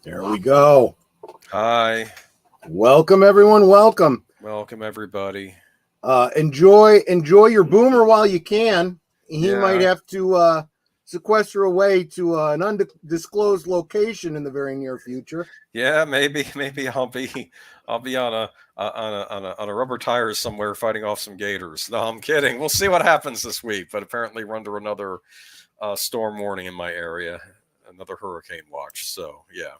There we go. Hi. Welcome, everyone. Welcome. Welcome, everybody. Enjoy your boomer while you can. He Yeah. might have to sequester away to an undisclosed location in the very near future. Yeah, maybe I'll be on a rubber tire somewhere fighting off some gators. No, I'm kidding. We'll see what happens this week. But apparently, we're under another storm warning in my area, another hurricane watch. So yeah.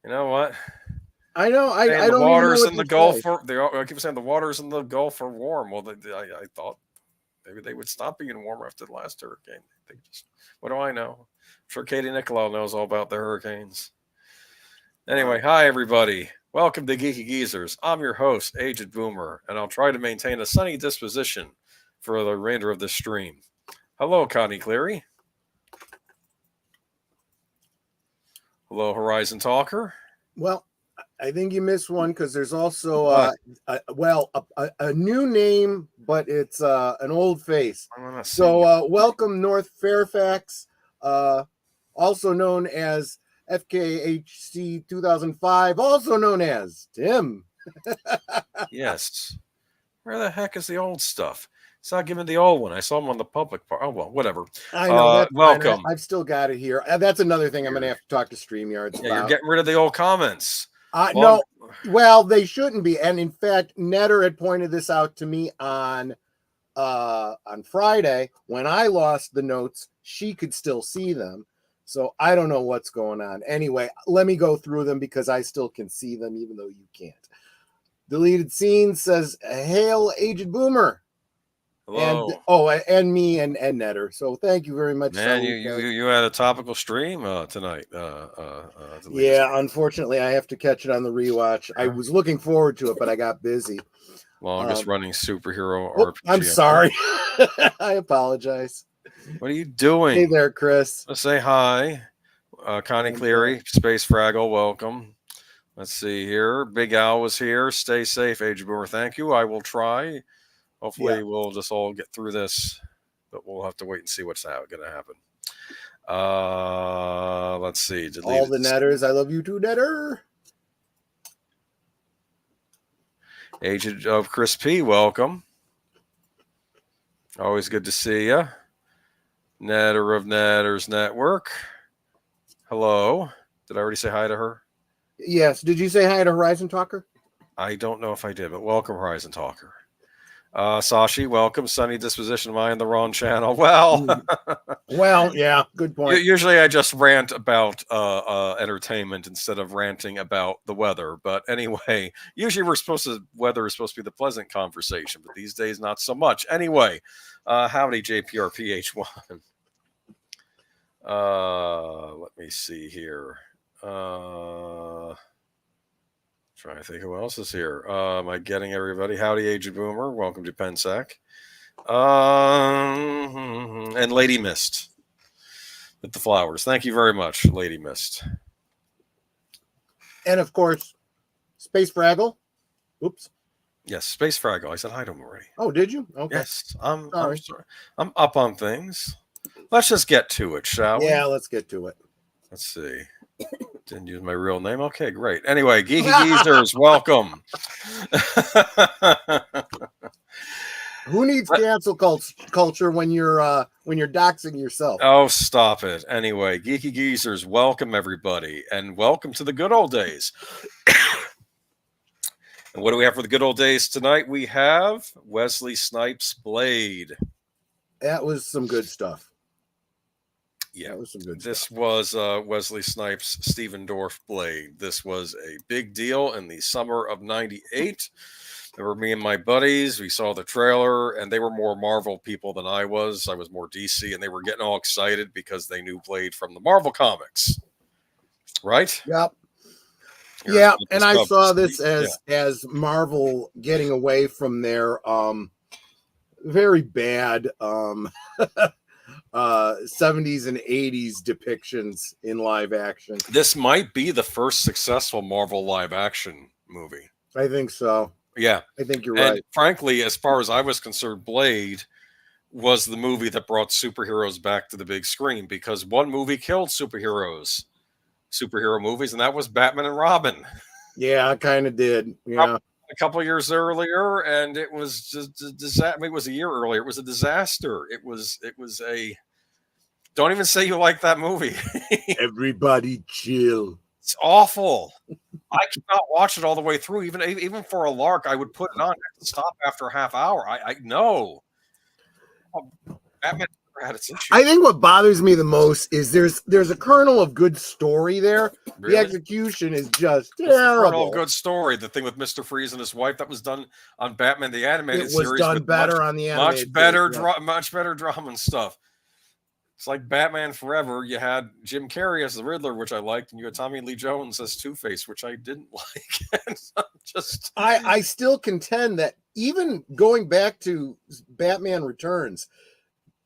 You know what? I know. I the don't waters even know in the Gulf. I keep saying the waters in the Gulf are warm. Well, I thought maybe they would stop being warm after the last hurricane. They just, what do I know? I'm sure Katie Nicolau knows all about the hurricanes. Anyway, hi everybody. Welcome to Geeky Geezers. I'm your host, Aged Boomer, and I'll try to maintain a sunny disposition for the remainder of this stream. Hello, Connie Cleary. Hello, Horizon Talker. Well, I think you missed one because there's also a new name, but it's an old face. So welcome North Fairfax, also known as FKHC 2005, also known as Tim. Yes. Where the heck is the old stuff? It's not giving the old one. I saw him on the public part. Oh, well, whatever. I know. Welcome. I've still got it here. That's another thing I'm going to have to talk to StreamYards about. You're getting rid of the old comments. No, well, they shouldn't be. And in fact, Netter had pointed this out to me on Friday when I lost the notes. She could still see them. So I don't know what's going on. Anyway, let me go through them because I still can see them, even though you can't. Deleted Scene says, "Hail, Aged Boomer." Hello. And me and Netter. So thank you very much. Man, you had a topical stream tonight. Yeah, unfortunately, I have to catch it on the rewatch. I was looking forward to it, but I got busy. Longest running superhero RPG. I'm sorry. I apologize. What are you doing? Hey there, Chris. Let's say hi. Connie Cleary, Space Fraggle, welcome. Let's see here. Big Al was here. Stay safe, Aged Boomer. Thank you. I will try. Hopefully, we'll just all get through this, but we'll have to wait and see what's going to happen. Let's see. All the Netters. I love you too, Netter. Agent of Chris P., welcome. Always good to see you. Netter of Netters Network. Hello. Did I already say hi to her? Yes. Did you say hi to Horizon Talker? I don't know if I did, but welcome, Horizon Talker. Sashi, welcome. Sunny disposition of mine, the wrong channel. Well, yeah, good point. Usually I just rant about entertainment instead of ranting about the weather. But anyway, usually weather is supposed to be the pleasant conversation, but these days not so much. Anyway, howdy, JPRPH1. Let me see here. Trying to think who else is here. Am I getting everybody? Howdy, Aged Boomer. Welcome to Pensac. And Lady Mist with the flowers. Thank you very much, Lady Mist. And of course, Space Fraggle. Oops. Yes, Space Fraggle. I said hi to him already. Oh, did you? Okay. Yes. I'm sorry. I'm up on things. Let's just get to it, shall we? Yeah, let's get to it. Let's see. Didn't use my real name. Okay, great. Anyway, Geeky Geezers, welcome. Who needs cancel culture when you're doxing yourself? Oh, stop it. Anyway, Geeky Geezers, welcome everybody, and welcome to the good old days. And what do we have for the good old days tonight? We have Wesley Snipes' Blade. That was some good stuff. Yeah, that was some good this stuff. was Wesley Snipes' Steven Dorff Blade. This was a big deal in the summer of '98. There were me and my buddies. We saw the trailer, and they were more Marvel people than I was. I was more DC, and they were getting all excited because they knew Blade from the Marvel comics. Right? Yep. Yeah, and I saw this as Marvel getting away from their very bad 70s and 80s depictions in live action. This might be the first successful Marvel live action movie. I think so. Yeah. I think you're and right. Frankly, as far as I was concerned, Blade was the movie that brought superheroes back to the big screen, because one movie killed superhero movies, and that was Batman and Robin. Yeah, I kind of did. Yeah. A couple of years earlier, and it was just a disaster. I mean, it was a year earlier. It was a disaster. It was a. Don't even say you like that movie. Everybody chill. It's awful. I cannot watch it all the way through. Even for a lark, I would put it on. I have to stop after a half hour. I know. Batman had its issues. I think what bothers me the most is there's a kernel of good story there. Really? The execution is just terrible. Good story. The thing with Mr. Freeze and his wife that was done on Batman the animated series. It was done better on the animated much better drama and stuff. It's like Batman Forever. You had Jim Carrey as the Riddler, which I liked, and you had Tommy Lee Jones as Two-Face, which I didn't like. I still contend that even going back to Batman Returns,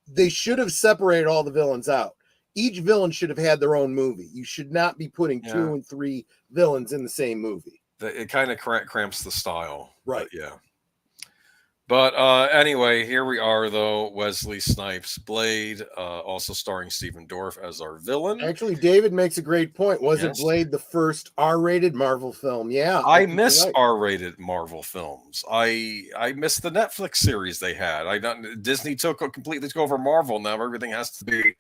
they should have separated all the villains out. Each villain should have had their own movie. You should not be putting 2 and 3 villains in the same movie. It kind of cramps the style. Right. Yeah. But anyway, here we are, though. Wesley Snipes, Blade, also starring Stephen Dorff as our villain. Actually, David makes a great point. Wasn't Blade the first R-rated Marvel film? Yeah. I miss R-rated Marvel films. I miss the Netflix series they had. Disney completely took over Marvel. Now everything has to be...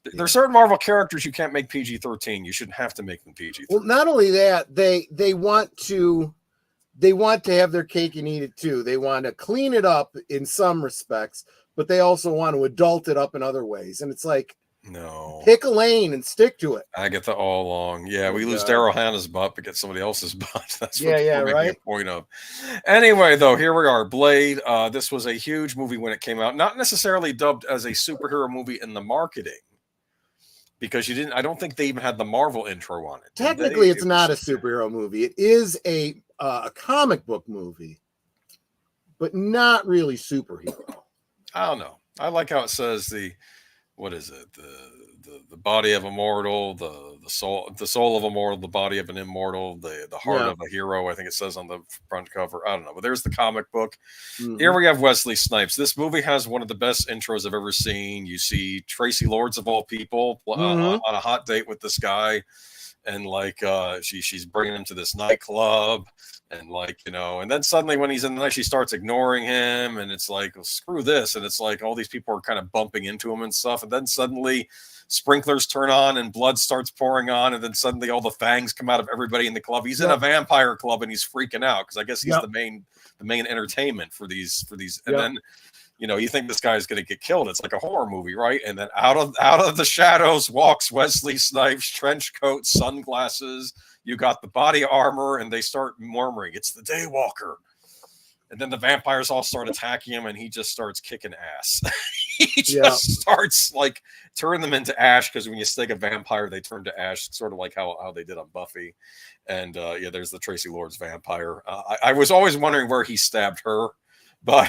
There are certain Marvel characters you can't make PG-13. You shouldn't have to make them PG-13. Well, not only that, they want to have their cake and eat it too. They want to clean it up in some respects, but they also want to adult it up in other ways. And it's like, no, pick a lane and stick to it. Agatha all along. Yeah, we lose Daryl Hannah's butt, but get somebody else's butt. That's what we're making a point of. Anyway, though, here we are. Blade. This was a huge movie when it came out. Not necessarily dubbed as a superhero movie in the marketing, because I don't think they even had the Marvel intro on it. Technically, it's not a superhero movie. It is a comic book movie, but not really superhero. I don't know. I like how it says the body of a mortal, the soul of a mortal, the body of an immortal, the heart of a hero. I think it says on the front cover. I don't know, but there's the comic book. Mm-hmm. Here we have Wesley Snipes. This movie has one of the best intros I've ever seen. You see Tracy Lords of all people on a hot date with this guy, and she's bringing him to this nightclub, and and then suddenly when he's in the night, she starts ignoring him, and it's like, well, screw this, and it's like all these people are kind of bumping into him and stuff, and then suddenly sprinklers turn on and blood starts pouring on, and then suddenly all the fangs come out of everybody in the club. He's in a vampire club and he's freaking out because I guess he's the main entertainment for these, and then you think this guy's going to get killed. It's like a horror movie, right? And then out of the shadows walks Wesley Snipes, trench coat, sunglasses. You got the body armor, and they start murmuring, "It's the Daywalker." And then the vampires all start attacking him, and he just starts kicking ass. He just starts turning them into ash, because when you stake a vampire, they turn to ash, sort of like how they did on Buffy. And there's the Tracy Lords vampire. I was always wondering where he stabbed her, but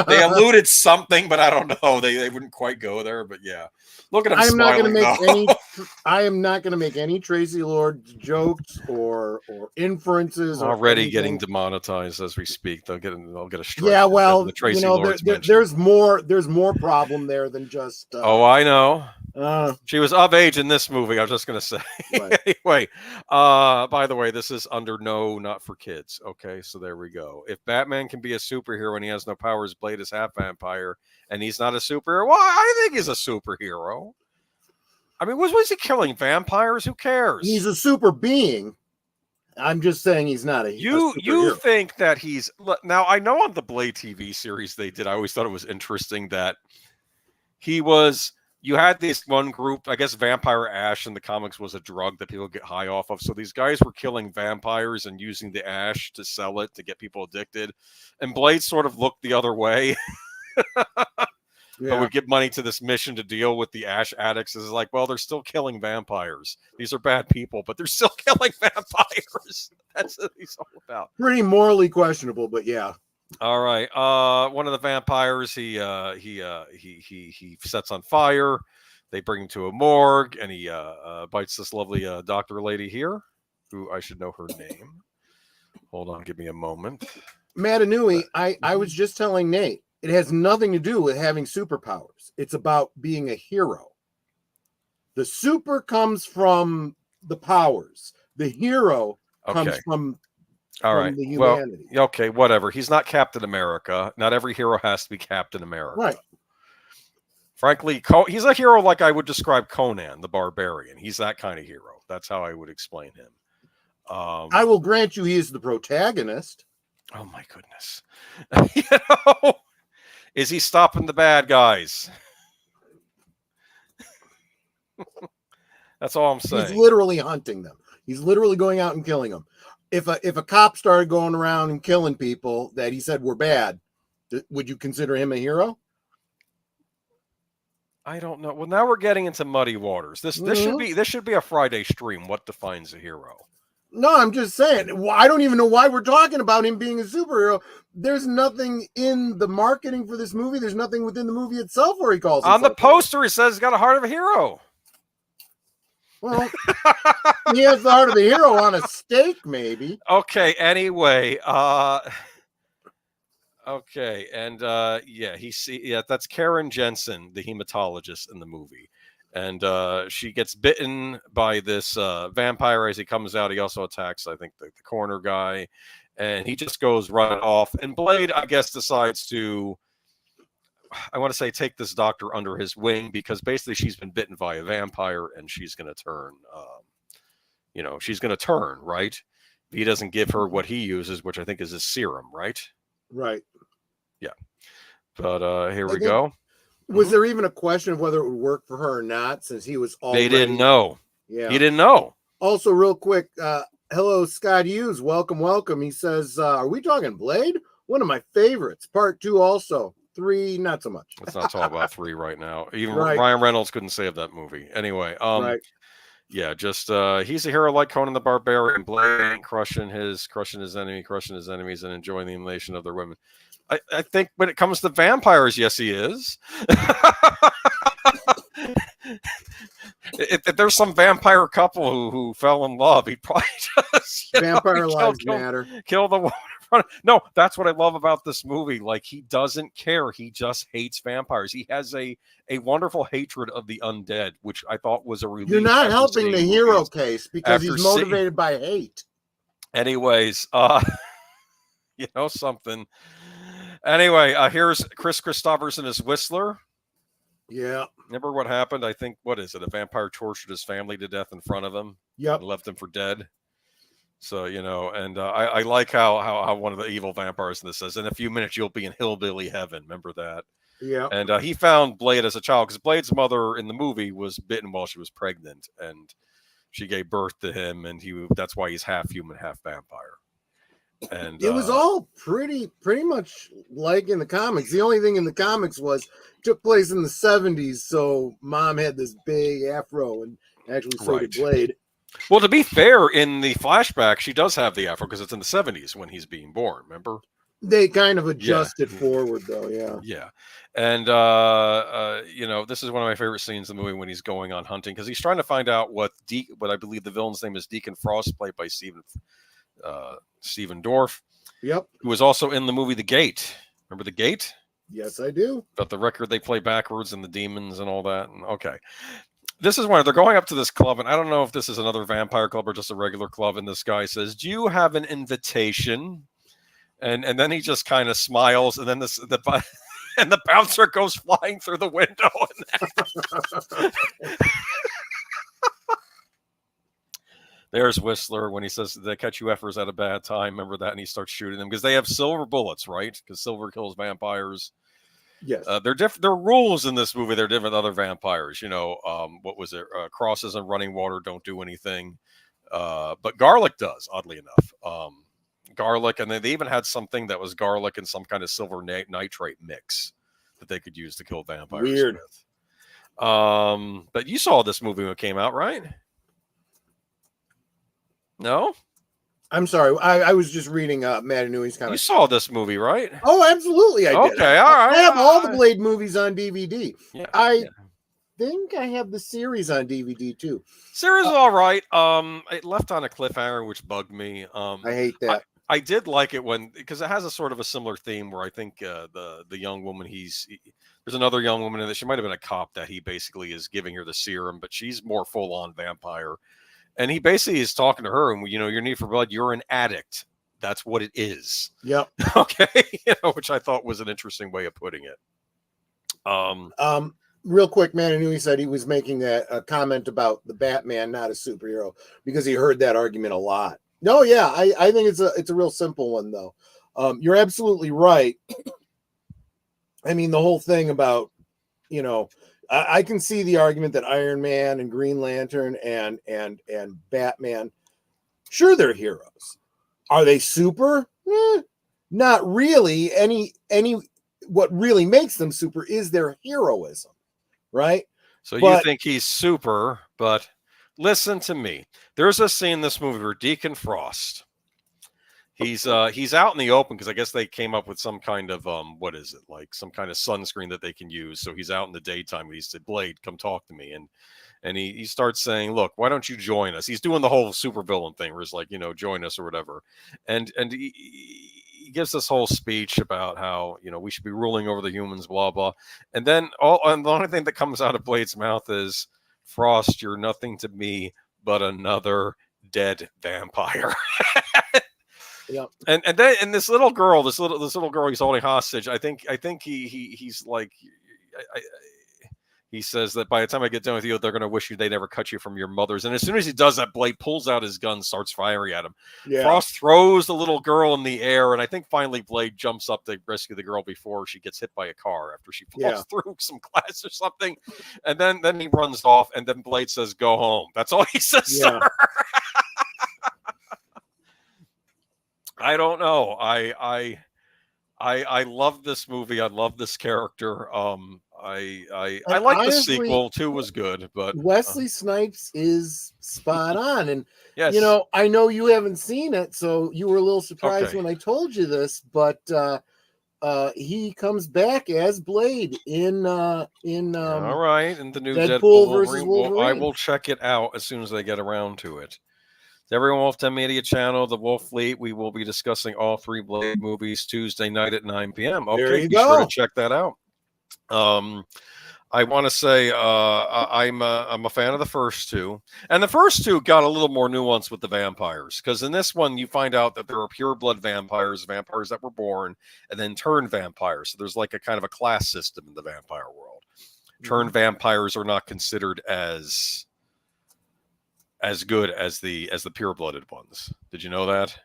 they alluded something, but I don't know. They wouldn't quite go there, but yeah. Look at him smiling. I am not going to make any Tracy Lords jokes or inferences. Already getting demonetized as we speak. They'll get a strike. Yeah, well, the Tracy Lords there's more problem there than just. I know. She was of age in this movie. I was just going to say. Right. Anyway, by the way, this is under not for kids. Okay, so there we go. If Batman can be a superhero and he has no powers, Blade is half vampire, and he's not a superhero. Well, I think he's a superhero. I mean, was he killing vampires? Who cares? He's a super being. I'm just saying he's not a superhero. You think that he's... Now, I know on the Blade TV series they did, I always thought it was interesting that he was... You had this one group, I guess Vampire Ash in the comics was a drug that people get high off of. So these guys were killing vampires and using the ash to sell it to get people addicted. And Blade sort of looked the other way. But would give money to this mission to deal with the ash addicts. It's like, well, they're still killing vampires. These are bad people, but they're still killing vampires. That's what he's all about. Pretty morally questionable, but yeah. All right. One of the vampires, he sets on fire. They bring him to a morgue, and he bites this lovely doctor lady here, who I should know her name. Hold on, give me a moment. Matanui, I was just telling Nate, it has nothing to do with having superpowers. It's about being a hero. The super comes from the powers. The hero comes from the humanity. Well, okay, whatever. He's not Captain America. Not every hero has to be Captain America. Right. Frankly, he's a hero like I would describe Conan the Barbarian. He's that kind of hero. That's how I would explain him. I will grant you he is the protagonist. Oh, my goodness. Is he stopping the bad guys? That's all I'm saying. He's literally hunting them. He's literally going out and killing them. If a cop started going around and killing people that he said were bad, would you consider him a hero? I don't know. Well, now we're getting into muddy waters. This should be a Friday stream. What defines a hero? No, I'm just saying. I don't even know why we're talking about him being a superhero. There's nothing in the marketing for this movie. There's nothing within the movie itself where he calls himself on the poster. It says he's got a heart of a hero. Well, he has the heart of a hero on a stake, maybe. Okay. Anyway. Okay, and that's Karen Jensen, the hematologist in the movie, and she gets bitten by this vampire as he comes out. He also attacks, I think, the corner guy, and he just goes running off. And Blade, I guess, decides to, I want to say, take this doctor under his wing because basically she's been bitten by a vampire and she's going to turn. She's going to turn, right? He doesn't give her what he uses, which I think is his serum, right? Right. Yeah. But here we go. Was there even a question of whether it would work for her or not, since he was already... They didn't know. Yeah. He didn't know. Also, real quick, hello, Scott Hughes. Welcome. He says, are we talking Blade? One of my favorites. Part 2 also. 3, not so much. Let's not talk about 3 right now. Even Ryan Reynolds couldn't save that movie. Anyway, yeah, just he's a hero like Conan the Barbarian. Blade ain't crushing his enemies, and enjoying the immolation of their women. I think when it comes to vampires, yes, he is. If there's some vampire couple who fell in love, he'd probably just vampire lives matter. Kill the one. No, that's what I love about this movie. Like, he doesn't care. He just hates vampires. He has a wonderful hatred of the undead, which I thought was a relief. You're not helping the hero case because he's motivated by hate. Anyways, you know something. Anyway, here's Kris Kristofferson as Whistler. Yeah. Remember what happened? I think, what is it? A vampire tortured his family to death in front of him. Yep. And left him for dead. So, and I like how one of the evil vampires in this says, in a few minutes, you'll be in hillbilly heaven. Remember that? Yeah. And he found Blade as a child because Blade's mother in the movie was bitten while she was pregnant. And she gave birth to him. And that's why he's half human, half vampire. And it was all pretty much like in the comics. The only thing in the comics took place in the 70s, so mom had this big afro, and actually so did Blade. Well, to be fair, in the flashback, she does have the afro because it's in the 70s when he's being born. Remember? They kind of adjusted forward, though. Yeah. Yeah, and this is one of my favorite scenes in the movie when he's going on hunting because he's trying to find out what I believe the villain's name is, Deacon Frost, played by Stephen Dorff. Yep. Who was also in the movie The Gate. Remember The Gate? Yes, I do. About the record they play backwards and the demons and all that. Okay. This is when they're going up to this club, and I don't know if this is another vampire club or just a regular club, and this guy says, "Do you have an invitation?" And then he just kind of smiles, and then the bouncer goes flying through the window. There's Whistler when he says they catch you effers at a bad time. Remember that? And he starts shooting them because they have silver bullets, right? Because silver kills vampires. Yes. They're different. There are rules in this movie. They're different than other vampires. What was it? Crosses and running water don't do anything. But garlic does, oddly enough. Garlic, and then they even had something that was garlic and some kind of silver nitrate mix that they could use to kill vampires. Weird. With. But you saw this movie when it came out, right? No? I'm sorry. I was just reading Matt Inouye's kind of... You saw this movie, right? Oh, absolutely I did. Okay, all right. I have all the Blade movies on DVD. Yeah, I think I have the series on DVD, too. Series is all right. It left on a cliffhanger, which bugged me. I hate that. I did like it because it has a sort of a similar theme where I think the young woman there's another young woman in that she might have been a cop that he basically is giving her the serum, but she's more full on vampire, and he basically is talking to her and your need for blood, you're an addict. That's what it is. Yep. Okay. Which I thought was an interesting way of putting it. Real quick, man, I knew he said he was making a comment about the Batman not a superhero because he heard that argument a lot. No, yeah, I think it's a real simple one though. You're absolutely right. I mean, the whole thing about, I can see the argument that Iron Man and Green Lantern and Batman, sure, they're heroes. Are they super? Not really. What really makes them super is their heroism. Right. So you think he's super, but listen to me. There's a scene in this movie where Deacon Frost, he's out in the open because I guess they came up with some kind of what is it, like some kind of sunscreen that they can use. So he's out in the daytime. He said, Blade, come talk to me. And he starts saying, look, why don't you join us? He's doing the whole supervillain thing where it's like, join us or whatever. And he gives this whole speech about how, we should be ruling over the humans, blah, blah. And then the only thing that comes out of Blade's mouth is, Frost, you're nothing to me but another dead vampire. Yeah. And then this little girl he's holding hostage. I think he's like, he says that by the time I get done with you, they're going to wish they never cut you from your mothers. And as soon as he does that, Blade pulls out his gun, starts firing at him. Yeah. Frost throws the little girl in the air, and I think finally Blade jumps up to rescue the girl before she gets hit by a car after she falls through some glass or something. And then he runs off, and then Blade says, go home. That's all he says to her. I don't know. I love this movie. I love this character. I like the sequel. 2 was good, but Wesley Snipes is spot on. And yes. I know you haven't seen it, so you were a little surprised when I told you this, but he comes back as Blade in all right, in the new Deadpool versus Wolverine. I will check it out as soon as they get around to it. Everyone, Wolf Den Media channel, the Wolf Fleet. We will be discussing all 3 Blade movies Tuesday night at 9 p.m. Okay, be sure to check that out. I want to say I'm a fan of the first 2, and the first 2 got a little more nuance with the vampires, because in this one you find out that there are pure blood vampires that were born and then turned vampires. So there's like a kind of a class system in the vampire world. Turned vampires are not considered as good as the pure-blooded ones. Did you know that?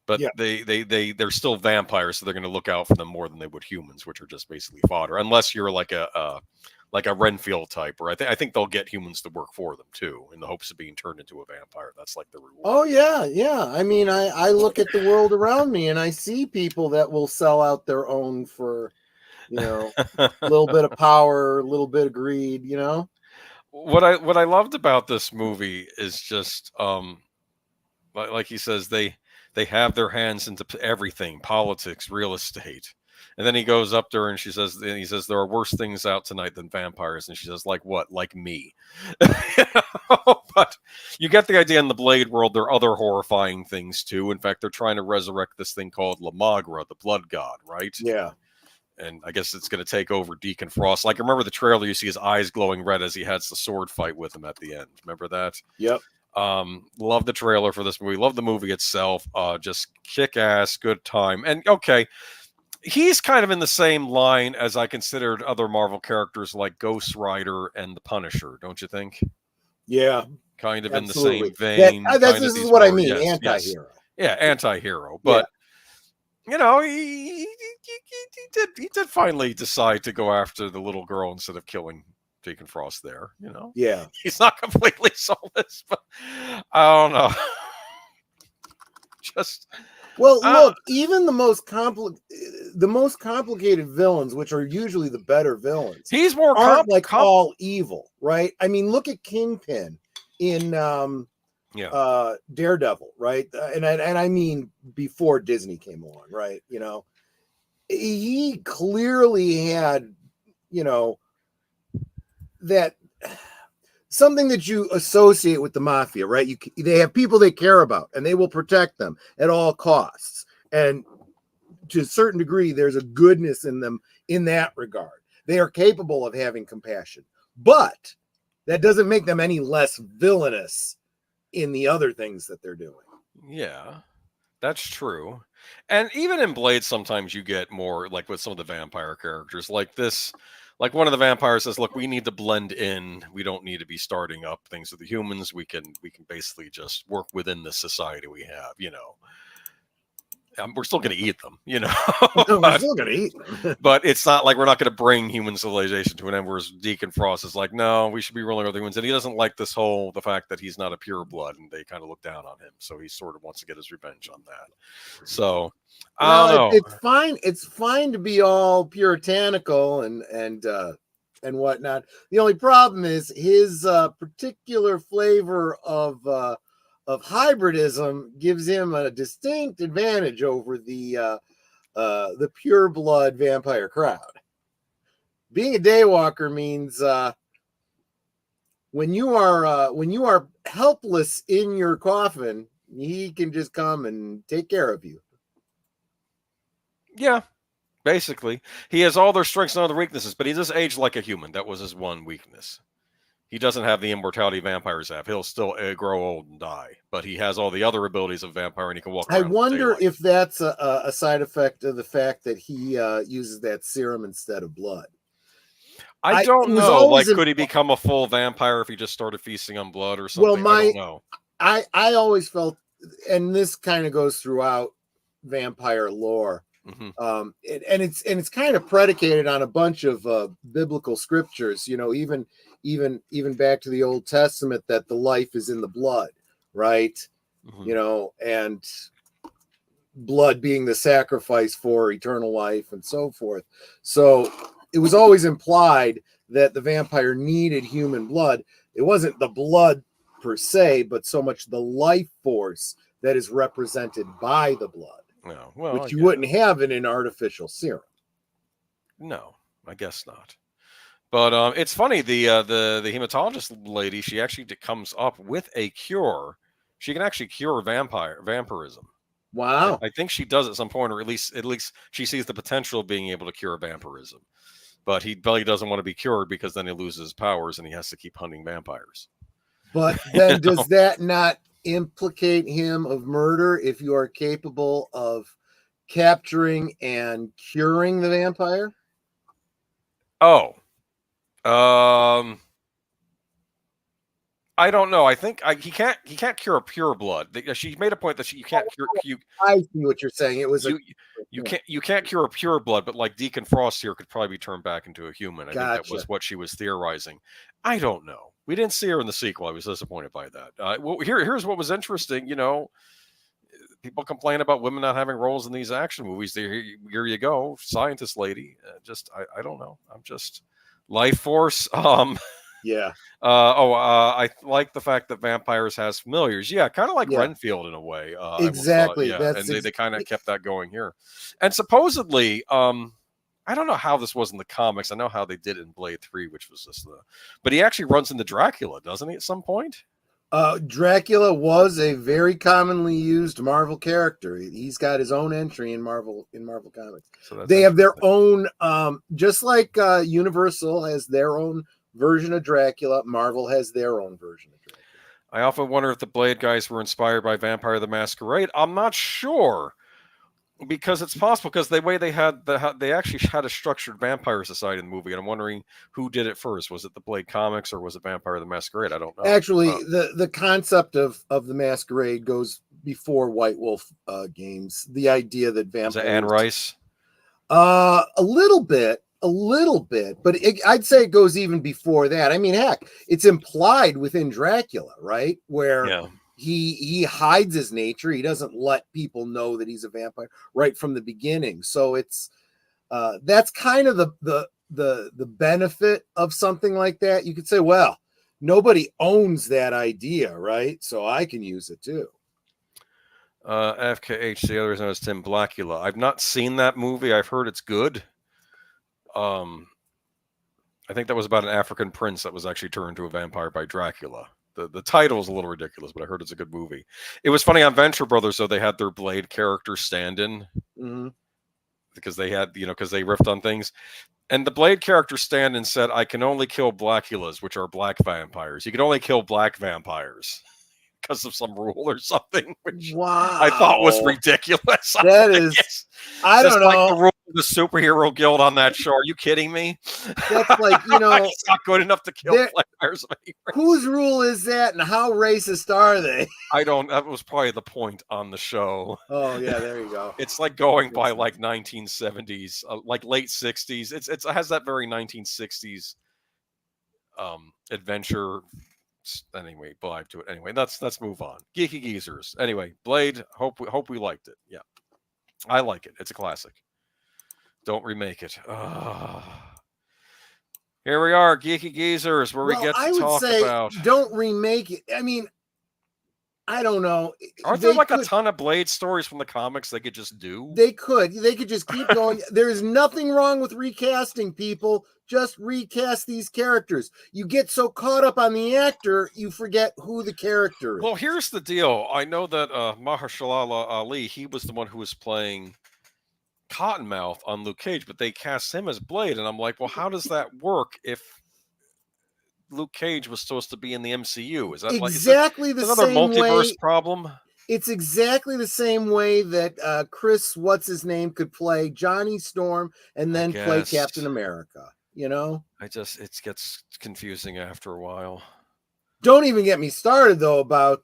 But they're still vampires, so they're going to look out for them more than they would humans, which are just basically fodder. Unless you're like a Renfield type, or I think they'll get humans to work for them too, in the hopes of being turned into a vampire. That's like the reward. Oh yeah. I mean, I look at the world around me and I see people that will sell out their own for, a little bit of power, a little bit of greed. What I loved about this movie is just like he says, they have their hands into everything, politics, real estate. And then he goes up to her and he says there are worse things out tonight than vampires. And she says, like what? Like me. But you get the idea. In the Blade world, there are other horrifying things too. In fact, they're trying to resurrect this thing called La Magra, the blood god, right? Yeah. And I guess it's going to take over Deacon Frost. Like, remember the trailer, you see his eyes glowing red as he has the sword fight with him at the end. Remember that? Yep. Love the trailer for this movie. Love the movie itself. Just kick-ass, good time. And, okay, he's kind of in the same line as I considered other Marvel characters like Ghost Rider and the Punisher, don't you think? Yeah. Kind of absolutely. In the same vein. This is what I mean, anti-hero. Yes. Yeah, anti-hero. But... Yeah. He did finally decide to go after the little girl instead of killing Deacon Frost there, Yeah. He's not completely soulless, but I don't know. Look, even the most complicated villains, which are usually the better villains, he's more all evil, right? I mean, look at Kingpin in Daredevil, right? And I mean before Disney came along, right? He clearly had, that something that you associate with the mafia, right? They have people they care about, and they will protect them at all costs. And to a certain degree, there's a goodness in them in that regard. They are capable of having compassion, but that doesn't make them any less villainous in the other things that they're doing. Yeah, that's true. And even in Blade, sometimes you get more like with some of the vampire characters, like this. Like one of the vampires says, "Look, we need to blend in. We don't need to be starting up things with the humans. We can basically just work within the society we have. You know, we're still going to eat them. You know, We're still going to eat them, but it's not like we're not going to bring human civilization to an end. Whereas Deacon Frost is like, no, we should be ruling other humans, and he doesn't like the fact that he's not a pure blood, and they kind of look down on him. So he sort of wants to get his revenge on that. So I don't know. It's fine. It's fine to be all puritanical and whatnot. The only problem is his particular flavor of hybridism gives him a distinct advantage over the pure blood vampire crowd. Being a daywalker means when you are helpless in your coffin, he can just come and take care of you. Yeah, basically. He has all their strengths and other weaknesses, but he does age like a human. That was his one weakness. He doesn't have the immortality vampires have. He'll still grow old and die, but he has all the other abilities of vampire, and he can walk around. I wonder if that's a side effect of the fact that he uses that serum instead of blood. I don't know. Like, could he become a full vampire if he just started feasting on blood or something? Well, I don't know. I always felt, and this kind of goes throughout vampire lore. Mm-hmm. And it's kind of predicated on a bunch of biblical scriptures, you know, even back to the Old Testament, that the life is in the blood, right? Mm-hmm. You know, and blood being the sacrifice for eternal life and so forth. So it was always implied that the vampire needed human blood. It wasn't the blood per se, but so much the life force that is represented by the blood. No, well, which you wouldn't have in an artificial serum. No, I guess not. But it's funny, the hematologist lady, she actually comes up with a cure. She can actually cure vampirism. Wow. I think she does at some point, or at least she sees the potential of being able to cure vampirism. But he really doesn't want to be cured because then he loses his powers and he has to keep hunting vampires. But then does that not implicate him of murder if you are capable of capturing and curing the vampire? Oh, I don't know. I think he can't cure pure blood. She made a point that you can't cure. I see what you're saying. It was you can't cure a pure blood, but like Deacon Frost here could probably be turned back into a human. I think that was what she was theorizing. I don't know. We didn't see her in the sequel. I was disappointed by that. Well, here's what was interesting. You know, people complain about women not having roles in these action movies. Here you go, scientist lady. I don't know. I'm just life force. Yeah. I like the fact that vampires has familiars. Yeah, kind of like Renfield in a way. Exactly. And they kind of kept that going here. And supposedly, I don't know how this was in the comics. I know how they did it in Blade 3, which was just but he actually runs into Dracula, doesn't he, at some point? Dracula was a very commonly used Marvel character. He's got his own entry in Marvel comics. So they have their own, just like Universal has their own version of Dracula, Marvel has their own version of Dracula. I often wonder if the Blade guys were inspired by Vampire the Masquerade. I'm not sure, because it's possible, because the way they actually had a structured vampire society in the movie, and I'm wondering who did it first. Was it the Blade comics or was it Vampire the Masquerade? I don't know. Actually, the concept of the Masquerade goes before White Wolf games. The idea that vampires... Was it Anne Rice? A little bit, but I'd say it goes even before that. I mean, heck, it's implied within Dracula, right? Where he hides his nature. He doesn't let people know that he's a vampire right from the beginning. So it's that's kind of the benefit of something like that. You could say, well, nobody owns that idea, right? So I can use it too. FKH, the other known as Tim Blackula. I've not seen that movie. I've heard it's good. I think that was about an African prince that was actually turned into a vampire by Dracula. The title is a little ridiculous, but I heard it's a good movie. It was funny on Venture Brothers, though, they had their Blade character stand in because they had, because they riffed on things. And the Blade character stand in said, I can only kill Blackulas, which are black vampires. You can only kill black vampires because of some rule or something, which I thought was ridiculous. That is, I don't know. Like the rule of the superhero guild on that show. Are you kidding me? That's like, it's not good enough to kill vampires. Whose rule is that, and how racist are they? That was probably the point on the show. Oh yeah, there you go. It's like going by like 1970s, like late 60s. It has that very 1960s adventure. Anyway, vibe to it. Anyway, let's move on. Geeky Geezers. Anyway, Blade. Hope we liked it. Yeah, I like it. It's a classic. Don't remake it. Here we are, Geeky Geezers, where we get to talk about. Don't remake it. I mean, I don't know. Aren't there a ton of Blade stories from the comics they could just do? They could just keep going. There's nothing wrong with recasting, people. Just recast these characters. You get so caught up on the actor, you forget who the character is. Well, here's the deal. I know that Mahershala Ali, he was the one who was playing Cottonmouth on Luke Cage, but they cast him as Blade, and I'm like, well, how does that work if Luke Cage was supposed to be in the MCU? Is that exactly the another same multiverse way, problem? It's exactly the same way that Chris, what's his name, could play Johnny Storm and then play Captain America. It gets confusing after a while. Don't even get me started though about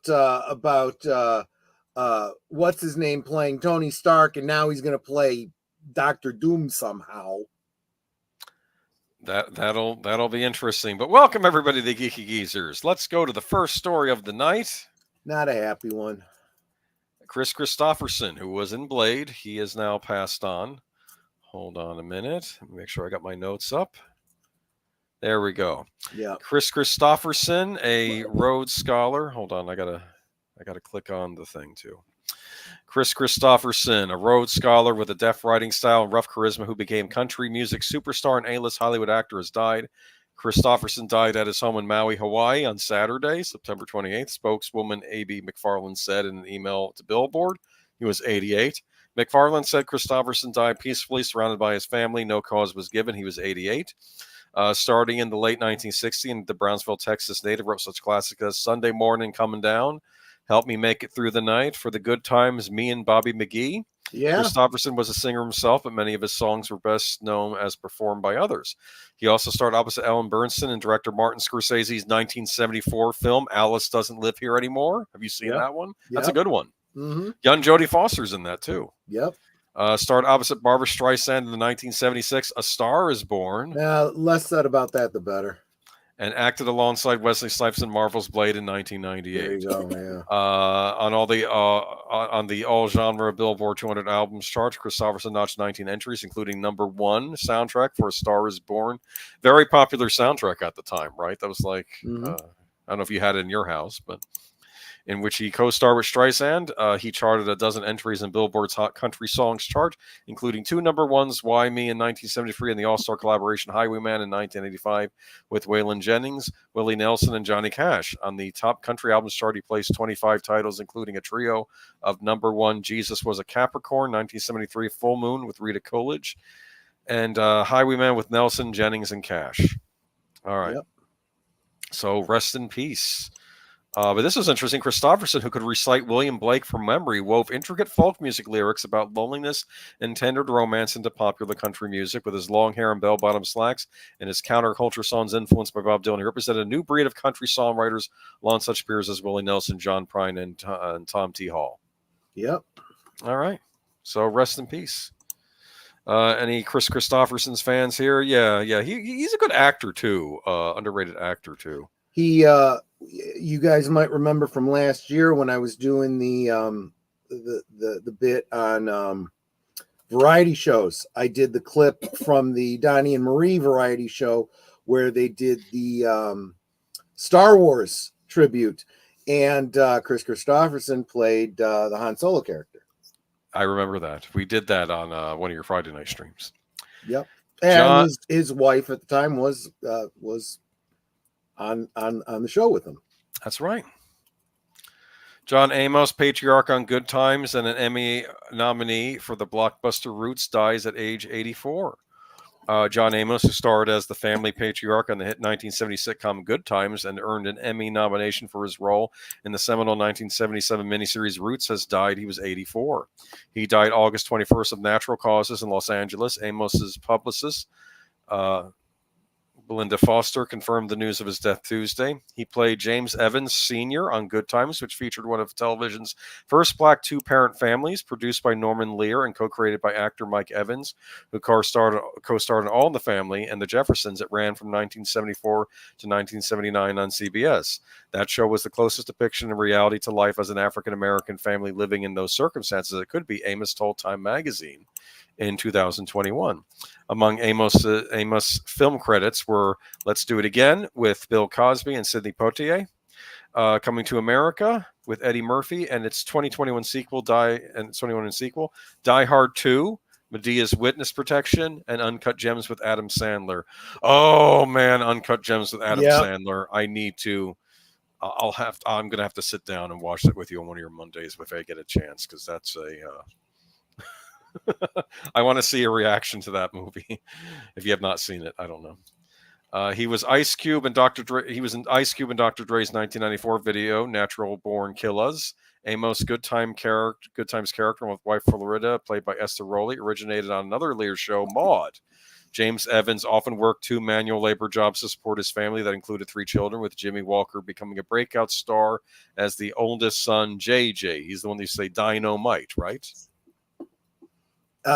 what's his name playing Tony Stark, and now he's going to play Doctor Doom somehow. That'll be interesting. But welcome everybody to the Geeky Geezers. Let's go to the first story of the night. Not a happy one. Kris Kristofferson, who was in Blade, he is now passed on. Hold on a minute. Let me make sure I got my notes up. There we go. Yeah. Kris Kristofferson, a Rhodes Scholar. Hold on, I gotta click on the thing too. Kris Kristofferson, a Rhodes Scholar with a deft writing style and rough charisma, who became country music superstar and A-list Hollywood actor, has died. Kristofferson died at his home in Maui, Hawaii on Saturday, September 28th. Spokeswoman A.B. McFarland said in an email to Billboard. He was 88. McFarland said Kristofferson died peacefully, surrounded by his family. No cause was given. He was 88. Starting in the late 1960s, and the Brownsville, Texas native wrote such classics as Sunday Morning Coming Down, Help Me Make It Through the Night, For the Good Times, Me and Bobby McGee. Yeah. Kristofferson was a singer himself, but many of his songs were best known as performed by others. He also starred opposite Ellen Burstyn in director Martin Scorsese's 1974 film, Alice Doesn't Live Here Anymore. Have you seen that one? That's a good one. Mm-hmm. Young Jodie Foster's in that, too. Yep. Starred opposite Barbra Streisand in the 1976 A Star Is Born. Now, less said about that, the better. And acted alongside Wesley Snipes in Marvel's Blade in 1998. There you go, yeah. On the all genre Billboard 200 albums chart, Kristofferson notched 19 entries, including #1 soundtrack for A Star Is Born. Very popular soundtrack at the time, right? That was like, I don't know if you had it in your house, but in which he co-starred with Streisand. He charted a dozen entries in Billboard's Hot Country Songs chart, including 2 #1s, Why Me in 1973 and the all-star collaboration Highwayman in 1985 with Waylon Jennings, Willie Nelson, and Johnny Cash. On the top country albums chart, he placed 25 titles, including a trio of #1, Jesus Was a Capricorn, 1973, Full Moon with Rita Coolidge, and Highwayman with Nelson, Jennings, and Cash. All right. Yep. So rest in peace. But this was interesting. Kristofferson, who could recite William Blake from memory, wove intricate folk music lyrics about loneliness and tendered romance into popular country music. With his long hair and bell-bottom slacks and his counterculture songs influenced by Bob Dylan, he represented a new breed of country songwriters along such peers as Willie Nelson, John Prine, and Tom T. Hall. Yep. All right. So rest in peace. Any Kris Kristofferson's fans here? Yeah. He's a good actor too. Underrated actor too. You guys might remember from last year when I was doing the bit on variety shows. I did the clip from the Donnie and Marie variety show where they did the Star Wars tribute, and Kris Kristofferson played the Han Solo character. I remember that. We did that on one of your Friday night streams. Yep. And his wife at the time was on the show with him. That's right. John Amos, patriarch on Good Times and an Emmy nominee for the blockbuster Roots, dies at age 84. John Amos, who starred as the family patriarch on the hit 1970 sitcom Good Times and earned an Emmy nomination for his role in the seminal 1977 miniseries Roots, has died. He was 84. He died August 21st of natural causes in Los Angeles. Amos's publicist, Belinda Foster, confirmed the news of his death Tuesday. He played James Evans Sr. on Good Times, which featured one of television's first black two-parent families, produced by Norman Lear and co-created by actor Mike Evans, who co-starred in All in the Family and The Jeffersons. It ran from 1974 to 1979 on CBS. That show was the closest depiction in reality to life as an African-American family living in those circumstances it could be, Amos told Time magazine in 2021. Among Amos film credits were Let's Do It Again with Bill Cosby and Sidney Poitier, Coming to America with Eddie Murphy and its 2021 sequel, Die Hard 2, Medea's Witness Protection, and Uncut Gems with Adam Sandler. Oh man, Uncut Gems with Adam Sandler. I'm gonna have to sit down and watch that with you on one of your Mondays if I get a chance, because that's I want to see a reaction to that movie. If you have not seen it, I don't know. He was Ice Cube and Dr. Dre. He was in Ice Cube and Dr. Dre's 1994 video "Natural Born Killers." Amos, Good Times character with wife Florida, played by Esther Rowley, originated on another Lear show, Maude. James Evans often worked 2 manual labor jobs to support his family that included 3 children, with Jimmy Walker becoming a breakout star as the oldest son, JJ. He's the one that you say Dynamite, right?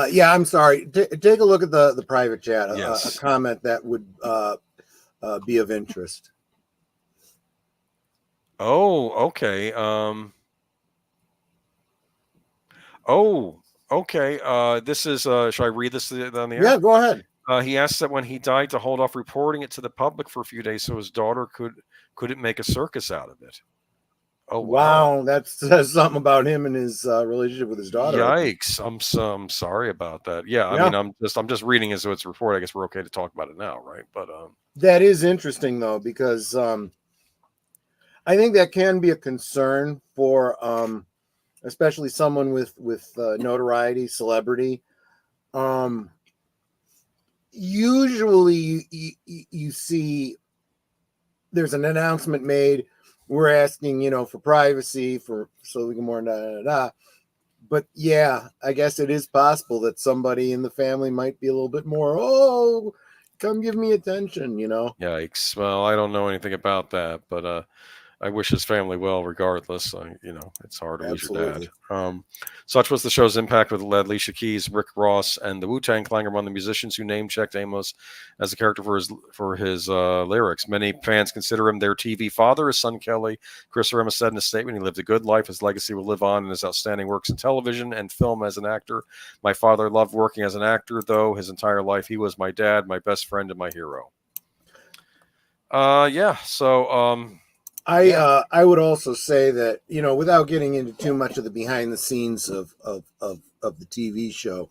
Yeah, I'm sorry. Take a look at the private chat. Yes. A comment that would be of interest. Oh, okay. Okay. This is. Should I read this on the air? Yeah, go ahead. He asked that when he died to hold off reporting it to the public for a few days so his daughter couldn't make a circus out of it. Oh wow, that says something about him and his relationship with his daughter. Yikes! I'm sorry about that. Yeah, I mean, I'm just reading as though it's a report. I guess we're okay to talk about it now, right? But that is interesting though, because I think that can be a concern for especially someone with notoriety, celebrity. Usually, you see there's an announcement made. We're asking, for privacy, so we can more But yeah, I guess it is possible that somebody in the family might be a little bit more, come give me attention, Yikes. Well, I don't know anything about that, but I wish his family well regardless. It's hard to lose your dad. Such was the show's impact with Alicia Keys, Rick Ross, and the Wu-Tang Clan among the musicians who name-checked Amos as a character for his lyrics. Many fans consider him their TV father. His son Kelly, Chris Amos, said in a statement, he lived a good life. His legacy will live on in his outstanding works in television and film as an actor. My father loved working as an actor, though. His entire life, he was my dad, my best friend, and my hero. I would also say that, without getting into too much of the behind the scenes of the TV show,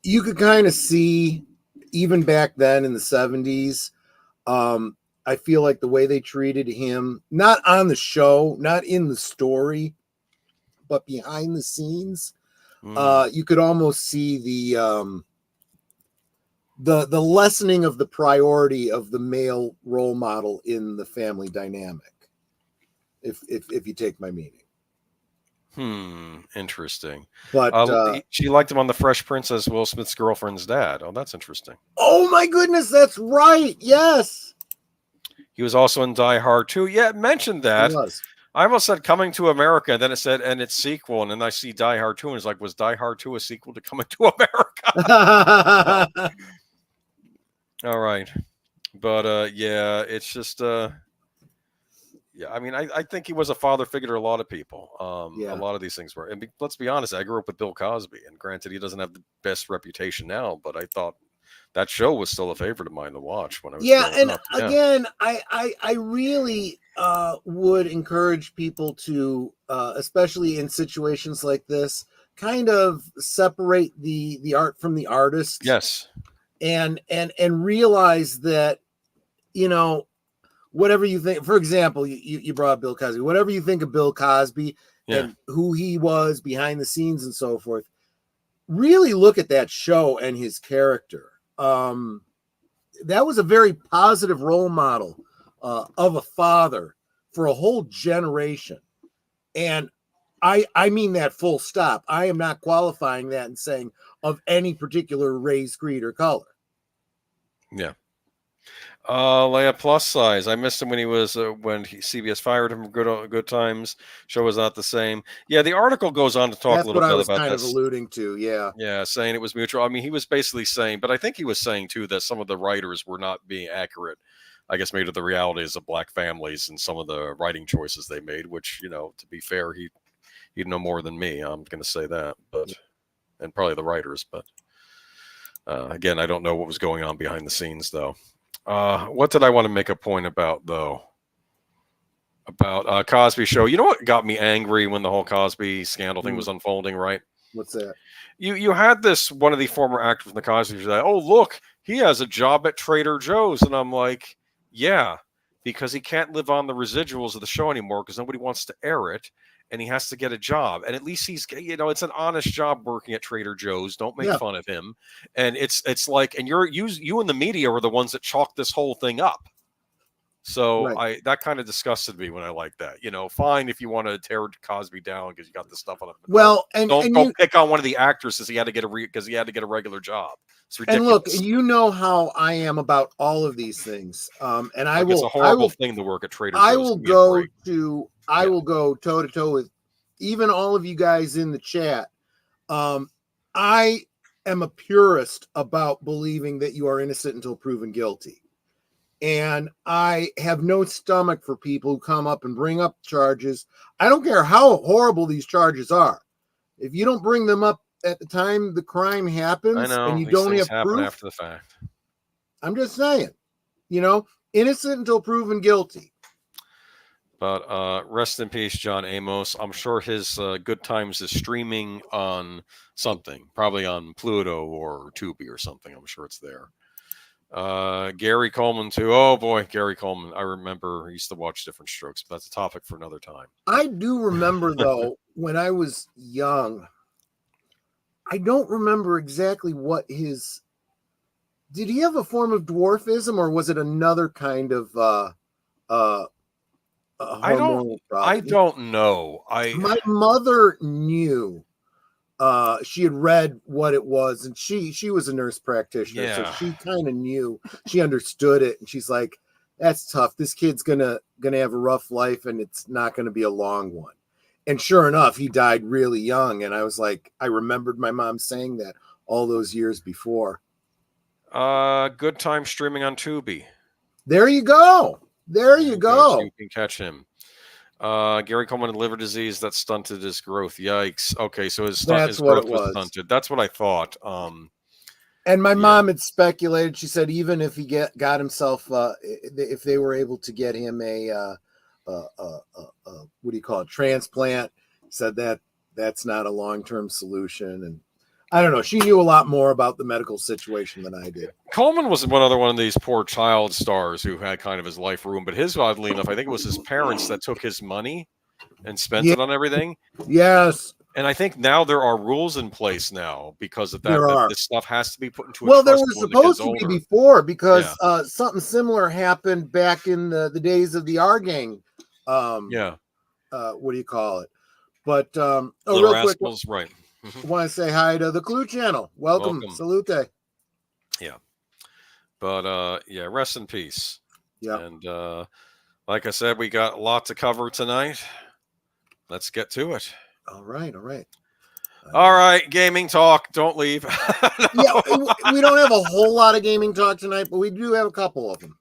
you could kind of see even back then in the 70s, I feel like the way they treated him, not on the show, not in the story, but behind the scenes, you could almost see the lessening of the priority of the male role model in the family dynamic, if you take my meaning. Interesting. But she liked him on The Fresh Prince as Will Smith's girlfriend's dad. Oh, that's interesting. Oh my goodness, that's right. Yes. He was also in Die Hard 2. Yeah, it mentioned that. He was. I almost said Coming to America, and then it said, and its sequel, and then I see Die Hard 2, and it's like, was Die Hard 2 a sequel to Coming to America? All right. But yeah, it's just I mean, I think he was a father figure to a lot of people. A lot of these things were. And let's be honest, I grew up with Bill Cosby, and granted, he doesn't have the best reputation now, but I thought that show was still a favorite of mine to watch when I was growing up. Again, I really would encourage people to, especially in situations like this, kind of separate the art from the artist. Yes. and realize that, you know, whatever you think, for example, you brought up Bill Cosby, whatever you think of Bill Cosby and who he was behind the scenes and so forth, really look at that show and his character. That was a very positive role model of a father for a whole generation. And I mean that full stop. I am not qualifying that and saying of any particular race, creed, or color. Yeah. Leia plus size. I missed him when he was CBS fired him from Good Times. Show was not the same. Yeah, the article goes on to talk a little bit about kind of alluding to. Yeah, saying it was mutual. I mean, he was basically saying, but I think he was saying too that some of the writers were not being accurate, I guess, maybe to the realities of black families and some of the writing choices they made. Which, you know, to be fair, he'd know more than me. I'm going to say that, but and probably the writers. But again, I don't know what was going on behind the scenes, though. What did I want to make a point about, though? About Cosby Show. You know what got me angry when the whole Cosby scandal thing was unfolding, right? What's that? You had one of the former actors from the Cosby Show say, "Oh, look, he has a job at Trader Joe's," and I'm like, yeah, because he can't live on the residuals of the show anymore because nobody wants to air it, and he has to get a job. And at least he's, you know, it's an honest job working at Trader Joe's. Don't make fun of him. And it's like, and you and the media were the ones that chalked this whole thing up. So that kind of disgusted me when I like that. You know, fine if you want to tear Cosby down because you got this stuff on him. Well, don't pick on one of the actors because he had to get a regular job. It's ridiculous. And look, you know how I am about all of these things. And it's a horrible thing to work at Trader Joe's. I will go toe to toe with even all of you guys in the chat. I am a purist about believing that you are innocent until proven guilty. And I have no stomach for people who come up and bring up charges. I don't care how horrible these charges are. If you don't bring them up at the time the crime happens, I know, and you don't have proof after the fact. I'm just saying, you know, innocent until proven guilty. But rest in peace, John Amos. I'm sure his Good Times is streaming on something, probably on Pluto or Tubi or something. I'm sure it's there. Gary Coleman too. Oh boy, Gary Coleman. I remember I used to watch Different Strokes, but that's a topic for another time. I do remember though, when I was young, I don't remember exactly what did he have a form of dwarfism or was it another kind of hormonal problem? I don't know. My mother knew. She had read what it was, and she was a nurse practitioner, so she kind of knew. She understood it, and she's like, "That's tough. This kid's gonna have a rough life, and it's not gonna be a long one." And sure enough, he died really young. And I was like, I remembered my mom saying that all those years before. Good Time streaming on Tubi. There you go. There you go. You can catch him. Gary Coleman had liver disease that stunted his growth. Yikes. Okay, so his growth was stunted. That's what I thought. And my mom had speculated. She said even if he got himself, if they were able to get him a what do you call it, transplant, said that's not a long-term solution. And I don't know. She knew a lot more about the medical situation than I did. Coleman was one of these poor child stars who had kind of his life ruined. But his, oddly enough, I think it was his parents that took his money and spent it on everything. Yes. And I think now there are rules in place now because of that. This stuff has to be put into a trust. There was supposed to be before because something similar happened back in the days of the R Gang. What do you call it? But real Rascals, quick, right. I want to say hi to the Clue channel. Welcome. Salute. Yeah. But rest in peace. Yeah. And like I said, we got a lot to cover tonight. Let's get to it. All right. All right, gaming talk. Don't leave. Yeah, we don't have a whole lot of gaming talk tonight, but we do have a couple of them.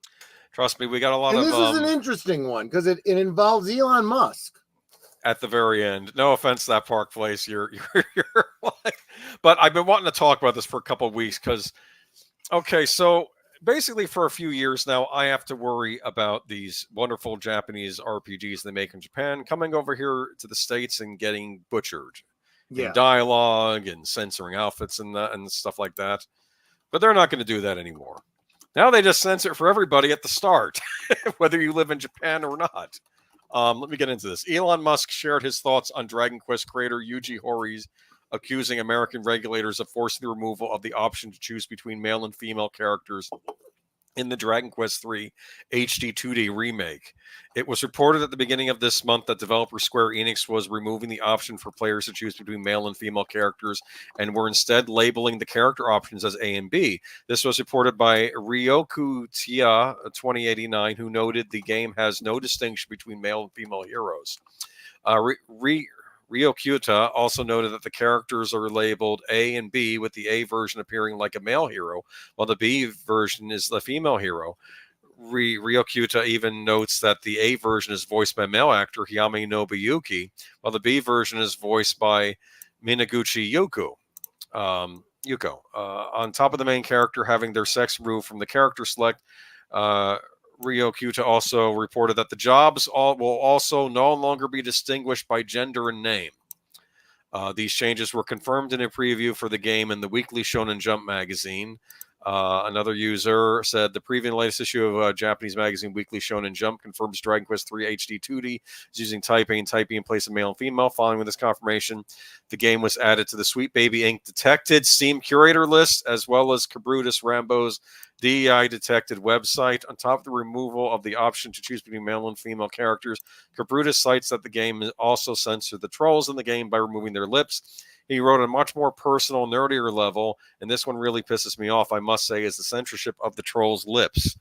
Trust me, we got a lot of. This is an interesting one because it involves Elon Musk. At the very end, no offense to that Park Place, you're like, but I've been wanting to talk about this for a couple of weeks because, okay, so basically for a few years now, I have to worry about these wonderful Japanese RPGs they make in Japan coming over here to the States and getting butchered. In dialogue and censoring outfits and stuff like that. But they're not going to do that anymore. Now they just censor for everybody at the start, whether you live in Japan or not. Let me get into this. Elon Musk shared his thoughts on Dragon Quest creator Yuji Horii accusing American regulators of forcing the removal of the option to choose between male and female characters in the Dragon Quest III HD 2D remake. It was reported at the beginning of this month that developer Square Enix was removing the option for players to choose between male and female characters and were instead labeling the character options as A and B. This was reported by Ryoku Tia 2089, who noted the game has no distinction between male and female heroes. Ryokuta also noted that the characters are labeled A and B, with the A version appearing like a male hero, while the B version is the female hero. Ryokuta even notes that the A version is voiced by male actor Hayami Nobuyuki, while the B version is voiced by Minaguchi Yuko. On top of the main character having their sex removed from the character select, Ryokuta also reported that the jobs will also no longer be distinguished by gender and name. These changes were confirmed in a preview for the game in the weekly Shonen Jump magazine. Another user said the preview in the latest issue of Japanese magazine Weekly Shonen Jump confirms Dragon Quest III HD 2D is using Type A and Type B in place of male and female. Following this confirmation, the game was added to the Sweet Baby Inc. Detected Steam Curator list, as well as Cabrutus Rambo's DEI Detected website. On top of the removal of the option to choose between male and female characters, Cabrutus cites that the game also censored the trolls in the game by removing their lips. He wrote on a much more personal, nerdier level, and this one really pisses me off, I must say, is the censorship of the trolls' lips.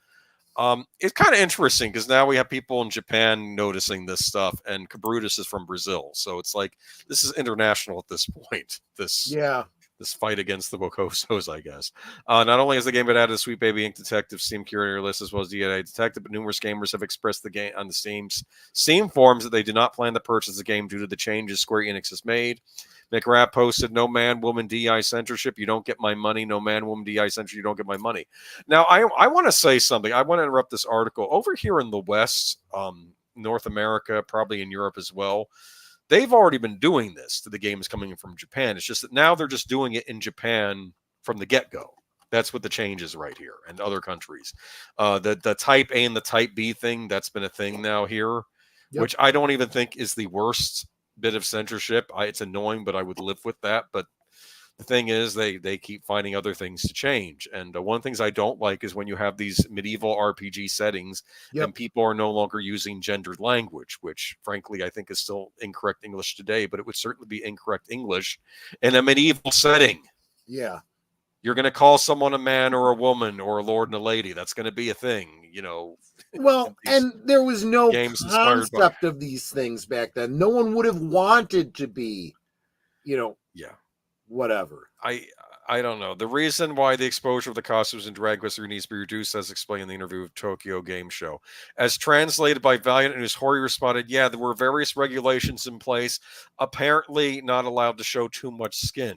It's kind of interesting because now we have people in Japan noticing this stuff, and Cabrutus is from Brazil. So it's like, this is international at this point. This fight against the Bokosos, I guess. Not only has the game been added to Sweet Baby Inc. Detective Steam Curator list as well as DIA Detective, but numerous gamers have expressed the game on the Steam forums that they do not plan to purchase the game due to the changes Square Enix has made. McRapp posted, "No man, woman, DI censorship. You don't get my money. No man, woman, DI censorship. You don't get my money." Now, I want to say something. I want to interrupt this article. Over here in the West, North America, probably in Europe as well, they've already been doing this to the games coming from Japan. It's just that now they're just doing it in Japan from the get-go. That's what the change is right here, and other countries. The Type A and the Type B thing, that's been a thing now here, which I don't even think is the worst bit of censorship. It's annoying, but I would live with that. But the thing is, they keep finding other things to change. And one of the things I don't like is when you have these medieval RPG settings and people are no longer using gendered language, which frankly I think is still incorrect English today, but it would certainly be incorrect English in a medieval setting. Yeah. You're going to call someone a man or a woman or a lord and a lady. That's going to be a thing, you know. Well, and there was no concept of these things back then. No one would have wanted to be, whatever. I don't know. The reason why the exposure of the costumes in Dragon Quest III needs to be reduced, as explained in the interview with Tokyo Game Show. As translated by Valiant News, Horii responded, "Yeah, there were various regulations in place. Apparently not allowed to show too much skin."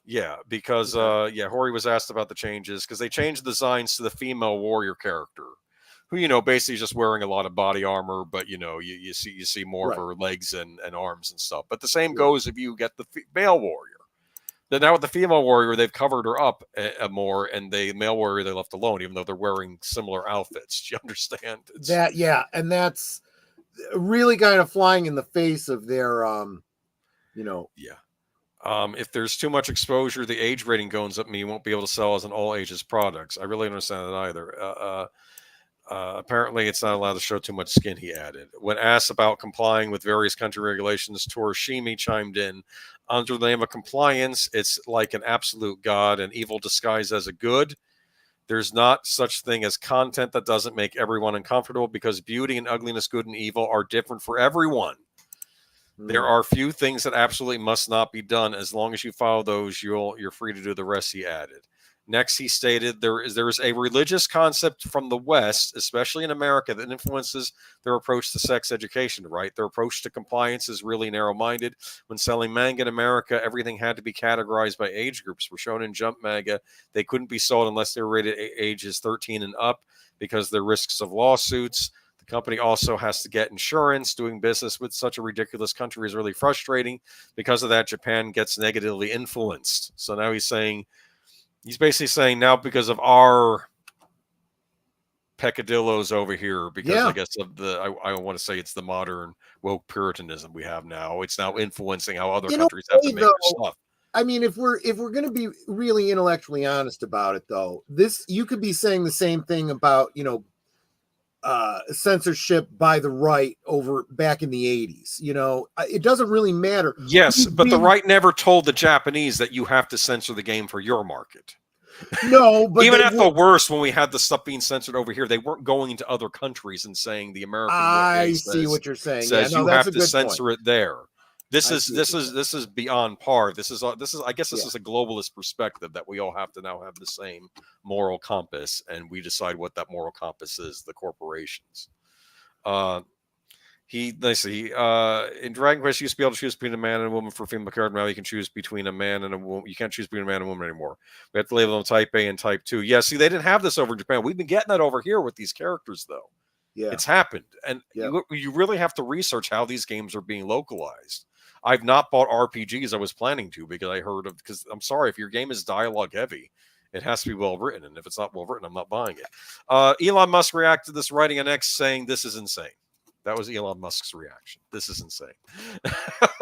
Yeah, because Horii was asked about the changes because they changed the designs to the female warrior character, who basically is just wearing a lot of body armor, but you see more of her legs and arms and stuff. But the same goes if you get the male warrior. Then now with the female warrior, they've covered her up more, and the male warrior they left alone, even though they're wearing similar outfits. Do you understand? And that's really kind of flying in the face of their, if there's too much exposure, the age rating goes up, and you won't be able to sell as an all ages products. I really don't understand that either. Apparently, it's not allowed to show too much skin, he added. When asked about complying with various country regulations, Torishimi chimed in, "Under the name of compliance, it's like an absolute god and evil disguised as a good. There's not such thing as content that doesn't make everyone uncomfortable because beauty and ugliness, good and evil are different for everyone. There are few things that absolutely must not be done. As long as you follow those, you're free to do the rest," he added. Next, he stated, there is a religious concept from the West, especially in America, that influences their approach to sex education, right? Their approach to compliance is really narrow-minded. When selling manga in America, everything had to be categorized by age groups. For Shonen Jump manga, they couldn't be sold unless they were rated ages 13 and up because there are risks of lawsuits. The company also has to get insurance. Doing business with such a ridiculous country is really frustrating. Because of that, Japan gets negatively influenced. So now he's saying, He's basically saying now because of our peccadillos over here, because I guess of I want to say it's the modern woke puritanism we have now. It's now influencing how other countries have to make their stuff. I mean, if we're going to be really intellectually honest about it, though, you could be saying the same thing about censorship by the right back in the 80s. It doesn't really matter. Yes, but the right never told the Japanese that you have to censor the game for your market. No, but even at the worst, when we had the stuff being censored over here, they weren't going into other countries and saying the American. I see what you're saying. Says you have to censor it there. This is beyond par. This is I guess this is a globalist perspective that we all have to now have the same moral compass, and we decide what that moral compass is. The corporations. Let's see. In Dragon Quest, you used to be able to choose between a man and a woman for a female character. Now you can choose between a man and a woman. You can't choose between a man and a woman anymore. We have to label them Type A and Type 2. Yeah, see, they didn't have this over in Japan. We've been getting that over here with these characters, though. Yeah, it's happened, and you really have to research how these games are being localized. I've not bought RPGs. I was planning to because I heard of. Because I'm sorry, if your game is dialogue heavy, it has to be well written, and if it's not well written, I'm not buying it. Elon Musk reacted to this, writing an X saying, "This is insane." That was Elon Musk's reaction. This is insane.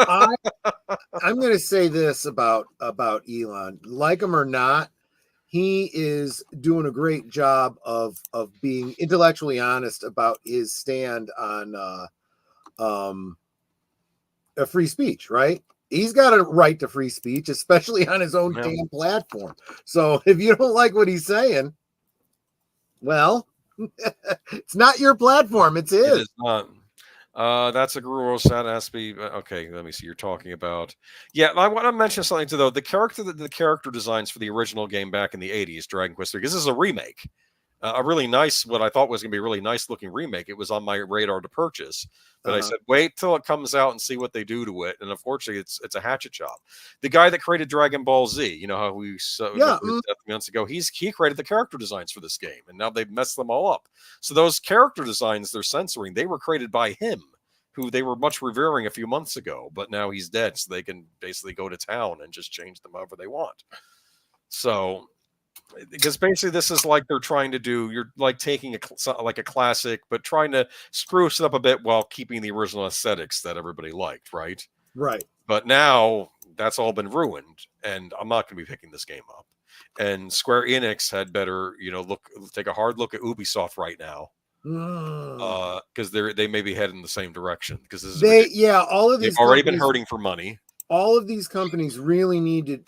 I'm going to say this about Elon. Like him or not, he is doing a great job of being intellectually honest about his stand on free speech, right? He's got a right to free speech, especially on his own damn platform. So if you don't like what he's saying, well, it's not your platform. It's his. It is not. That's a guru that has to be okay. Let me see. You're talking about I want to mention something too, though. The character designs for the original game back in the 80s, Dragon Quest 3. This is a remake, a really nice, what I thought was going to be a really nice looking remake. It was on my radar to purchase, but I said wait till it comes out and see what they do to it. And unfortunately, it's a hatchet job. The guy that created Dragon Ball Z, you know how we months ago, he created the character designs for this game, and now they've messed them all up. So those character designs they're censoring, they were created by him, who they were much revering a few months ago, but now he's dead, so they can basically go to town and just change them however they want. So, because basically this is like they're trying to do, you're like taking a classic, but trying to spruce it up a bit while keeping the original aesthetics that everybody liked, right? Right. But now that's all been ruined, and I'm not going to be picking this game up. And Square Enix had better, take a hard look at Ubisoft right now. Because they may be heading in the same direction, because all of these they've already been hurting for money. All of these companies really need to,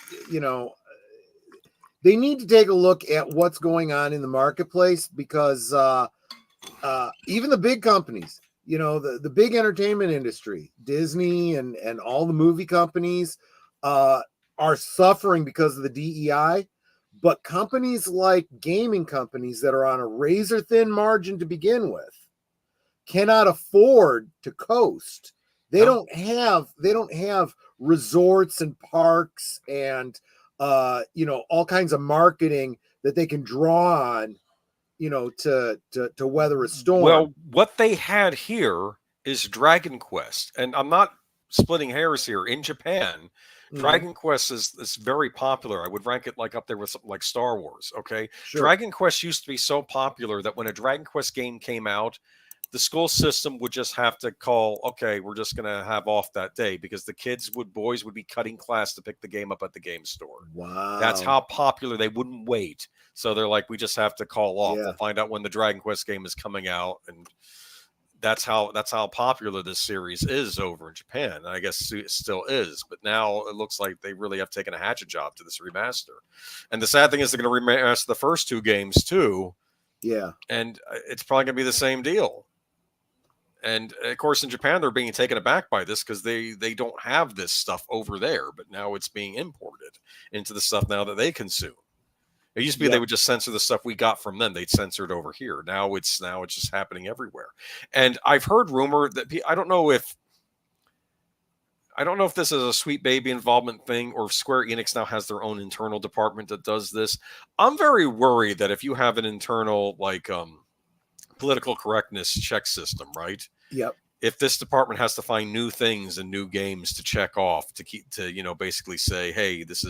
they need to take a look at what's going on in the marketplace, because even the big companies, the big entertainment industry, Disney and all the movie companies are suffering because of the DEI. But companies like gaming companies that are on a razor thin margin to begin with cannot afford to coast. They don't have resorts and parks and all kinds of marketing that they can draw on, to weather a storm. Well, what they had here is Dragon Quest, and I'm not splitting hairs here. In Japan, Dragon Quest is very popular. I would rank it like up there with something like Star Wars. Okay, sure. Dragon Quest used to be so popular that when a Dragon Quest game came out, the school system would just have to call, okay, we're just going to have off that day, because the boys would be cutting class to pick the game up at the game store. Wow. That's how popular. They wouldn't wait. So they're like, we just have to call off. We'll find out when the Dragon Quest game is coming out. And that's how popular this series is over in Japan. And I guess it still is. But now it looks like they really have taken a hatchet job to this remaster. And the sad thing is they're going to remaster the first two games too. Yeah. And it's probably going to be the same deal. And of course, in Japan, they're being taken aback by this, because they don't have this stuff over there. But now it's being imported into the stuff now that they consume. It used to be they would just censor the stuff we got from them. They'd censor it over here. Now it's just happening everywhere. And I've heard rumor that I don't know if this is a Sweet Baby involvement thing, or if Square Enix now has their own internal department that does this. I'm very worried that if you have an internal political correctness check system, right? Yep. If this department has to find new things and new games to check off to basically say, hey, this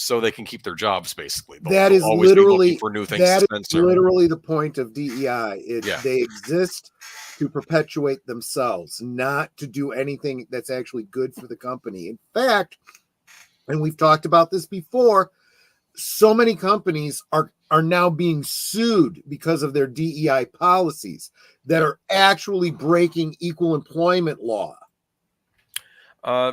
so they can keep their jobs. Basically, that is always literally be looking for new things to censor. Literally the point of DEI. They exist to perpetuate themselves, not to do anything that's actually good for the company. In fact, and we've talked about this before, so many companies are now being sued because of their DEI policies that are actually breaking equal employment law.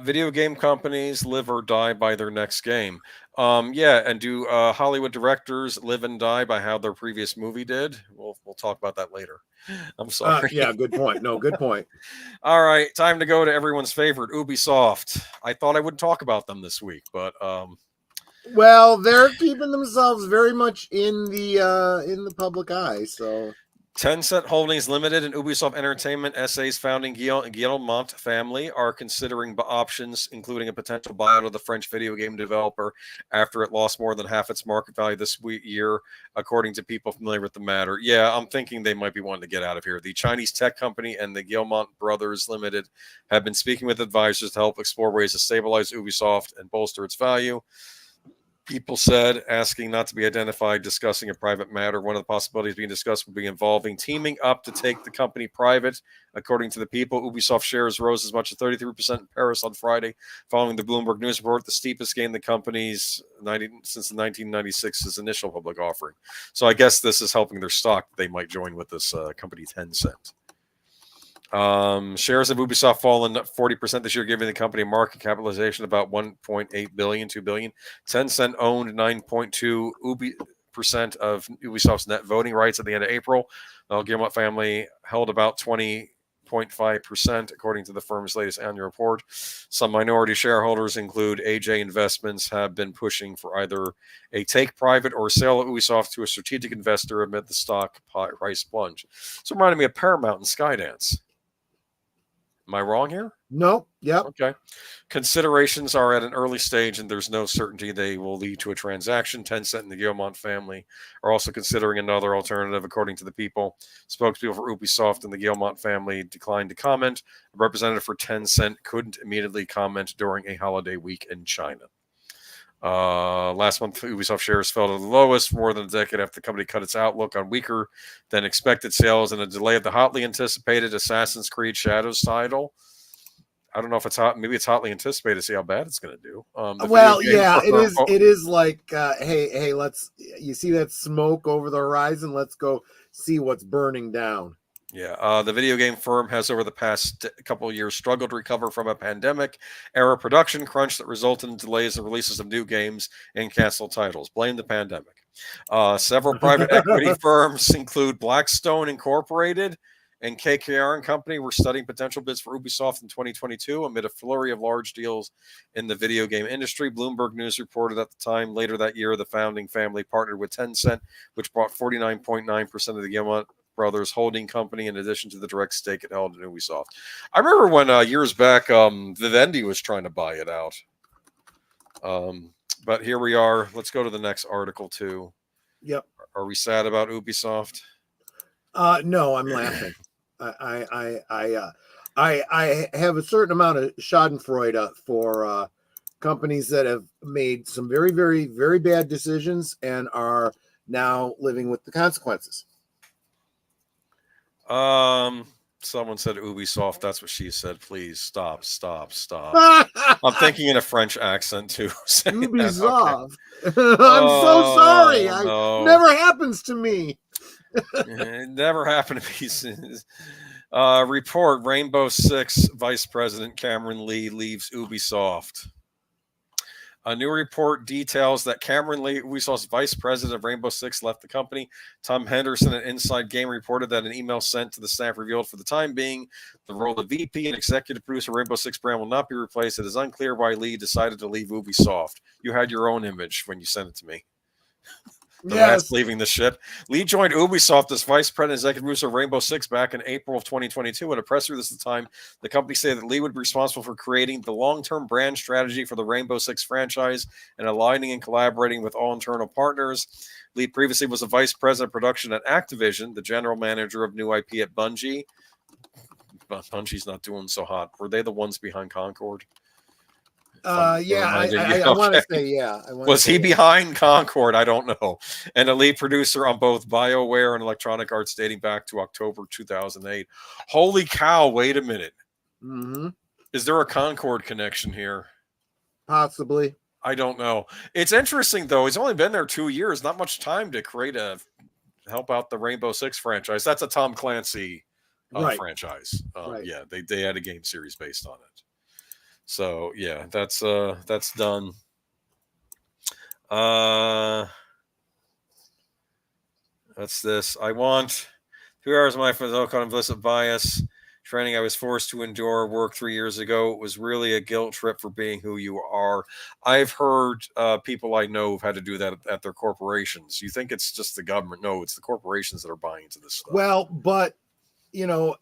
Video game companies live or die by their next game. And do Hollywood directors live and die by how their previous movie did? We'll talk about that later. I'm sorry. Yeah, good point. No, good point. All right, time to go to everyone's favorite, Ubisoft. I thought I wouldn't talk about them this week, but well, they're keeping themselves very much in the public eye. So Tencent Holdings Limited and Ubisoft Entertainment SA's founding Guillemot family are considering options, including a potential buyout of the French video game developer after it lost more than half its market value this year, according to people familiar with the matter. Yeah, I'm thinking they might be wanting to get out of here. The Chinese tech company and the Guillemot Brothers Limited have been speaking with advisors to help explore ways to stabilize Ubisoft and bolster its value. People said, asking not to be identified, discussing a private matter. One of the possibilities being discussed would be involving teaming up to take the company private. According to the people, Ubisoft shares rose as much as 33% in Paris on Friday, following the Bloomberg News report, the steepest gain in the company's since the 1996's initial public offering. So I guess this is helping their stock. They might join with this company Tencent. Shares of Ubisoft fallen 40% this year, giving the company a market capitalization of about $1.8 billion, $2 billion. Tencent owned 9.2% of Ubisoft's net voting rights at the end of April. The Guillemot family held about 20.5%, according to the firm's latest annual report. Some minority shareholders, include AJ Investments, have been pushing for either a take private or sale of Ubisoft to a strategic investor amid the stock price plunge. So it reminded me of Paramount and Skydance. Am I wrong here? No. Yep. Okay. Considerations are at an early stage, and there's no certainty they will lead to a transaction. Tencent and the Guillemot family are also considering another alternative, according to the people. Spokespeople for Ubisoft and the Guillemot family declined to comment. A representative for Tencent couldn't immediately comment during a holiday week in China. Last month, Ubisoft shares fell to the lowest more than a decade after the company cut its outlook on weaker than expected sales and a delay of the hotly anticipated Assassin's Creed Shadows title. I don't know if it's hot. Maybe it's hotly anticipated to see how bad it's going to do. Well, yeah, it is. It is like, hey, you see that smoke over the horizon? Let's go see what's burning down. Yeah, the video game firm has over the past couple of years struggled to recover from a pandemic-era production crunch that resulted in delays in releases of new games and canceled titles. Blame the pandemic. Several private equity firms include Blackstone Incorporated and KKR and Company were studying potential bids for Ubisoft in 2022 amid a flurry of large deals in the video game industry. Bloomberg News reported at the time later that year the founding family partnered with Tencent, which bought 49.9% of the Guillemot Brothers holding company in addition to the direct stake it held in Ubisoft. I remember when years back Vivendi was trying to buy it out. But here we are. Let's go to the next article too. Yep. Are we sad about Ubisoft? No, I'm laughing. I have a certain amount of schadenfreude for companies that have made some very, very, very bad decisions and are now living with the consequences. Someone said Ubisoft. That's what she said. Please stop. I'm thinking in a French accent too. Ubisoft. Okay. I'm so sorry. No. Never happens to me. It never happened to me. Report: Rainbow Six Vice President Cameron Lee leaves Ubisoft. A new report details that Cameron Lee, Ubisoft's vice president of Rainbow Six, left the company. Tom Henderson at Inside Game reported that an email sent to the staff revealed for the time being the role of VP and executive producer Rainbow Six brand will not be replaced. It is unclear why Lee decided to leave Ubisoft. You had your own image when you sent it to me. Yes. Leaving the ship. Lee joined Ubisoft as vice president and executive producer of Rainbow Six back in April of 2022. In a press release at the time, the company said that Lee would be responsible for creating the long-term brand strategy for the Rainbow Six franchise and aligning and collaborating with all internal partners. Lee previously was a vice president of production at Activision, the general manager of new IP at Bungie. Bungie's not doing so hot. Were they the ones behind Concord? Yeah, I want to say yeah. Was he behind Concord? I don't know. And a lead producer on both BioWare and Electronic Arts dating back to October 2008. Holy cow, wait a minute. Mm-hmm. Is there a Concord connection here? Possibly. I don't know. It's interesting, though. He's only been there 2 years. Not much time to help out the Rainbow Six franchise. That's a Tom Clancy franchise. Right. Yeah, they had a game series based on it. So yeah, that's done. That's this. I want 2 hours of my kind of implicit bias training I was forced to endure work 3 years ago. It was really a guilt trip for being who you are. I've heard people I know have had to do that at their corporations. You think it's just the government? No, it's the corporations that are buying into this stuff. Well, but you know.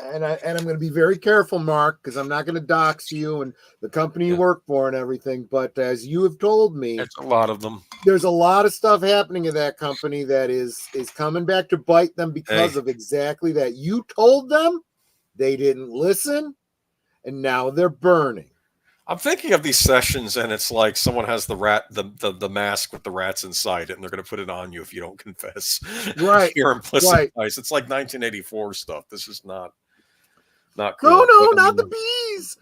And I'm going to be very careful, Mark, because I'm not going to dox you and the company you work for and everything. But as you have told me, it's a lot of them. There's a lot of stuff happening in that company that is coming back to bite them because of exactly that. You told them, they didn't listen, and now they're burning. I'm thinking of these sessions, and it's like someone has the mask with the rats inside it, and they're going to put it on you if you don't confess. Right. Your implicit bias. It's like 1984 stuff. This is not cool. No, not the bees.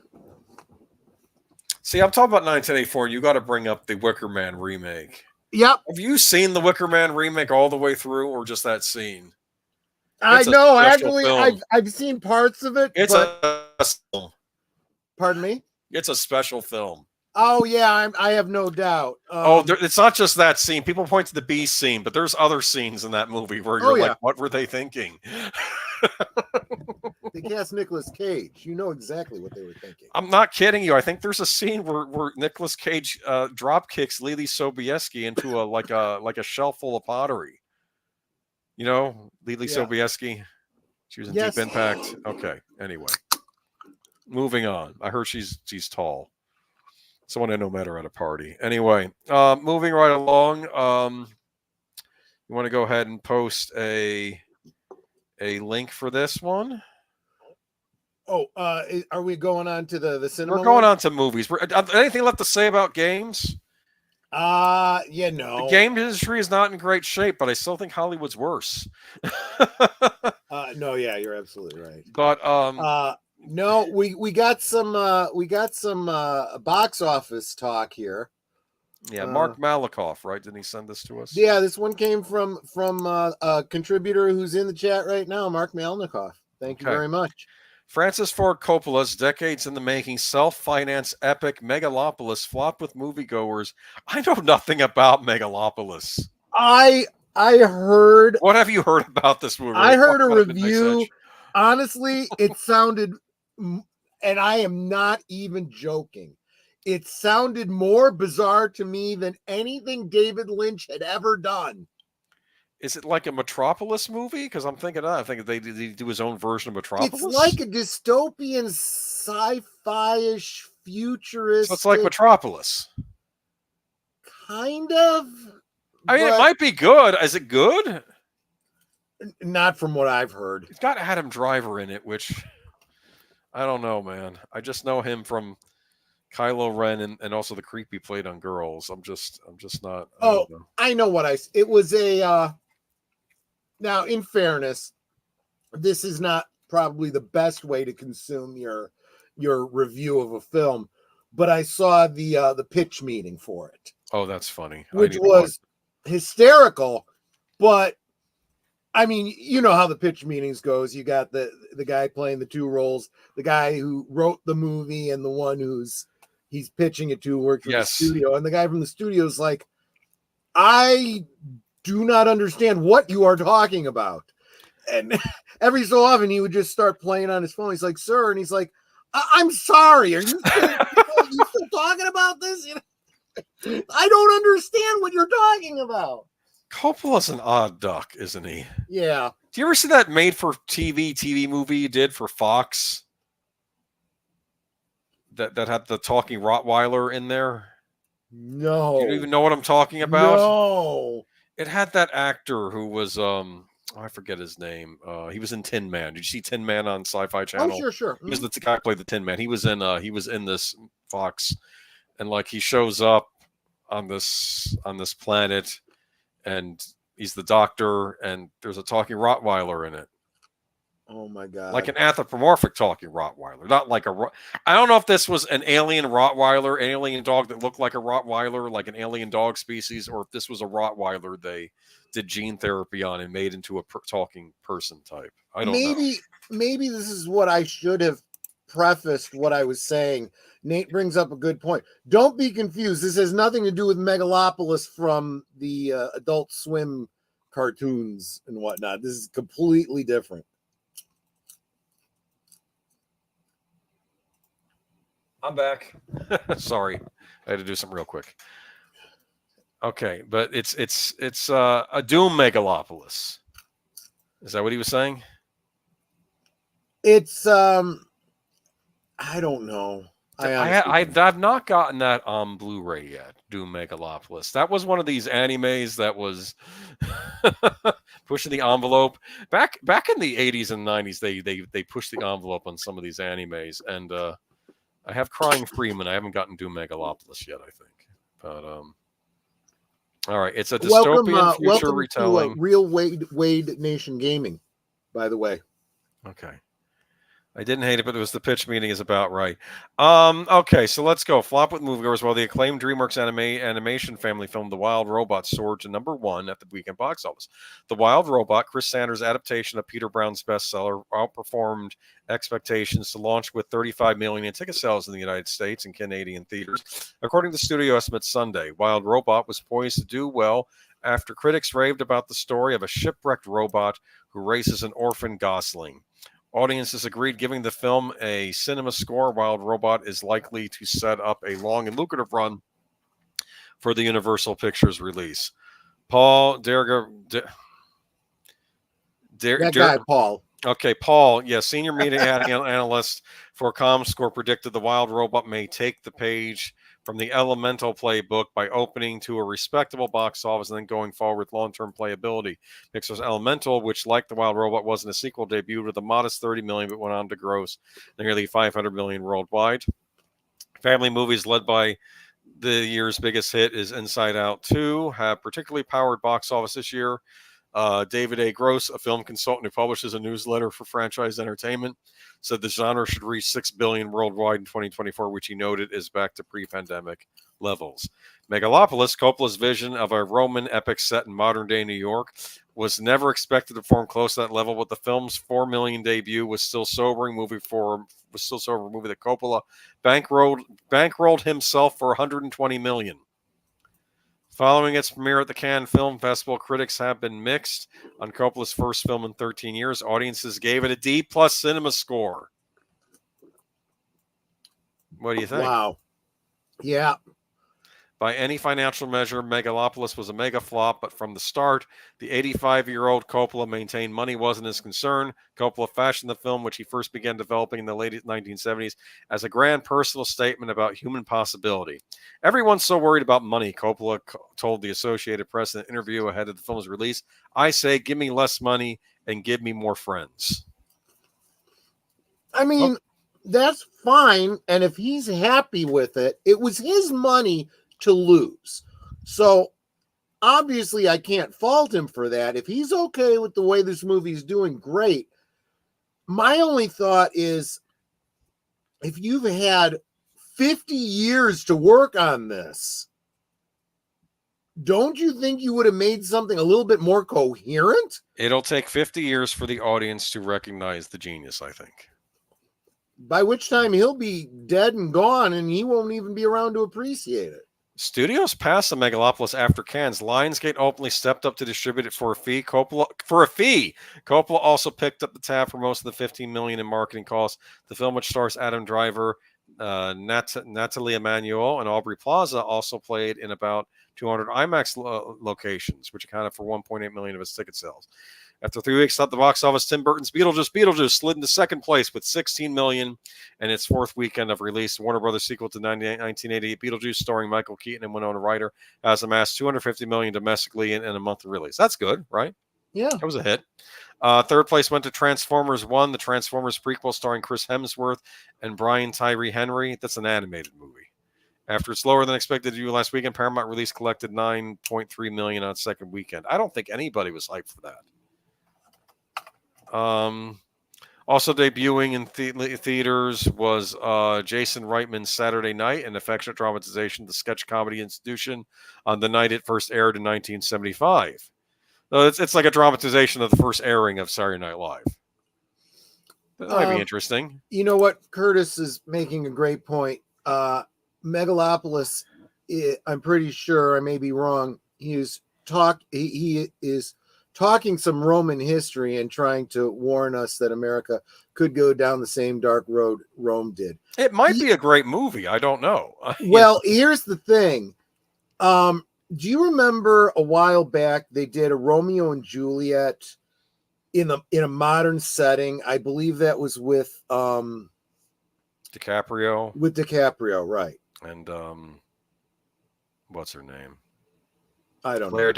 See, I'm talking about 1984. You got to bring up the Wicker Man remake. Yep. Have you seen the Wicker Man remake all the way through, or just that scene? I know. Actually, I've seen parts of it. It's a film. Pardon me? It's a special film. Oh yeah, I have no doubt. It's not just that scene. People point to the bee scene, but there's other scenes in that movie where you're like, "What were they thinking?" They cast Nicolas Cage. You know exactly what they were thinking. I'm not kidding you. I think there's a scene where Nicolas Cage drop kicks Lily Sobieski into a shelf full of pottery. You know, Lily Sobieski. She was in Deep Impact. Okay. Anyway. Moving on. I heard she's tall. Someone I know met her at a party. Anyway, moving right along. You want to go ahead and post a link for this one? Oh, are we going on to the cinema? We're going on to movies. Anything left to say about games? No. The game industry is not in great shape, but I still think Hollywood's worse. No, yeah, you're absolutely right. But no, we got some box office talk here. Yeah, Mark Malikoff, right? Didn't he send this to us? Yeah, this one came from a contributor who's in the chat right now, Mark Malikoff. Thank you very much. Francis Ford Coppola's decades in the making self-financed epic Megalopolis flopped with moviegoers. I know nothing about Megalopolis. I heard. What have you heard about this movie? I heard a review. Honestly, it sounded, and I am not even joking, it sounded more bizarre to me than anything David Lynch had ever done. Is it like a Metropolis movie? Because I'm thinking, I think they do his own version of Metropolis. It's like a dystopian, sci-fi-ish, futuristic. So it's like Metropolis. Kind of. I mean, it might be good. Is it good? Not from what I've heard. It's got Adam Driver in it, which I don't know, man. I just know him from Kylo Ren and also the creep he played on Girls. I'm just not. I know what it was a. Now, in fairness, this is not probably the best way to consume your review of a film, but I saw the pitch meeting for it. Oh, that's funny. Which was hysterical, but I mean, you know how the pitch meetings goes. You got the guy playing the two roles, the guy who wrote the movie and the one he's pitching it to worked for the studio. And the guy from the studio is like, I do not understand what you are talking about. And every so often he would just start playing on his phone. He's like, sir. And he's like, I'm sorry. Are you still talking about this? You know, I don't understand what you're talking about. Coppola's an odd duck, isn't he? Yeah. Do you ever see that made-for-TV movie you did for Fox? That had the talking Rottweiler in there? No. You don't even know what I'm talking about? No. It had that actor who was I forget his name. He was in Tin Man. Did you see Tin Man on Sci-Fi Channel? Oh, sure. He was the guy who played the Tin Man. He was in this Fox, and like he shows up on this planet, and he's the doctor, and there's a talking Rottweiler in it. Oh my God! Like an anthropomorphic talking Rottweiler, not like I don't know if this was an alien Rottweiler, alien dog that looked like a Rottweiler, like an alien dog species, or if this was a Rottweiler they did gene therapy on and made into a talking person type. I don't know. Maybe this is what I should have prefaced what I was saying. Nate brings up a good point. Don't be confused. This has nothing to do with Megalopolis from the Adult Swim cartoons and whatnot. This is completely different. I'm back. Sorry, I had to do something real quick. Okay, but it's a Doom Megalopolis. Is that what he was saying? It's I don't know. I've not gotten that on Blu-ray yet. Doom Megalopolis. That was one of these animes that was pushing the envelope. Back in the 80s and 90s, they pushed the envelope on some of these animes, and I have Crying Freeman. I haven't gotten Doom Megalopolis yet, I think. But all right, it's a dystopian future retelling. To, Real Wade Nation Gaming, by the way. Okay. I didn't hate it, but it was the pitch meeting is about right. Okay, so let's go. Flop with moviegoers. While the acclaimed DreamWorks animation family film The Wild Robot soared to #1 at the weekend box office. The Wild Robot, Chris Sanders' adaptation of Peter Brown's bestseller, outperformed expectations to launch with 35 million in ticket sales in the United States and Canadian theaters. According to studio estimates Sunday, Wild Robot was poised to do well after critics raved about the story of a shipwrecked robot who races an orphan gosling. Audiences agreed, giving the film a cinema score. Wild Robot is likely to set up a long and lucrative run for the Universal Pictures release. Paul That guy, Paul. Okay, Paul, senior media analyst for ComScore predicted the Wild Robot may take the page from the Elemental playbook by opening to a respectable box office and then going forward with long-term playability. Pixar's Elemental, which like the Wild Robot wasn't a sequel, debuted with a modest 30 million but went on to gross nearly 500 million worldwide. Family movies led by the year's biggest hit is Inside Out 2 have particularly powered box office this year. David A. Gross, a film consultant who publishes a newsletter for Franchise Entertainment, said the genre should reach $6 billion worldwide in 2024, which he noted is back to pre-pandemic levels. Megalopolis, Coppola's vision of a Roman epic set in modern-day New York, was never expected to perform close to that level, but the film's $4 million debut was still sobering movie that Coppola bankrolled himself for $120 million. Following its premiere at the Cannes Film Festival, critics have been mixed on Coppola's first film in 13 years. Audiences gave it a D+ cinema score. What do you think? Wow. Yeah. By any financial measure, Megalopolis was a mega flop, but from the start, the 85-year-old Coppola maintained money wasn't his concern. Coppola fashioned the film, which he first began developing in the late 1970s, as a grand personal statement about human possibility. Everyone's so worried about money, Coppola told the Associated Press in an interview ahead of the film's release. I say, give me less money and give me more friends. I mean, that's fine. And if he's happy with it, it was his money to lose. So obviously I can't fault him for that. If he's okay with the way this movie is doing, great. My only thought is, if you've had 50 years to work on this, don't you think you would have made something a little bit more coherent? It'll take 50 years for the audience to recognize the genius, I think. By which time he'll be dead and gone, and he won't even be around to appreciate it. Studios passed the Megalopolis after Cannes. Lionsgate openly stepped up to distribute it for a fee. Coppola also picked up the tab for most of the $15 million in marketing costs. The film, which stars Adam Driver, Natalie Emanuel, and Aubrey Plaza, also played in about 200 IMAX locations, which accounted for 1.8 million of its ticket sales. After 3 weeks at the box office, Tim Burton's Beetlejuice slid into second place with 16 million in its fourth weekend of release. Warner Brothers' sequel to 1988 Beetlejuice, starring Michael Keaton and Winona Ryder, has amassed 250 million domestically in a month of release. That's good, right? Yeah. That was a hit. Third place went to Transformers 1, the Transformers prequel starring Chris Hemsworth and Brian Tyree Henry. That's an animated movie. After its lower than expected debut last weekend, Paramount release collected $9.3 million on its second weekend. I don't think anybody was hyped for that. Also debuting in theaters was Jason Reitman's Saturday Night, an affectionate dramatization of the sketch comedy institution on the night it first aired in 1975. So it's like a dramatization of the first airing of Saturday Night Live. That might be interesting. You know what? Curtis is making a great point. Megalopolis, I'm pretty sure, I may be wrong, he is talking some Roman history and trying to warn us that America could go down the same dark road Rome did. It might be a great movie. I don't know. Well, here's the thing. Do you remember a while back they did a Romeo and Juliet in a modern setting? I believe that was with DiCaprio. With DiCaprio, right? And what's her name? I don't know. Claire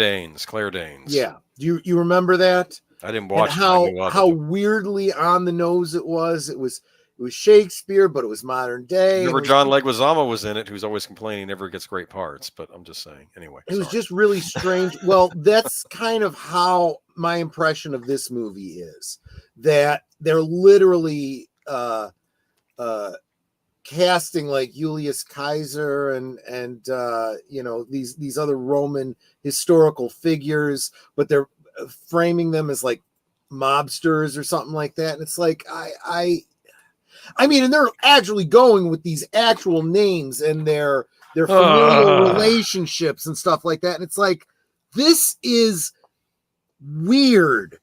Danes. Yeah. Do you remember that? I didn't watch how weirdly on the nose it was. It was Shakespeare, but it was modern day. Remember John Leguizamo was in it, who's always complaining never gets great parts, but I'm just saying. Anyway. It was just really strange. Well, that's kind of how my impression of this movie is. That they're literally casting like Julius Caesar and these other Roman historical figures, but they're framing them as like mobsters or something like that. And it's like I mean, and they're actually going with these actual names and their familial relationships and stuff like that. And it's like, this is weird.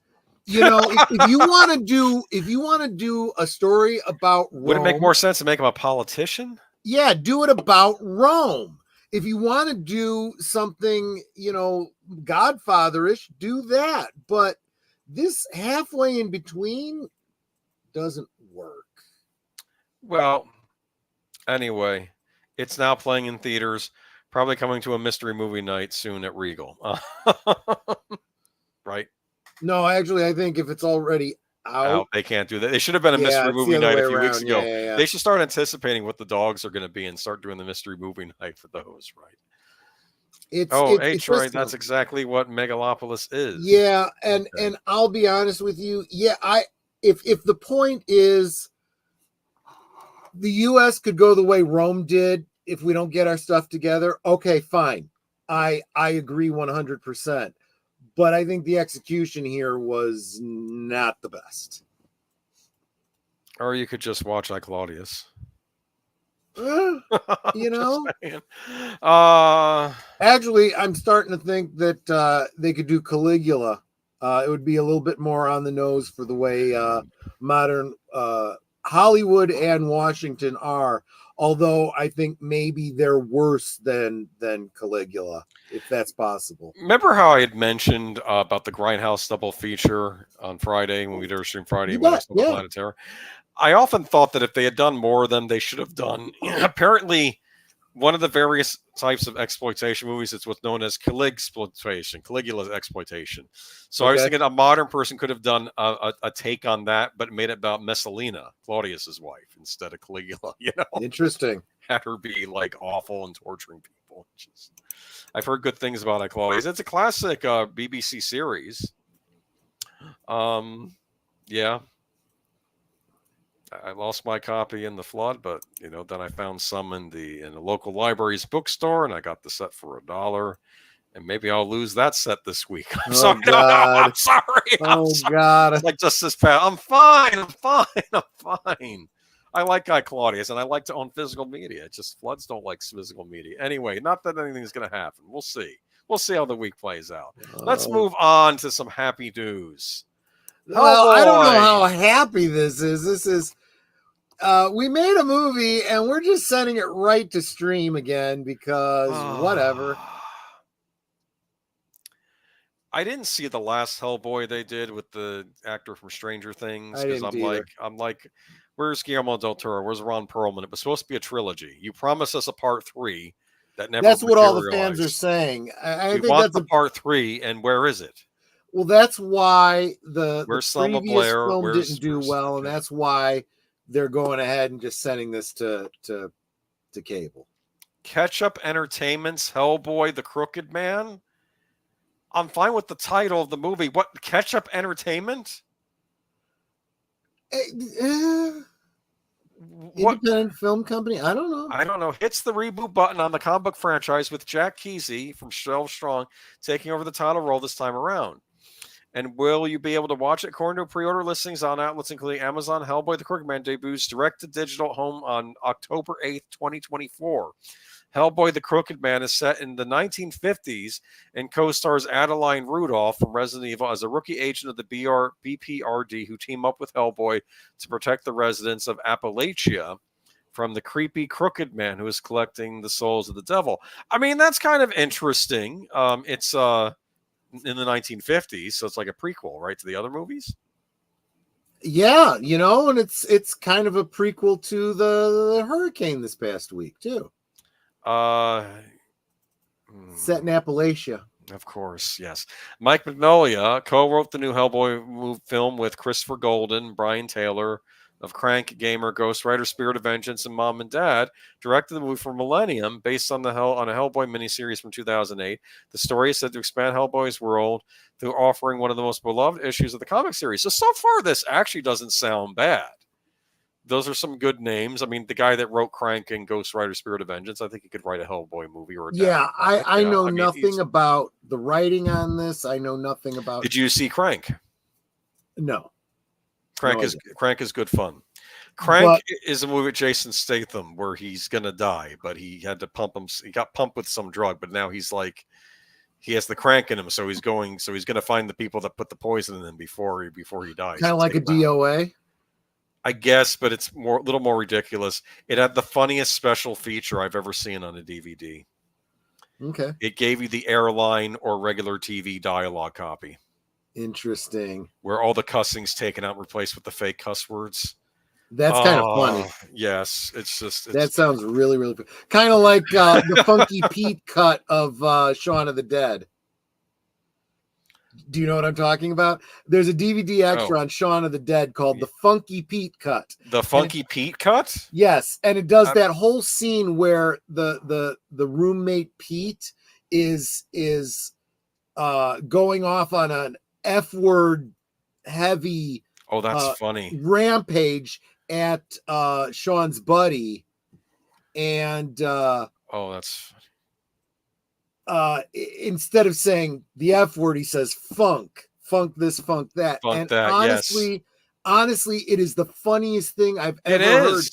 You know, if you want to do a story about Rome, would it make more sense to make him a politician? Yeah, do it about Rome. If you want to do something, Godfather-ish, do that. But this halfway in between doesn't work. Well, anyway, it's now playing in theaters, probably coming to a mystery movie night soon at Regal. Right? No, actually, I think if it's already out, they can't do that. They should have been a mystery movie night a few weeks ago. Yeah. They should start anticipating what the dogs are going to be and start doing the mystery movie night for those, right? Troy, that's exactly what Megalopolis is. Yeah, and I'll be honest with you. Yeah, if the point is the U.S. could go the way Rome did if we don't get our stuff together, okay, fine. I agree 100%. But I think the execution here was not the best. Or you could just watch Claudius. Actually, I'm starting to think that they could do Caligula. It would be a little bit more on the nose for the way modern Hollywood and Washington are. Although I think maybe they're worse than Caligula, if that's possible. Remember how I had mentioned about the Grindhouse double feature on Friday when we did stream Friday? Planet Terror? I often thought that if they had done more of them, they should have done. Apparently, one of the various types of exploitation movies is what's known as Caligula exploitation. So I was thinking a modern person could have done a take on that, but made it about Messalina, Claudius's wife, instead of Caligula. Interesting. Had her be like awful and torturing people. I've heard good things about Claudius. It's a classic BBC series. Yeah. I lost my copy in the flood, but then I found some in the local library's bookstore, and I got the set for $1. And maybe I'll lose that set this week. I'm sorry. I'm sorry. God! It's like just this past. I'm fine. I like Guy Claudius, and I like to own physical media. It's just floods don't like physical media. Anyway, not that anything's going to happen. We'll see. We'll see how the week plays out. Let's move on to some happy news. Well, I don't know how happy this is. This is. We made a movie and we're just sending it right to stream again because whatever. I didn't see the last Hellboy they did with the actor from Stranger Things because I'm like, where's Guillermo del Toro? Where's Ron Perlman? It was supposed to be a trilogy. You promised us a part 3 that never. That's what all the fans are saying. I think that's a part 3, and where is it? Well, that's why the previous Blair? film didn't do well, and that's why they're going ahead and just sending this to cable. Ketchup Entertainment's Hellboy, the Crooked Man. I'm fine with the title of the movie. What, Ketchup Entertainment? Independent film company? I don't know. I don't know. Hits the reboot button on the comic book franchise with Jack Kesey from 12 Strong taking over the title role this time around. And will you be able to watch it? According to pre-order listings on outlets including Amazon, Hellboy the Crooked Man debuts direct-to-digital home on October 8th, 2024. Hellboy the Crooked Man is set in the 1950s and co-stars Adeline Rudolph from Resident Evil as a rookie agent of the BPRD who team up with Hellboy to protect the residents of Appalachia from the creepy Crooked Man who is collecting the souls of the devil. I mean, that's kind of interesting. It's in the 1950s, so it's like a prequel, right, to the other movies? Yeah, and it's kind of a prequel to the hurricane this past week, too. Set in Appalachia. Of course, yes. Mike Mignola co-wrote the new Hellboy film with Christopher Golden, Brian Taylor of Crank, Gamer, Ghost Rider, Spirit of Vengeance, and Mom and Dad. Directed the movie for Millennium, based on a Hellboy miniseries from 2008. The story is said to expand Hellboy's world through offering one of the most beloved issues of the comic series. So far, this actually doesn't sound bad. Those are some good names. I mean, the guy that wrote Crank and Ghost Rider Spirit of Vengeance, I think he could write a Hellboy movie or a I know nothing about the writing on this. I know nothing about. Did you see Crank? No. Crank is good fun. Crank is a movie with Jason Statham where he's gonna die, but he had to pump him. He got pumped with some drug, but now he's like, he has the crank in him, so he's gonna find the people that put the poison in him before he dies. Kind of like a DOA. I guess, but it's a little more ridiculous. It had the funniest special feature I've ever seen on a DVD. Okay. It gave you the airline or regular TV dialogue copy. Interesting. Where all the cussing's taken out and replaced with the fake cuss words. That's kind of funny. Yes, that sounds really, really good. Kind of like the Funky Pete cut of Shaun of the Dead. Do you know what I'm talking about? There's a DVD extra on Shaun of the Dead called the Funky Pete cut. The Funky Pete cut? Yes, and it does that whole scene where the roommate Pete is going off on an F-word heavy funny rampage at Sean's buddy, and that's instead of saying the F word, he says funk this, funk that. Honestly, it is the funniest thing I've ever heard.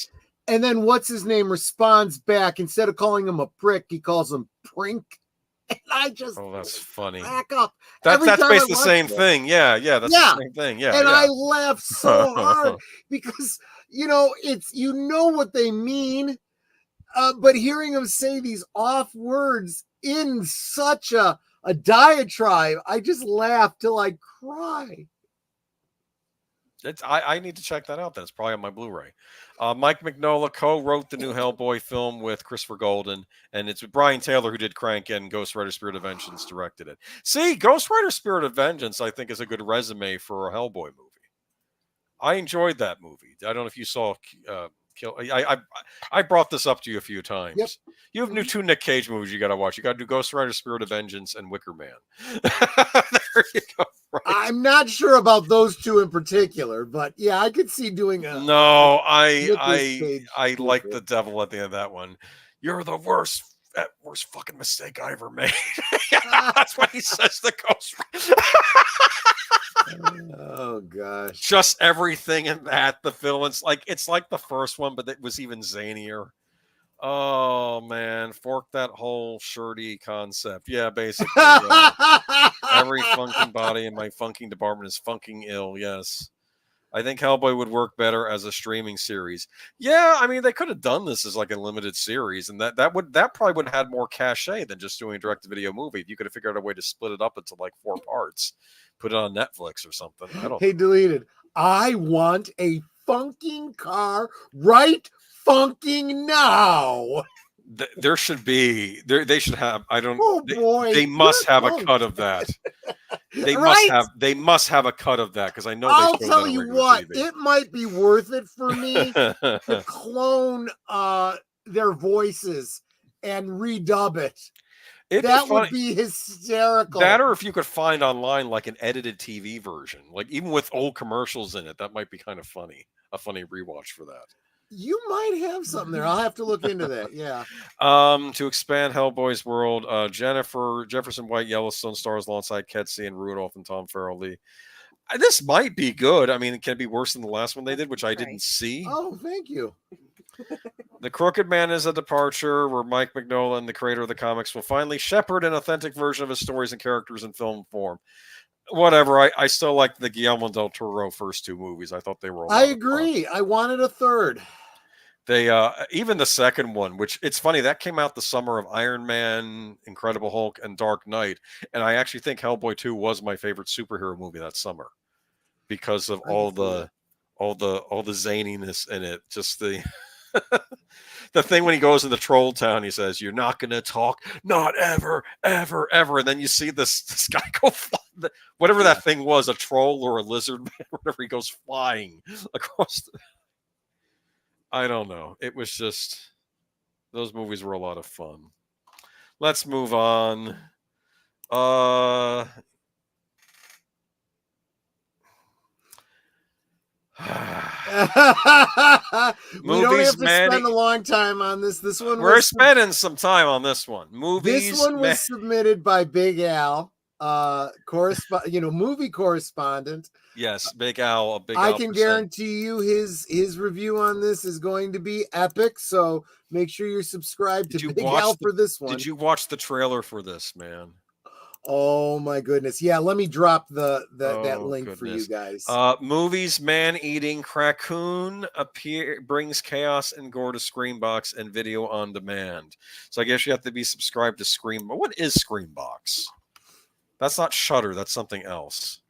And then what's his name responds back, instead of calling him a prick, he calls him prink. And I just that's funny. Back up. That's basically the same thing. Yeah, that's the same thing. Yeah. And I laugh so hard because it's what they mean. But hearing him say these off words in such a diatribe, I just laugh till I cry. I need to check that out. Then it's probably on my Blu-ray. Mike Mignola co-wrote the new Hellboy film with Christopher Golden, and it's with Brian Taylor, who did Crank, and Ghost Rider Spirit of Vengeance directed it. See, Ghost Rider Spirit of Vengeance, I think, is a good resume for a Hellboy movie. I enjoyed that movie. I don't know if you saw I brought this up to you a few times. Yep. You have two Nick Cage movies you got to watch. You got to do Ghost Rider Spirit of Vengeance and Wicker Man. There you go. Right. I'm not sure about those two in particular, but yeah, I could see doing a. No, I like the devil at the end of that one. You're the worst fucking mistake I ever made. That's what he says to Ghost Rider. Oh gosh. Just everything in that, the villains, it's like the first one, but it was even zanier. Oh man, fork that whole shirty concept. Yeah, basically. Every funking body in my funking department is funking ill. Yes. I think Hellboy would work better as a streaming series. Yeah, I mean they could have done this as like a limited series, and that probably would have had more cachet than just doing a direct-to-video movie. If you could have figured out a way to split it up into like 4 parts, put it on Netflix or something. Hey, deleted. I want a funking car right funking now. There should be they should have. I don't. Oh boy, they must have a cut of that. They must have a cut of that because I know. I'll tell you what, TV. It might be worth it for me to clone their voices and redub it. It'd That be funny. would be hysterical. That, or if you could find online like an edited TV version, like even with old commercials in it, that might be kind of funny. A funny rewatch for that. You might have something there. I'll have to look into that. Yeah. To expand Hellboy's world, Jefferson White Yellowstone stars alongside Ketsy and Rudolph and Tom Farrelly. This might be good. I mean, it can be worse than the last one they did, which I didn't see. Oh, thank you. The Crooked Man is a departure where Mike Mignola, the creator of the comics, will finally shepherd an authentic version of his stories and characters in film form. Whatever. I still like the Guillermo del Toro first two movies. I thought they were. I agree. I wanted a third. They even the second one, which it's funny, that came out the summer of Iron Man, Incredible Hulk, and Dark Knight, and I actually think Hellboy 2 was my favorite superhero movie that summer because of all the zaniness in it. Just the the thing when he goes into Troll Town, he says, "You're not gonna talk, not ever, ever, ever," and then you see this guy go fly, whatever that thing was, a troll or a lizard man, whatever, he goes flying across the. I don't know. It was just, those movies were a lot of fun. Let's move on. We don't have to spend a long time on this. This one we're spending some time on this one. Movies. This one was submitted by Big Al, movie correspondent. Yes, Big Al. I can guarantee you his review on this is going to be epic. So make sure you're subscribed to Big Al for this one. Did you watch the trailer for this, man? Oh my goodness. Yeah, let me drop that link for you guys. Movies man-eating CRACKCOON brings chaos and gore to Screambox and video on demand. So I guess you have to be subscribed to Scream. What is Screambox? That's not Shudder, that's something else.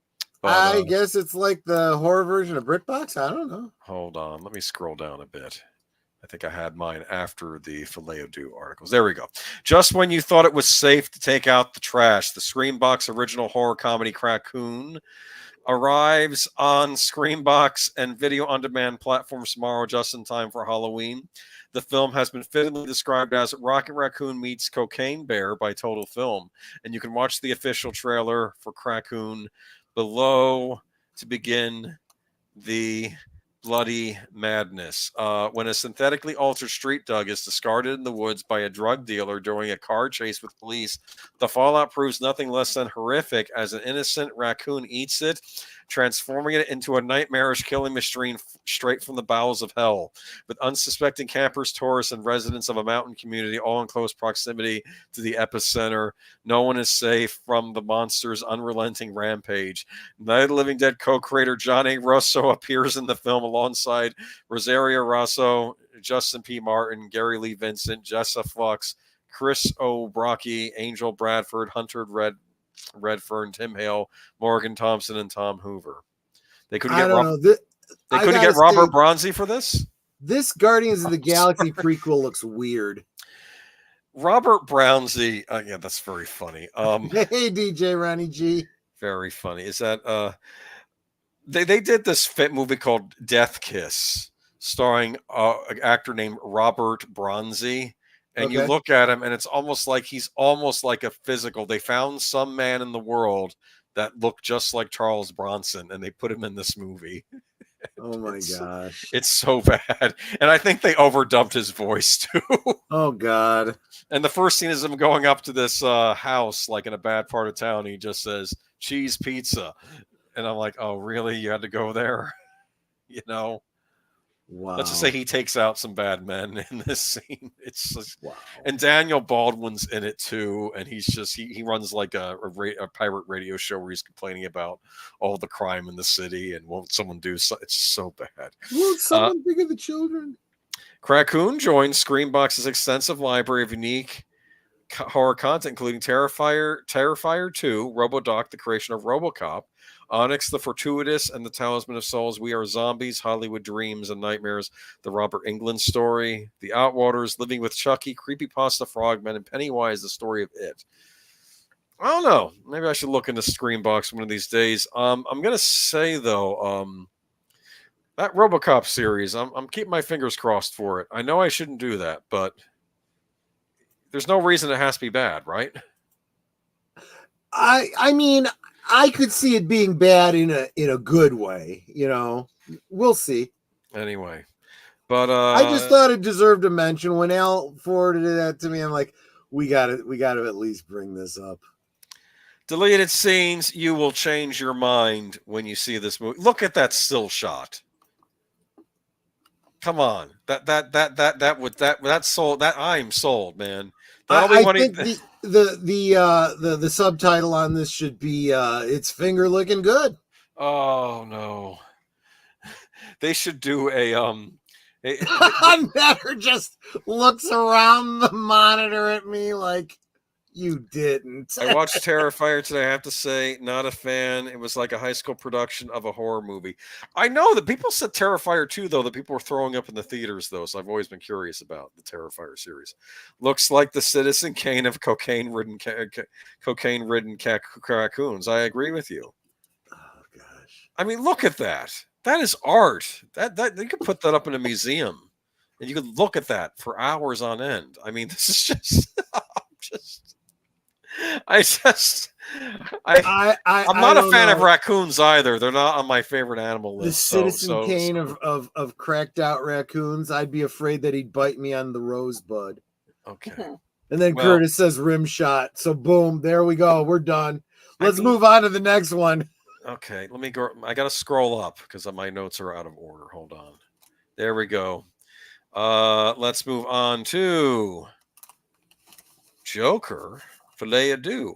But, I guess it's like the horror version of BritBox. I don't know. Hold on, let me scroll down a bit. I think I had mine after the Folie articles. There we go. Just when you thought it was safe to take out the trash, the Screambox original horror comedy CRACKCOON arrives on Screambox and video on demand platforms tomorrow, just in time for Halloween. The film has been fittingly described as Rocket Raccoon meets Cocaine Bear by Total Film, and you can watch the official trailer for CRACKCOON below to begin the bloody madness. When a synthetically altered street dog is discarded in the woods by a drug dealer during a car chase with police, the fallout proves nothing less than horrific as an innocent raccoon eats it, transforming it into a nightmarish killing machine straight from the bowels of hell. With unsuspecting campers, tourists, and residents of a mountain community all in close proximity to the epicenter, no one is safe from the monster's unrelenting rampage. Night of the Living Dead co-creator John A. Russo appears in the film alongside Rosario Rosso, Justin P. Martin, Gary Lee Vincent, Jessa Flux, Chris O'Brockie, Angel Bradford, Hunter Redfern, Tim Hale, Morgan Thompson, and Tom Hoover. They couldn't get Robert Bronzi for this? This Guardians of the Galaxy prequel looks weird. Robert Bronzi, yeah, that's very funny. Hey, DJ Ronnie G. Very funny. Is that they did this fit movie called Death Kiss, starring an actor named Robert Bronzi. And you look at him, and it's almost like he's almost like a physical. They found some man in the world that looked just like Charles Bronson, and they put him in this movie. Oh my gosh. It's so bad. And I think they overdubbed his voice too. Oh God. And the first scene is him going up to this house, like in a bad part of town. He just says, "Cheese pizza." And I'm like, oh, really? You had to go there? You know? Wow. Let's just say he takes out some bad men in this scene. It's just, wow. And Daniel Baldwin's in it too, and he's just he runs like a pirate radio show where he's complaining about all the crime in the city and won't someone do so. It's so bad. Won't someone think of the children? CRACKCOON joins Screambox's extensive library of unique horror content, including Terrifier 2, RoboDoc, the creation of RoboCop, Onyx, the Fortuitous, and the Talisman of Souls, We Are Zombies, Hollywood Dreams and Nightmares, the Robert Englund Story, The Outwaters, Living with Chucky, Creepypasta Frogmen, and Pennywise, the Story of It. I don't know. Maybe I should look into Screambox one of these days. I'm going to say, though, that RoboCop series, I'm keeping my fingers crossed for it. I know I shouldn't do that, but there's no reason it has to be bad, right? I mean, I could see it being bad in a good way. We'll see. Anyway, but I just thought it deserved a mention when Al forwarded that to me. I'm like, we got to at least bring this up. Deleted scenes. You will change your mind when you see this movie. Look at that still shot. Come on, that's sold. That I'm sold, man. I think the subtitle on this should be "It's finger looking good." Oh no, they should do a Never just looks around the monitor at me like you didn't. I watched Terrifier today. I have to say, not a fan. It was like a high school production of a horror movie. I know that people said Terrifier 2, though, that people were throwing up in the theaters, though. So I've always been curious about the Terrifier series. Looks like the Citizen Kane of cocaine-ridden CRACKCOONs. I agree with you. Oh gosh! I mean, look at that. That is art. That you could put that up in a museum, and you could look at that for hours on end. I mean, this is just. I'm not a fan of raccoons either. They're not on my favorite animal list. The Citizen Kane of cracked out raccoons. I'd be afraid that he'd bite me on the rosebud. Okay. And then Curtis says rim shot. So boom, there we go. We're done. Let's move on to the next one. Okay, let me go. I got to scroll up because my notes are out of order. Hold on. There we go. Let's move on to Joker. Folie à Deux.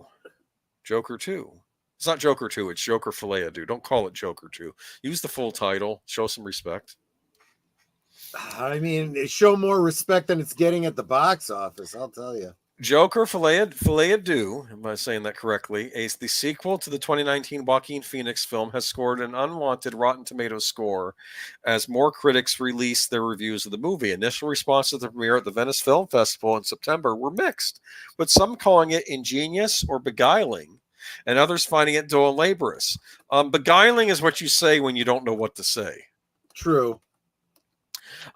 Joker 2. It's not Joker 2. It's Joker Folie à Deux. Don't call it Joker 2. Use the full title. Show some respect. I mean, show more respect than it's getting at the box office, I'll tell you. Joker Folie à Deux, am I saying that correctly? The sequel to the 2019 Joaquin Phoenix film has scored an unwanted Rotten Tomatoes score as more critics release their reviews of the movie. Initial response to the premiere at the Venice Film Festival in September were mixed, with some calling it ingenious or beguiling, and others finding it dull and laborious. Beguiling is what you say when you don't know what to say. True.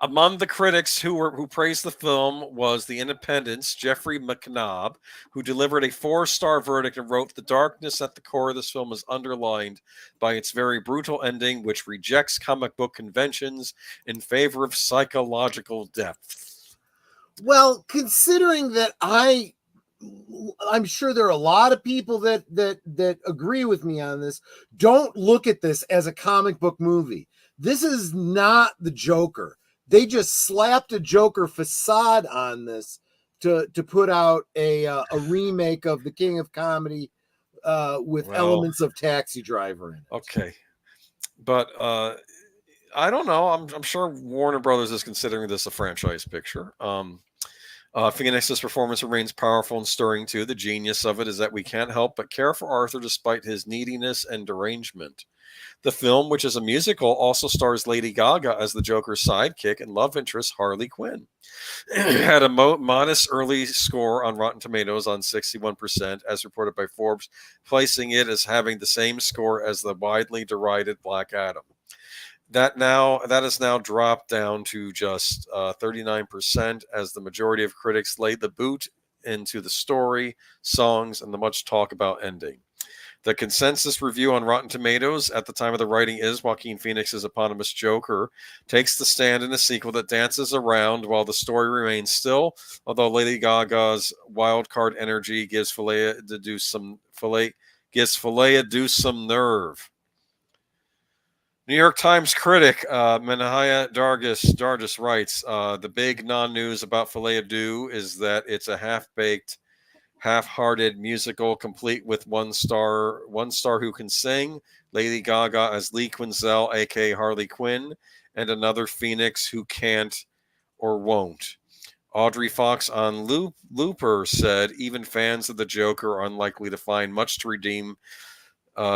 Among the critics who praised the film was The Independent's Jeffrey McNabb, who delivered a 4-star verdict and wrote, "The darkness at the core of this film is underlined by its very brutal ending, which rejects comic book conventions in favor of psychological depth." Well, considering that I'm sure there are a lot of people that agree with me on this, don't look at this as a comic book movie. This is not the Joker. They just slapped a Joker facade on this to put out a remake of the King of Comedy with elements of Taxi Driver in it. Okay, but I don't know. I'm sure Warner Brothers is considering this a franchise picture. Phoenix's performance remains powerful and stirring too. The genius of it is that we can't help but care for Arthur despite his neediness and derangement. The film, which is a musical, also stars Lady Gaga as the Joker's sidekick and love interest Harley Quinn. It had a modest early score on Rotten Tomatoes on 61%, as reported by Forbes, placing it as having the same score as the widely derided Black Adam. That has now dropped down to just 39%, as the majority of critics laid the boot into the story, songs, and the much talk about ending. The consensus review on Rotten Tomatoes at the time of the writing is Joaquin Phoenix's eponymous Joker takes the stand in a sequel that dances around while the story remains still, although Lady Gaga's wild card energy gives Folie à Deux some nerve. New York Times critic Menahaya Dargis writes, the big non-news about Folie à Deux is that it's a half-baked, half-hearted musical complete with one star who can sing, Lady Gaga as Lee Quinzel, aka Harley Quinn, and another Phoenix who can't or won't. Audrey Fox on Looper said, even fans of the Joker are unlikely to find much to redeem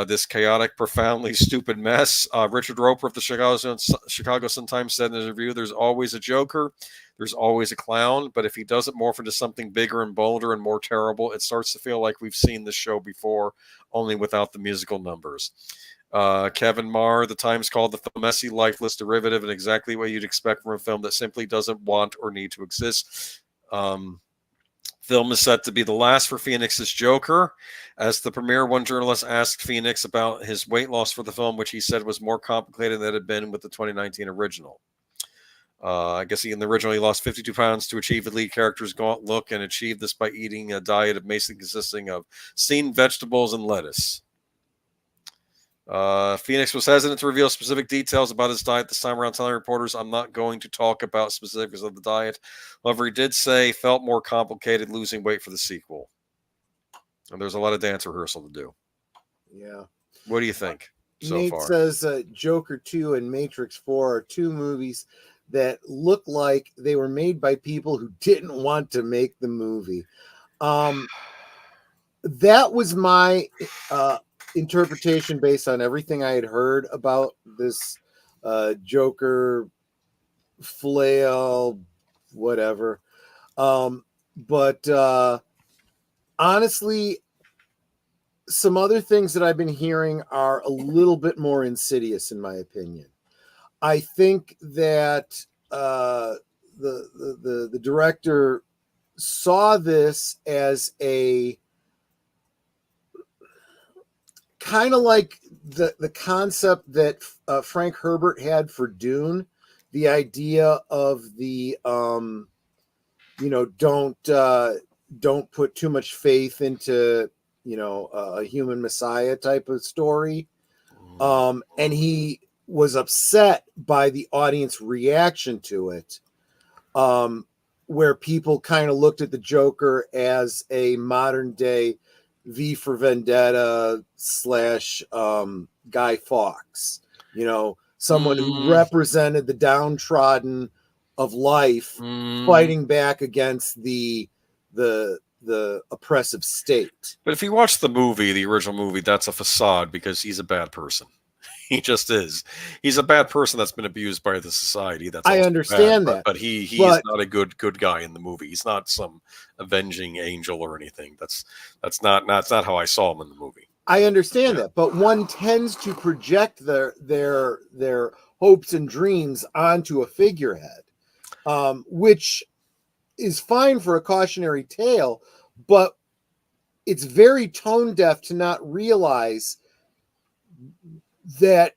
this chaotic, profoundly stupid mess. Richard Roper of the Chicago Sun-Times said in his review, there's always a Joker, there's always a clown, but if he doesn't morph into something bigger and bolder and more terrible, it starts to feel like we've seen this show before, only without the musical numbers. Kevin Marr, the Times called the film messy, lifeless, derivative, and exactly what you'd expect from a film that simply doesn't want or need to exist. Film is set to be the last for Phoenix's Joker. As the premiere, one journalist asked Phoenix about his weight loss for the film, which he said was more complicated than it had been with the 2019 original. I guess in the original, he lost 52 pounds to achieve the lead character's gaunt look, and achieved this by eating a diet of basically consisting of steamed vegetables and lettuce. Phoenix was hesitant to reveal specific details about his diet this time around, telling reporters, "I'm not going to talk about specifics of the diet." However, he did say felt more complicated losing weight for the sequel. And there's a lot of dance rehearsal to do. Yeah. What do you think so Nate far? says Joker 2 and Matrix 4 are two movies that look like they were made by people who didn't want to make the movie. That was my interpretation based on everything I had heard about this Joker flail, whatever. But honestly, some other things that I've been hearing are a little bit more insidious, in my opinion. I think that the director saw this as a kind of like the concept that Frank Herbert had for Dune, the idea of the don't put too much faith into a human messiah type of story, and he was upset by the audience reaction to it, where people kind of looked at the Joker as a modern day V for Vendetta / Guy Fawkes, someone who represented the downtrodden of life, fighting back against the oppressive state. But if you watch the movie, the original movie, that's a facade because he's a bad person. He just is. He's a bad person that's been abused by the society. That's I understand bad, that, but he's not a good guy in the movie. He's not some avenging angel or anything. That's not how I saw him in the movie. I understand that, but one tends to project their hopes and dreams onto a figurehead, which is fine for a cautionary tale, but it's very tone deaf to not realize that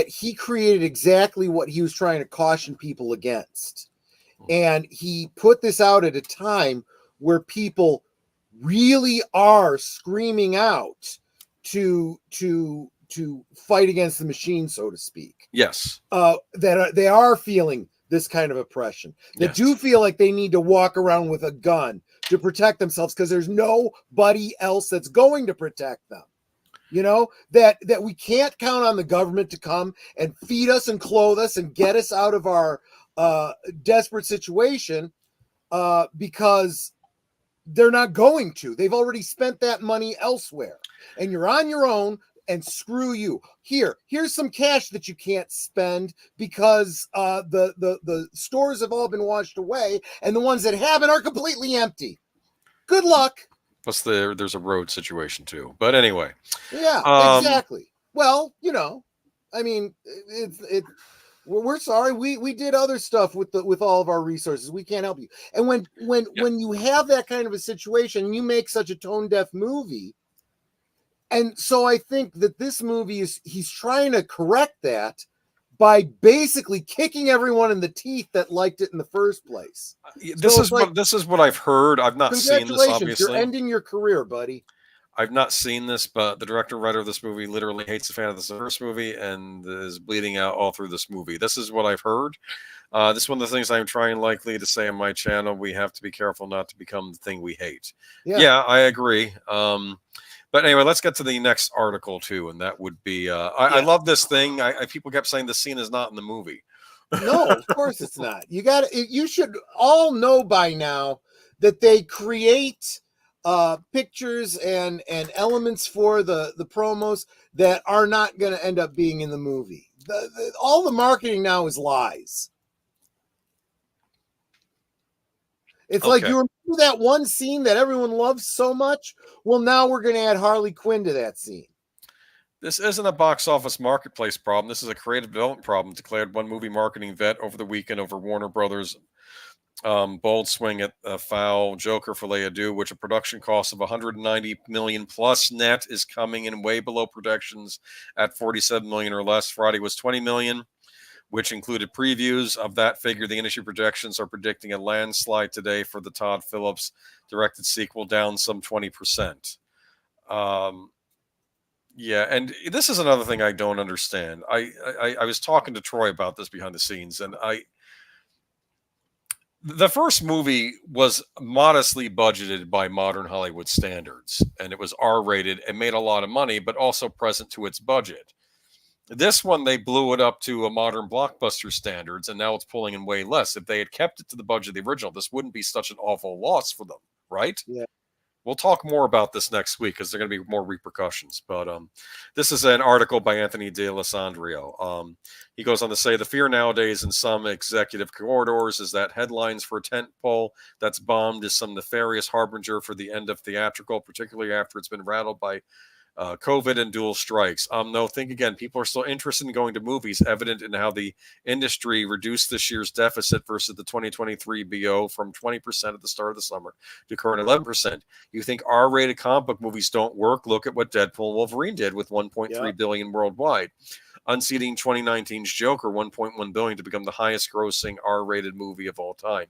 he created exactly what he was trying to caution people against. And he put this out at a time where people really are screaming out to fight against the machine, so to speak. Yes. That they are feeling this kind of oppression. That do feel like they need to walk around with a gun to protect themselves because there's nobody else that's going to protect them. That we can't count on the government to come and feed us and clothe us and get us out of our desperate situation because they're not going to. They've already spent that money elsewhere, and you're on your own, and screw you. Here's some cash that you can't spend because the stores have all been washed away, and the ones that haven't are completely empty. Good luck. Plus, there's a road situation too. But anyway, yeah, exactly. Well, I mean, we're sorry. We did other stuff with all of our resources. We can't help you. And when you have that kind of a situation, you make such a tone deaf movie. And so I think that this movie he's trying to correct that by basically kicking everyone in the teeth that liked it in the first place. This is what I've heard. I've not seen this, obviously. You're ending your career, buddy. I've not seen this, but the director and writer of this movie literally hates the fan of this first movie and is bleeding out all through this movie. This is what I've heard. This is one of the things I'm trying likely to say on my channel. We have to be careful not to become the thing we hate. Yeah, I agree. But anyway, let's get to the next article too, and that would be I love this thing. People kept saying the scene is not in the movie. No, of course it's not. You should all know by now that they create pictures and elements for the promos that are not going to end up being in the movie. All the marketing now is lies. It's like, you remember that one scene that everyone loves so much? Well, now we're going to add Harley Quinn to that scene. This isn't a box office marketplace problem. This is a creative development problem, declared one movie marketing vet over the weekend over Warner Brothers Bold swing at foul Joker Folie Deux, which a production cost of 190 million plus net is coming in way below projections at 47 million or less. Friday was 20 million, which included previews of that figure. The industry projections are predicting a landslide today for the Todd Phillips directed sequel, down some 20%. Yeah, and this is another thing I don't understand. I was talking to Troy about this behind the scenes, and the first movie was modestly budgeted by modern Hollywood standards, and it was R-rated and made a lot of money, but also present to its budget. This one, they blew it up to a modern blockbuster standards, and now it's pulling in way less. If they had kept it to the budget of the original, this wouldn't be such an awful loss for them, right? Yeah. We'll talk more about this next week because there are going to be more repercussions. But this is an article by Anthony D'Alessandro. He goes on to say, the fear nowadays in some executive corridors is that headlines for a tentpole that's bombed is some nefarious harbinger for the end of theatrical, particularly after it's been rattled by COVID and dual strikes. No, think again. People are still interested in going to movies, evident in how the industry reduced this year's deficit versus the 2023 BO from 20% at the start of the summer to current 11%. You think R-rated comic book movies don't work? Look at what Deadpool and Wolverine did with 1.3 billion worldwide, unseating 2019's Joker 1.1 billion to become the highest grossing R-rated movie of all time.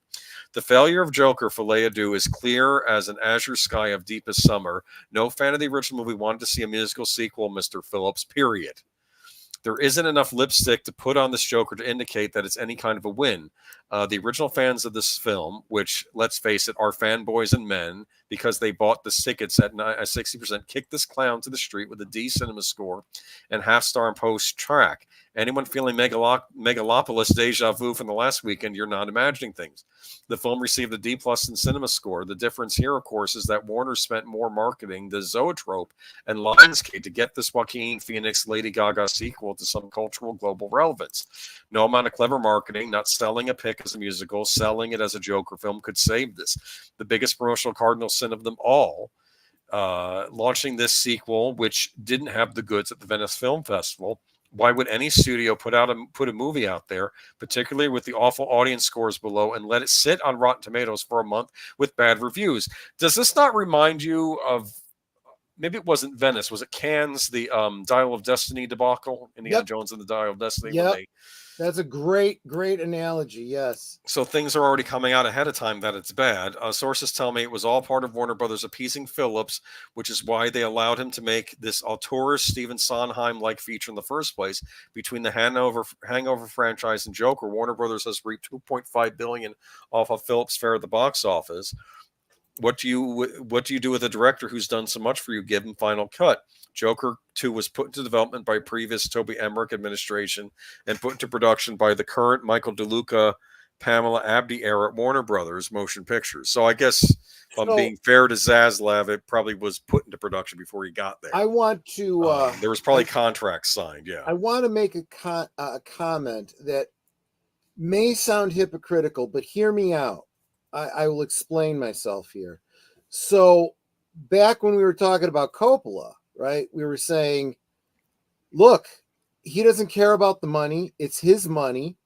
The failure of Joker Folie Deux is clear as an azure sky of deepest summer. No fan of the original movie wanted to see a musical sequel, Mr. Phillips, period. There isn't enough lipstick to put on this Joker to indicate that it's any kind of a win. The original fans of this film, which, let's face it, are fanboys and men because they bought the tickets at 60%, kicked this clown to the street with a D cinema score and half-star in post-track. Anyone feeling Megalopolis deja vu from the last weekend, you're not imagining things. The film received a D+ in cinema score. The difference here, of course, is that Warner spent more marketing the Zoetrope and Lionsgate to get this Joaquin Phoenix Lady Gaga sequel to some cultural global relevance. No amount of clever marketing, not selling a pick as a musical, selling it as a Joker film could save this. The biggest promotional cardinal sin of them all, launching this sequel, which didn't have the goods at the Venice Film Festival. Why would any studio put a movie out there, particularly with the awful audience scores below, and let it sit on Rotten Tomatoes for a month with bad reviews? Does this not remind you of, maybe it wasn't Venice, was it Cannes, the Dial of Destiny debacle, Indiana Jones and the Dial of Destiny? Yep. That's a great analogy. Yes. So things are already coming out ahead of time that it's bad. Sources tell me it was all part of Warner Brothers appeasing Phillips, which is why they allowed him to make this auteurist Stephen Sondheim-like feature in the first place. Between the Hangover franchise and Joker, Warner Brothers has reaped $2.5 billion off of Phillips' fare at the box office. What do you do with a director who's done so much for you? Give him final cut. Joker 2 was put into development by previous Toby Emmerich administration and put into production by the current Michael DeLuca, Pamela Abdi era at Warner Brothers Motion Pictures. So I guess if I'm being fair to Zaslav, it probably was put into production before he got there. I want to... there was probably contracts signed, yeah. I want to make a comment that may sound hypocritical, but hear me out. I will explain myself here. So back when we were talking about Coppola, right, we were saying, look, he doesn't care about the money. It's his money.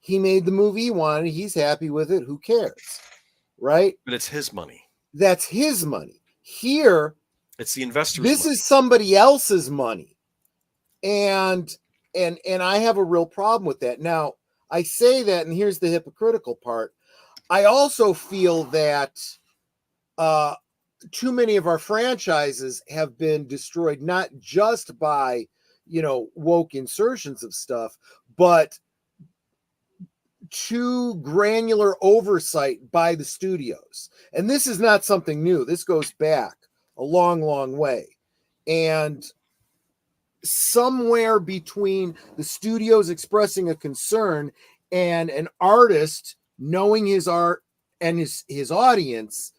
He made the movie he wanted. He's happy with it. Who cares? Right? But it's his money. That's his money. Here, it's the investor's this money. Is somebody else's money. And I have a real problem with that. Now, I say that, and here's the hypocritical part. I also feel that too many of our franchises have been destroyed, not just by, woke insertions of stuff, but too granular oversight by the studios. And this is not something new. This goes back a long, long way. And somewhere between the studios expressing a concern and an artist knowing his art and his audience,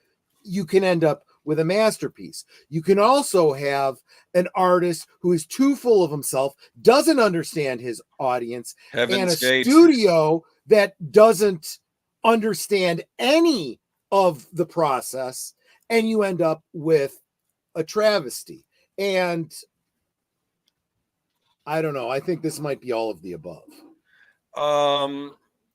you can end up with a masterpiece. You can also have an artist who is too full of himself, doesn't understand his audience, and a studio that doesn't understand any of the process, and you end up with a travesty. And I don't know. I think this might be all of the above.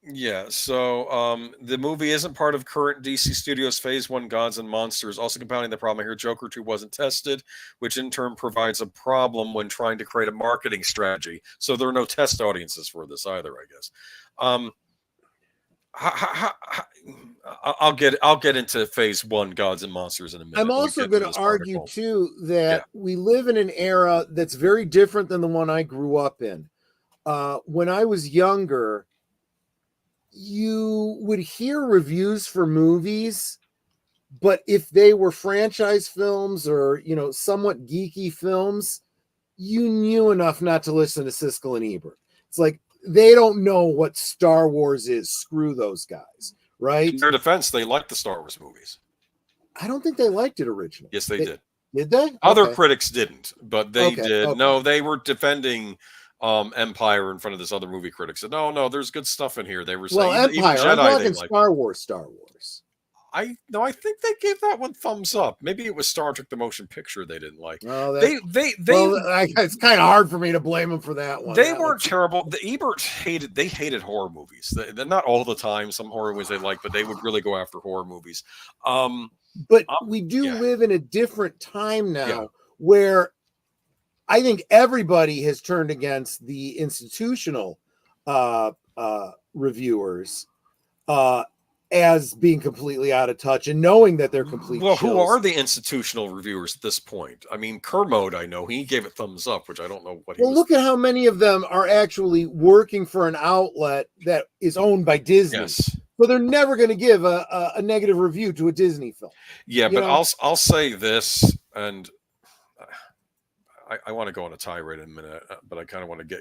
Yeah, so the movie isn't part of current DC Studios Phase 1 Gods and Monsters, also compounding the problem here. Joker 2 wasn't tested, which in turn provides a problem when trying to create a marketing strategy. So there are no test audiences for this either, I guess. I'll get into Phase 1 Gods and Monsters in a minute. I'm also going to argue too that we live in an era that's very different than the one I grew up in. When I was younger, you would hear reviews for movies, but if they were franchise films or, somewhat geeky films, you knew enough not to listen to Siskel and Ebert. It's like, they don't know what Star Wars is. Screw those guys, right? In their defense, they liked the Star Wars movies. I don't think they liked it originally. Yes, they did. Did they? Other critics didn't, but they did. Okay. No, they were defending Empire in front of this other movie critic. Said, no, there's good stuff in here. They were saying, Empire. Even Jedi, I'm talking Star Wars. I think they gave that one thumbs up. Maybe it was Star Trek: The Motion Picture they didn't like. Oh, it's kind of hard for me to blame them for that one. They weren't terrible. The Ebert hated horror movies. They're not all the time. Some horror movies they like, but they would really go after horror movies. But we do live in a different time now where I think everybody has turned against the institutional reviewers as being completely out of touch and knowing that they're complete. Well, who are the institutional reviewers at this point? I mean, Kermode, I know he gave it thumbs up, which I don't know what. Look at how many of them are actually working for an outlet that is owned by Disney. Yes. So they're never going to give a negative review to a Disney film. Yeah, but I'll say this, and I want to go on a tirade in a minute, but I kind of want to get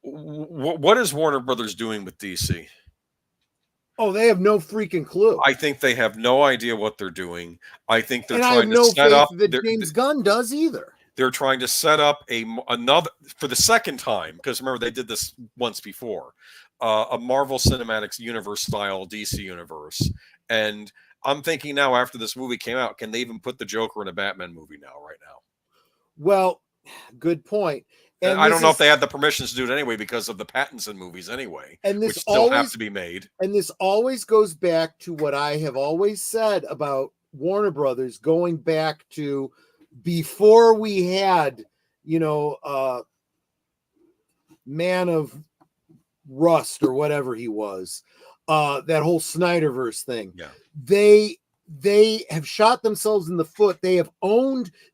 what is Warner Brothers doing with DC? Oh, they have no freaking clue. I think they have no idea what they're doing. I think they're trying to set up that James Gunn does either. They're trying to set up another for the second time, because remember they did this once before, a Marvel Cinematic Universe style DC universe. And I'm thinking now, after this movie came out, can they even put the Joker in a Batman movie right now? Well, good point. And I don't know if they had the permissions to do it anyway because of the patents in movies anyway, and this which still have to be made. And this always goes back to what I have always said about Warner Brothers, going back to before we had, Man of Rust or whatever he was, that whole Snyderverse thing. Yeah. They have shot themselves in the foot. They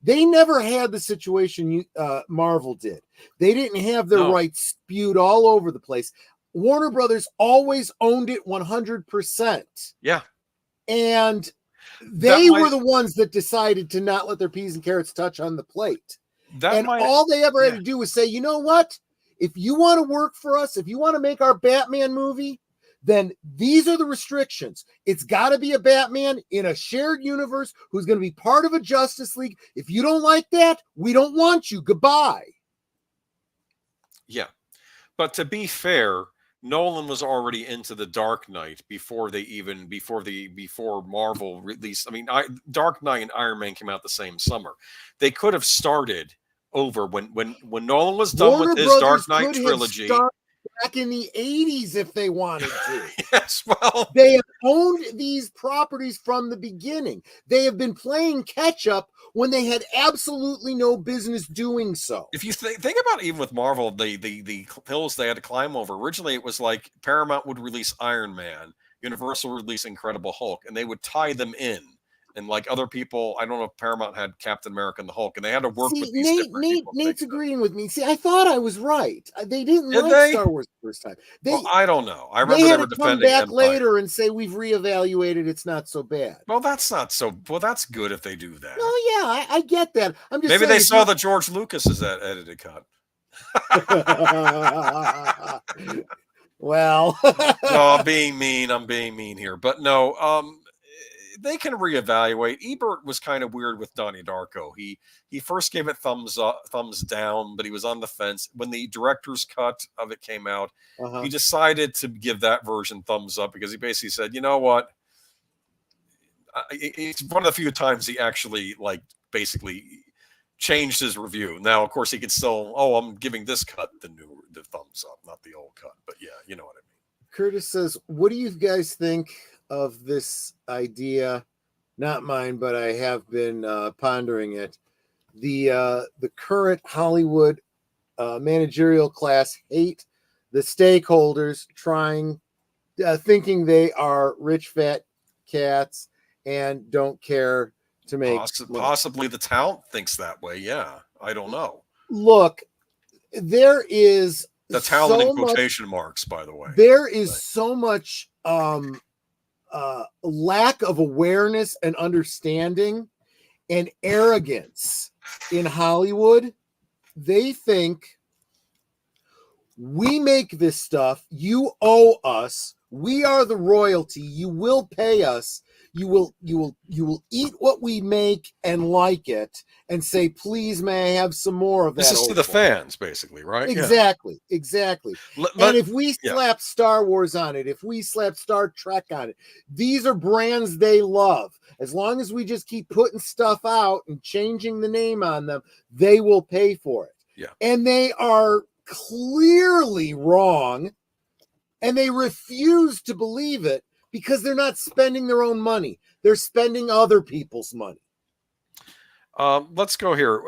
never had the situation Marvel did. They didn't have their rights spewed all over the place. Warner Brothers always owned it 100%. Yeah. And they were the ones that decided to not let their peas and carrots touch on the plate. All they ever had to do was say, you know what? If you want to work for us, if you want to make our Batman movie, then these are the restrictions. It's got to be a Batman in a shared universe who's going to be part of a Justice League. If you don't like that, we don't want you. Goodbye. Yeah. But to be fair, Nolan was already into the Dark Knight before Marvel released. I mean, Dark Knight and Iron Man came out the same summer. They could have started over when Nolan was done with his Dark Knight trilogy. Back in the 80s if they wanted to. Yes, well, they have owned these properties from the beginning. They have been playing catch up when they had absolutely no business doing so. If you think about it, even with Marvel, the hills they had to climb over, originally it was like Paramount would release Iron Man, Universal would release Incredible Hulk, and they would tie them in. And like other people, I don't know if Paramount had Captain America and the Hulk, and they had to work with these different people. Nate's agreeing with me. See, I thought I was right. They didn't like Star Wars the first time. I don't know. I remember they had to come back later and say we've reevaluated. It's not so bad. Well, that's not so. Well, that's good if they do that. No, yeah, I get that. I'm just maybe they saw the George Lucas's edited cut. Well, no, I'm being mean here, but no. They can reevaluate. Ebert was kind of weird with Donnie Darko. He first gave it thumbs up, thumbs down, but he was on the fence. When the director's cut of it came out, he decided to give that version thumbs up because he basically said, you know what? It's one of the few times he actually basically changed his review. Now, of course, he could still, I'm giving this cut the thumbs up, not the old cut. But yeah, you know what I mean. Curtis says, what do you guys think of this idea? Not mine, but I have been pondering it. The current Hollywood managerial class hate the stakeholders thinking they are rich fat cats and don't care to make possibly the talent thinks that way. Yeah, I don't know. Look, there is the talent in quotation marks, by the way. There is so much lack of awareness and understanding and arrogance in Hollywood. They think we make this stuff, you owe us, we are the royalty, you will pay us, you will eat what we make and like it and say, please may I have some more of that. This is to the fans, basically, right? Exactly. And if we slap Star Wars on it, if we slap Star Trek on it, these are brands they love. As long as we just keep putting stuff out and changing the name on them, they will pay for it. Yeah. And they are clearly wrong, and they refuse to believe it because they're not spending their own money. They're spending other people's money. Let's go here.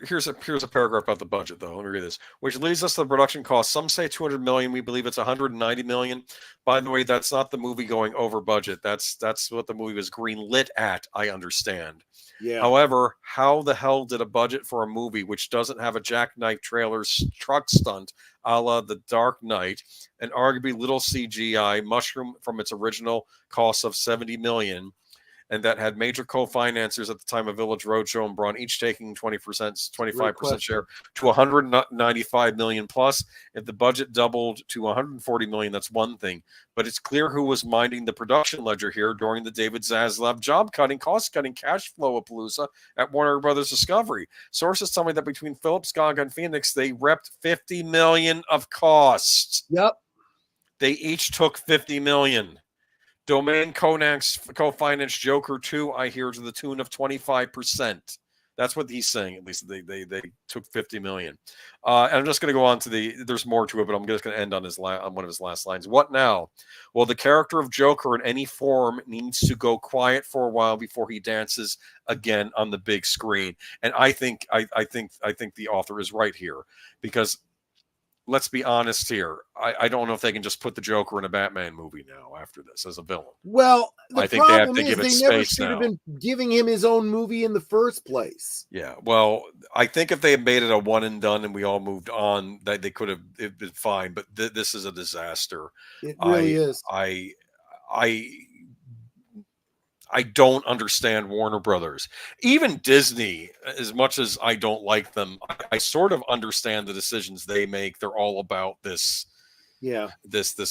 Here's a paragraph about the budget, though. Let me read this. Which leads us to the production cost. Some say 200 million. We believe it's 190 million. By the way, that's not the movie going over budget. That's what the movie was greenlit at. I understand. Yeah. However, how the hell did a budget for a movie which doesn't have a jackknife trailer truck stunt a la The Dark Knight and arguably little CGI mushroom from its original cost of 70 million, and that had major co-financers at the time of Village Roadshow and Braun, each taking 20%, 25% share to 195 million plus? If the budget doubled to 140 million, that's one thing. But it's clear who was minding the production ledger here during the David Zaslav job-cutting, cost-cutting, cash flow-apalooza at Warner Brothers Discovery. Sources tell me that between Phillips, Gaga, and Phoenix, they repped 50 million of costs. Yep. They each took 50 million. Domain co-financed Joker 2, I hear, to the tune of 25%. That's what he's saying. At least they took 50 million. And I'm just going to go on to there's more to it, but I'm just going to end on one of his last lines. What now? Well, the character of Joker in any form needs to go quiet for a while before he dances again on the big screen. And I think the author is right here, because let's be honest here. I don't know if they can just put the Joker in a Batman movie now after this as a villain. Well, I think they have to give it space now. They never should have been giving him his own movie in the first place. Yeah, well, I think if they had made it a one and done and we all moved on, they could have been fine. But this is a disaster. It really is. I don't understand Warner Brothers. Even Disney, as much as I don't like them, I sort of understand the decisions they make. They're all about this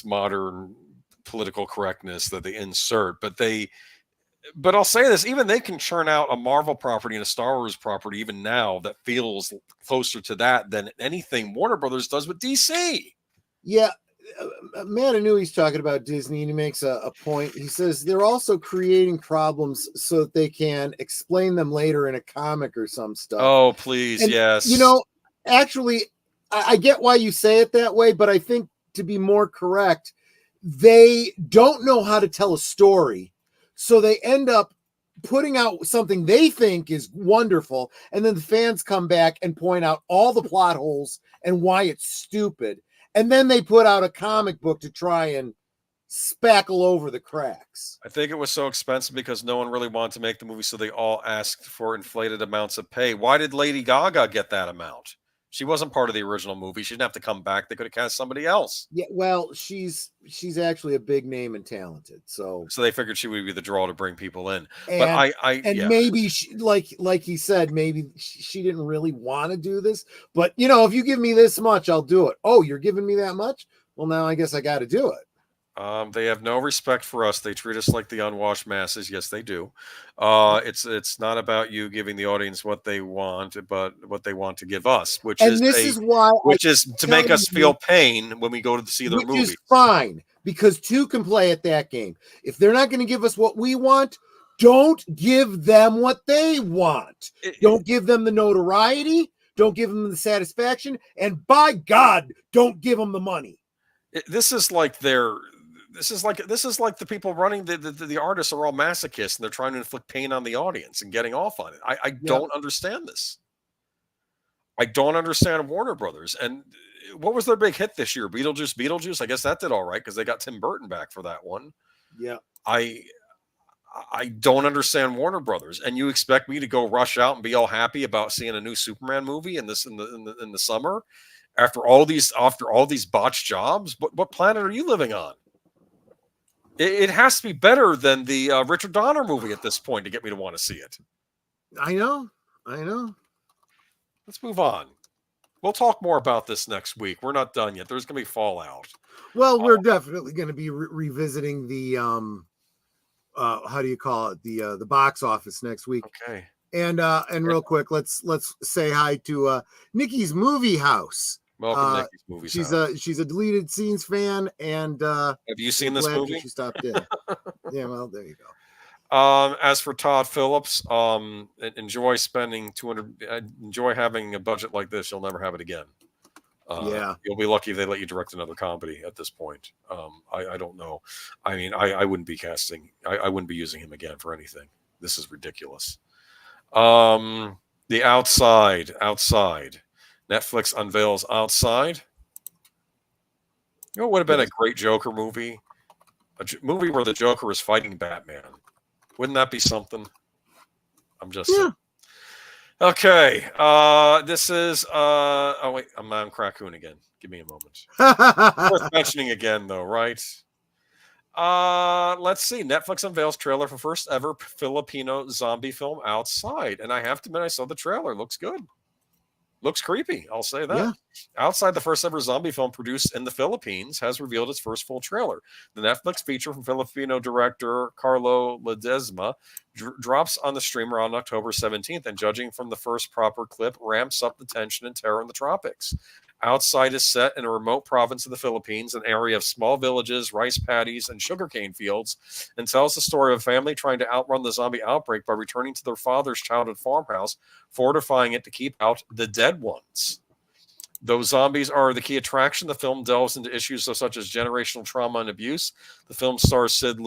modern political correctness that they insert. But I'll say this, even they can churn out a Marvel property and a Star Wars property even now that feels closer to that than anything Warner Brothers does with DC. Yeah. Man, I knew he's talking about Disney, and he makes a point. He says they're also creating problems so that they can explain them later in a comic or some stuff. Oh, please, and, yes. You know, actually, I get why you say it that way, but I think to be more correct, they don't know how to tell a story, so they end up putting out something they think is wonderful, and then the fans come back and point out all the plot holes and why it's stupid. And then they put out a comic book to try and spackle over the cracks. I think it was so expensive because no one really wanted to make the movie, so they all asked for inflated amounts of pay. Why did Lady Gaga get that amount? She wasn't part of the original movie. She didn't have to come back. They could have cast somebody else. Yeah, well, she's actually a big name and talented. So they figured she would be the draw to bring people in. But maybe she, like he said, maybe she didn't really want to do this. But you know, if you give me this much, I'll do it. Oh, you're giving me that much? Well, now I guess I got to do it. They have no respect for us. They treat us like the unwashed masses. Yes, they do. It's not about you giving the audience what they want, but what they want to give us, which is to make us feel pain when we go to see their movies. Which is fine, because two can play at that game. If they're not going to give us what we want, Don't give them what they want. Don't give them the notoriety. Don't give them the satisfaction. And by God, don't give them the money. This is like the people running the artists are all masochists and they're trying to inflict pain on the audience and getting off on it. I don't understand this. I don't understand Warner Brothers. And what was their big hit this year? Beetlejuice. I guess that did all right because they got Tim Burton back for that one. Yeah. I don't understand Warner Brothers, and you expect me to go rush out and be all happy about seeing a new Superman movie in the summer after all these botched jobs? What planet are you living on? It has to be better than the Richard Donner movie at this point to get me to want to see it. I know. Let's move on. We'll talk more about this next week. We're not done yet. There's going to be fallout. Well, we're definitely going to be revisiting the how do you call it, the box office next week. Okay. And real quick, let's say hi to Nikki's Movie House. Welcome, Nikki's Movie House. She's a deleted scenes fan, and have you seen this movie? She stopped in. Yeah, well, there you go. As for Todd Phillips, enjoy spending enjoy having a budget like this. You'll never have it again. You'll be lucky if they let you direct another comedy at this point. I don't know. I mean, I wouldn't be casting. I wouldn't be using him again for anything. This is ridiculous. The Outside. Netflix unveils Outside. You know what would have been a great Joker movie? Movie where the Joker is fighting Batman. Wouldn't that be something? I'm just saying. Okay. This is oh wait, I'm on CRACKCOON again. Give me a moment. Worth mentioning again though, right? Let's see. Netflix unveils trailer for first ever Filipino zombie film Outside. And I have to admit, I saw the trailer. Looks good. Looks creepy. I'll say that. Yeah. Outside, the first ever zombie film produced in the Philippines, has revealed its first full trailer. The Netflix feature from Filipino director Carlo Ledesma drops on the streamer on October 17th, and judging from the first proper clip, ramps up the tension and terror in the tropics. Outside is set in a remote province of the Philippines, an area of small villages, rice paddies, and sugarcane fields, and tells the story of a family trying to outrun the zombie outbreak by returning to their father's childhood farmhouse, fortifying it to keep out the dead ones. Though zombies are the key attraction, the film delves into issues such as generational trauma and abuse. The film stars Sid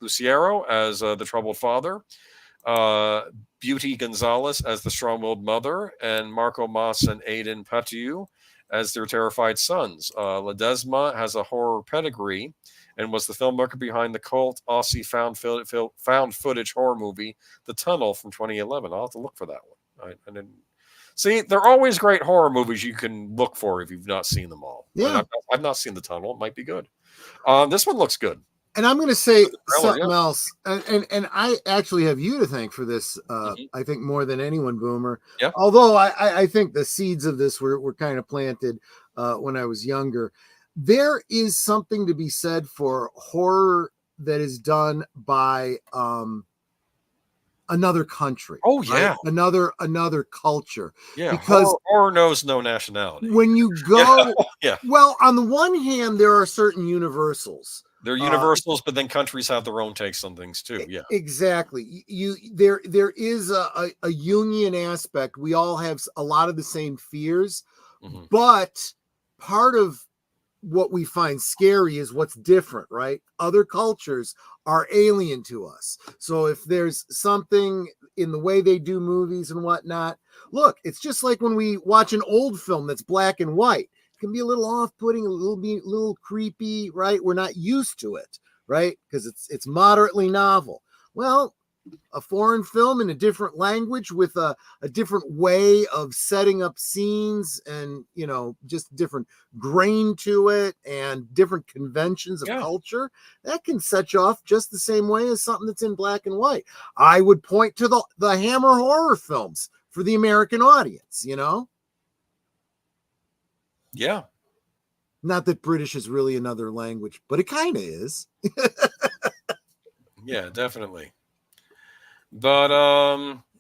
Luciero as the troubled father, Beauty Gonzalez as the strong-willed mother, and Marco Mas and Aiden Patiu as their terrified sons. Ledesma has a horror pedigree and was the filmmaker behind the cult Aussie found footage horror movie The Tunnel from 2011. I'll have to look for that one. And then, see, they're always great horror movies you can look for if you've not seen them all. Yeah, I've not seen The Tunnel. It might be good. This one looks good. And I'm going to say something else, and I actually have you to thank for this. I think more than anyone, Boomer. Yeah. Although I think the seeds of this were kind of planted when I was younger. There is something to be said for horror that is done by another country. Oh yeah, right? Another culture. Yeah, because horror knows no nationality. When you go, yeah. Well, on the one hand, there are certain universals. They're universals, but then countries have their own takes on things too. Yeah, exactly. There is a Jungian aspect. We all have a lot of the same fears, but part of what we find scary is what's different, right? Other cultures are alien to us. So if there's something in the way they do movies and whatnot, look, it's just like when we watch an old film that's black and white. Can be a little off-putting, a little creepy, right? We're not used to it, right? Because it's moderately novel. Well, a foreign film in a different language with a different way of setting up scenes and, just different grain to it and different conventions of culture, that can set you off just the same way as something that's in black and white. I would point to the Hammer horror films for the American audience, Yeah. Not that British is really another language, but it kind of is. Yeah, definitely. But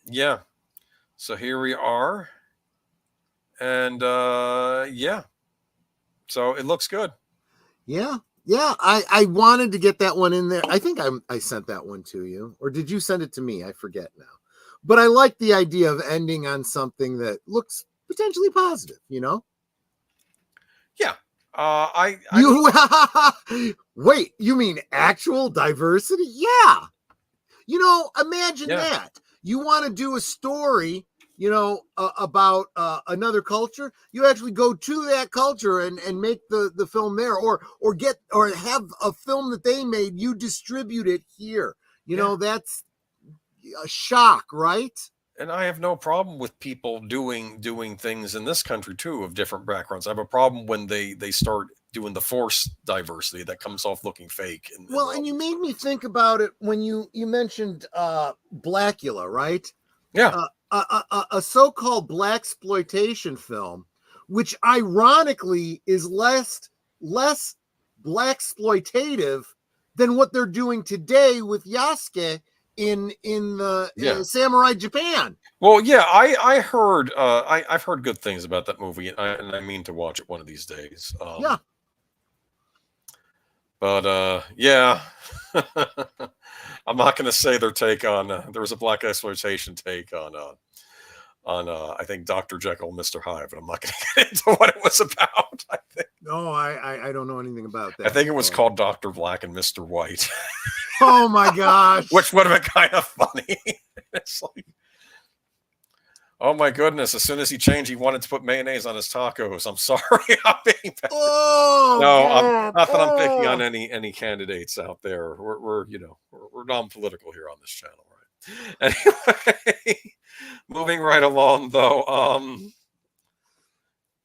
yeah. So here we are. And yeah. So it looks good. Yeah. Yeah, I wanted to get that one in there. I think I sent that one to you, or did you send it to me? I forget now. But I like the idea of ending on something that looks potentially positive. Yeah. Wait, you mean actual diversity? Yeah. Imagine that. You want to do a story, about another culture. You actually go to that culture and make the film there, or have a film that they made. You distribute it here. That's a shock, right? And I have no problem with people doing things in this country too of different backgrounds. I have a problem when they start doing the forced diversity that comes off looking fake. And you made me think about it when you mentioned Blackula, right? Yeah. A so-called blaxploitation film, which ironically is less blaxploitative than what they're doing today with Yasuke in Samurai Japan. Well, yeah, I heard I've heard good things about that movie, and I mean to watch it one of these days. Yeah. But yeah, I'm not going to say their take on there was a black exploitation take on I think Dr. Jekyll and Mr. Hyde, but I'm not going to get into what it was about. I think. No, I don't know anything about that. I think it was called Dr. Black and Mr. White. Oh my gosh. Which would have been kind of funny. It's like, oh my goodness, as soon as he changed, he wanted to put mayonnaise on his tacos. I'm sorry. I'm being bad. Oh, no, not that I'm picking on any candidates out there. We're non-political here on this channel, right? Anyway, moving right along though.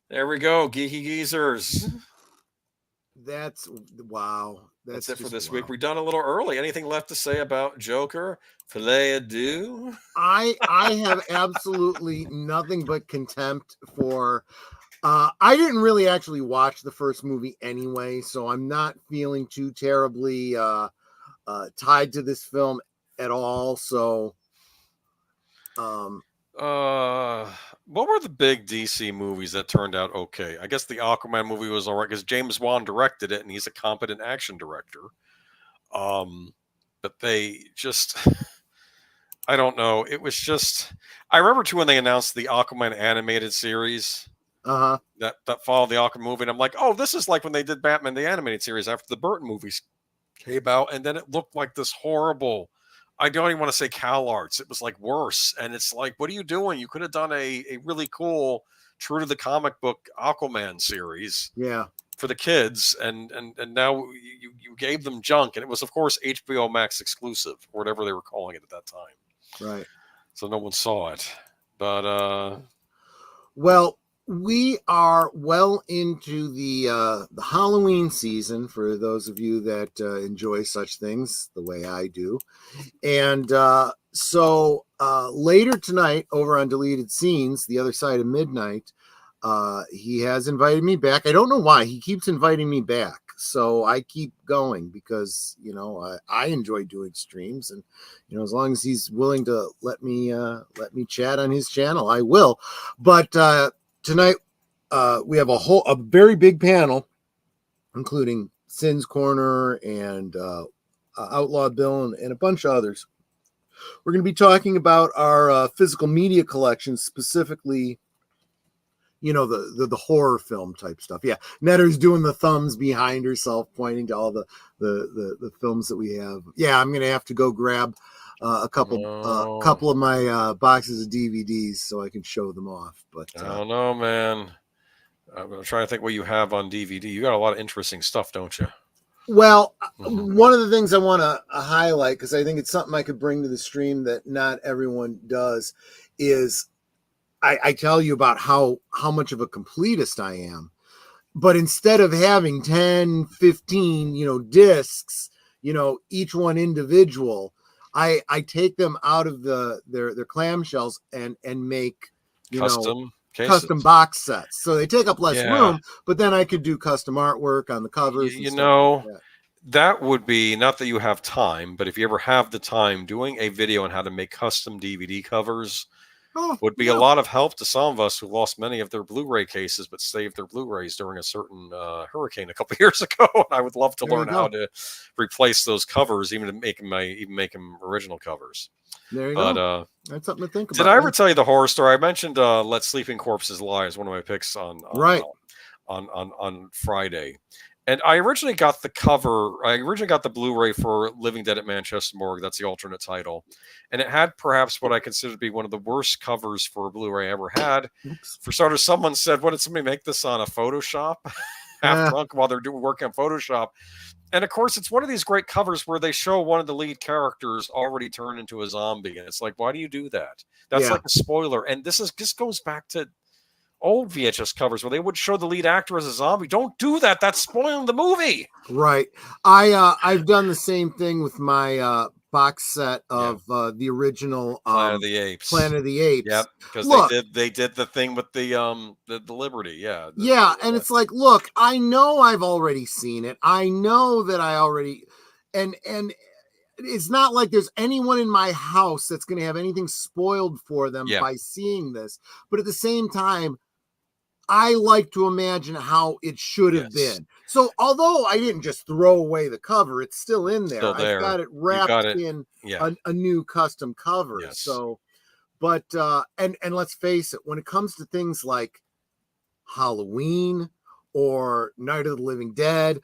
There we go, Geeky Geezers. That's wow. That's it for this week. We're done a little early. Anything left to say about Joker? Folie, Deux? I have absolutely nothing but contempt for. I didn't really actually watch the first movie anyway, so I'm not feeling too terribly tied to this film at all. So, what were the big DC movies that turned out okay? I guess the Aquaman movie was all right because James Wan directed it and he's a competent action director. But they just, I don't know. It was just, I remember too when they announced the Aquaman animated series that followed the Aquaman movie. And I'm like, oh, this is like when they did Batman, the animated series after the Burton movies came out. And then it looked like this horrible, I don't even want to say Cal Arts. It was like worse. And it's like, what are you doing? You could have done a really cool, true to the comic book Aquaman series. Yeah. For the kids. And now you gave them junk. And it was, of course, HBO Max exclusive or whatever they were calling it at that time. Right. So no one saw it. But, well, we are well into the Halloween season for those of you that enjoy such things the way I do. And so later tonight over on Deleted Scenes, The Other Side of Midnight, he has invited me back. I don't know why. He keeps inviting me back. So I keep going because, I enjoy doing streams. And, as long as he's willing to let me chat on his channel, I will. But tonight, we have a very big panel, including Sin's Corner and Outlaw Bill and a bunch of others. We're going to be talking about our physical media collection, specifically, the horror film type stuff. Yeah, Netter's doing the thumbs behind herself, pointing to all the films that we have. Yeah, I'm going to have to go grab a couple of my boxes of DVDs so I can show them off. But I don't know, man. I'm trying to think what you have on DVD. You got a lot of interesting stuff, don't you? Well, one of the things I want to highlight, because I think it's something I could bring to the stream that not everyone does, is I tell you about how much of a completist I am. But instead of having 10, 15, discs, each one individual, I take them out of their clamshells and make, custom box sets. So they take up less room, but then I could do custom artwork on the covers. That would be, not that you have time, but if you ever have the time, doing a video on how to make custom DVD covers would be a lot of help to some of us who lost many of their Blu-ray cases, but saved their Blu-rays during a certain hurricane a couple years ago. And I would love to learn how to replace those covers, even to make them original covers. There you go. That's something to think about. Did I ever tell you the horror story? I mentioned Let Sleeping Corpses Lie as one of my picks on Friday. And I originally got the cover. I originally got the Blu-ray for Living Dead at Manchester Morgue. That's the alternate title. And it had perhaps what I consider to be one of the worst covers for a Blu-ray I ever had. Oops. For starters, someone said, what, did somebody make this on a Photoshop? Half drunk while they're working on Photoshop. And of course, it's one of these great covers where they show one of the lead characters already turned into a zombie. And it's like, why do you do that? That's like a spoiler. And this goes back to old VHS covers where they would show the lead actor as a zombie. Don't do that. That's spoiling the movie. Right. I've done the same thing with my box set of the original Planet of the Apes. Planet of the Apes. Yep. Because they did the thing with the Liberty. Yeah. And it's like, look, I know I've already seen it. I know that I already and it's not like there's anyone in my house that's going to have anything spoiled for them by seeing this. But at the same time, I like to imagine how it should have been. So although I didn't just throw away the cover, it's still in there. I've got it wrapped in a new custom cover. Yes. So, but, and let's face it, when it comes to things like Halloween or Night of the Living Dead,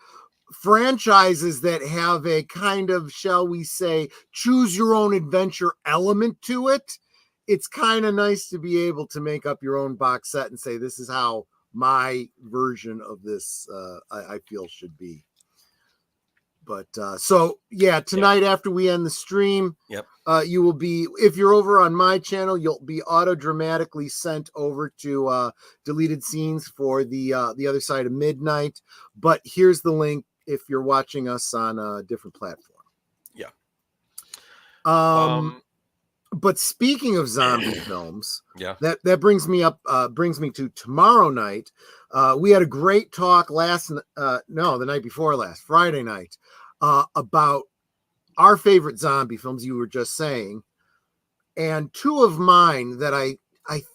franchises that have a kind of, shall we say, choose your own adventure element to it, it's kind of nice to be able to make up your own box set and say, this is how my version of this I feel should be. But tonight after we end the stream, you will be, if you're over on my channel, you'll be auto-dramatically sent over to deleted scenes for the other side of midnight. But here's the link if you're watching us on a different platform. But speaking of zombie films, that brings me to tomorrow night. We had a great talk the night before last, Friday night, about our favorite zombie films, you were just saying, and two of mine that I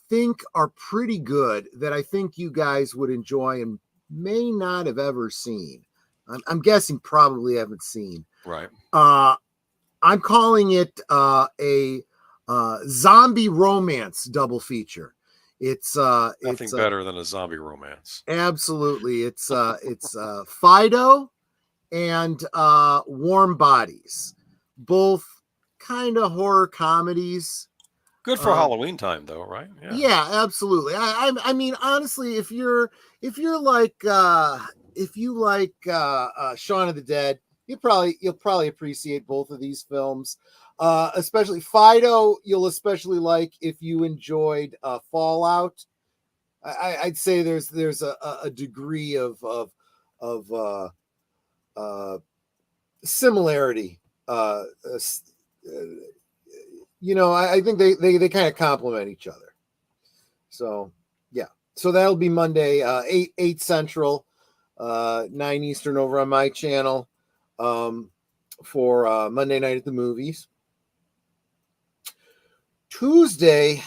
think are pretty good, that I think you guys would enjoy and may not have ever seen. I'm guessing probably haven't seen. Right. I'm calling it a zombie romance double feature. It's nothing better than a zombie romance. Absolutely. It's Fido and Warm Bodies, both kind of horror comedies. Good for Halloween time, though, right? Yeah, absolutely. I mean, honestly, if you like Shaun of the Dead, you'll probably appreciate both of these films. Especially Fido, you'll especially like if you enjoyed Fallout. I'd say there's a degree of similarity. I think they kind of complement each other. So so that'll be Monday, 8 Central, 9 Eastern over on my channel, for Monday Night at the Movies. Tuesday,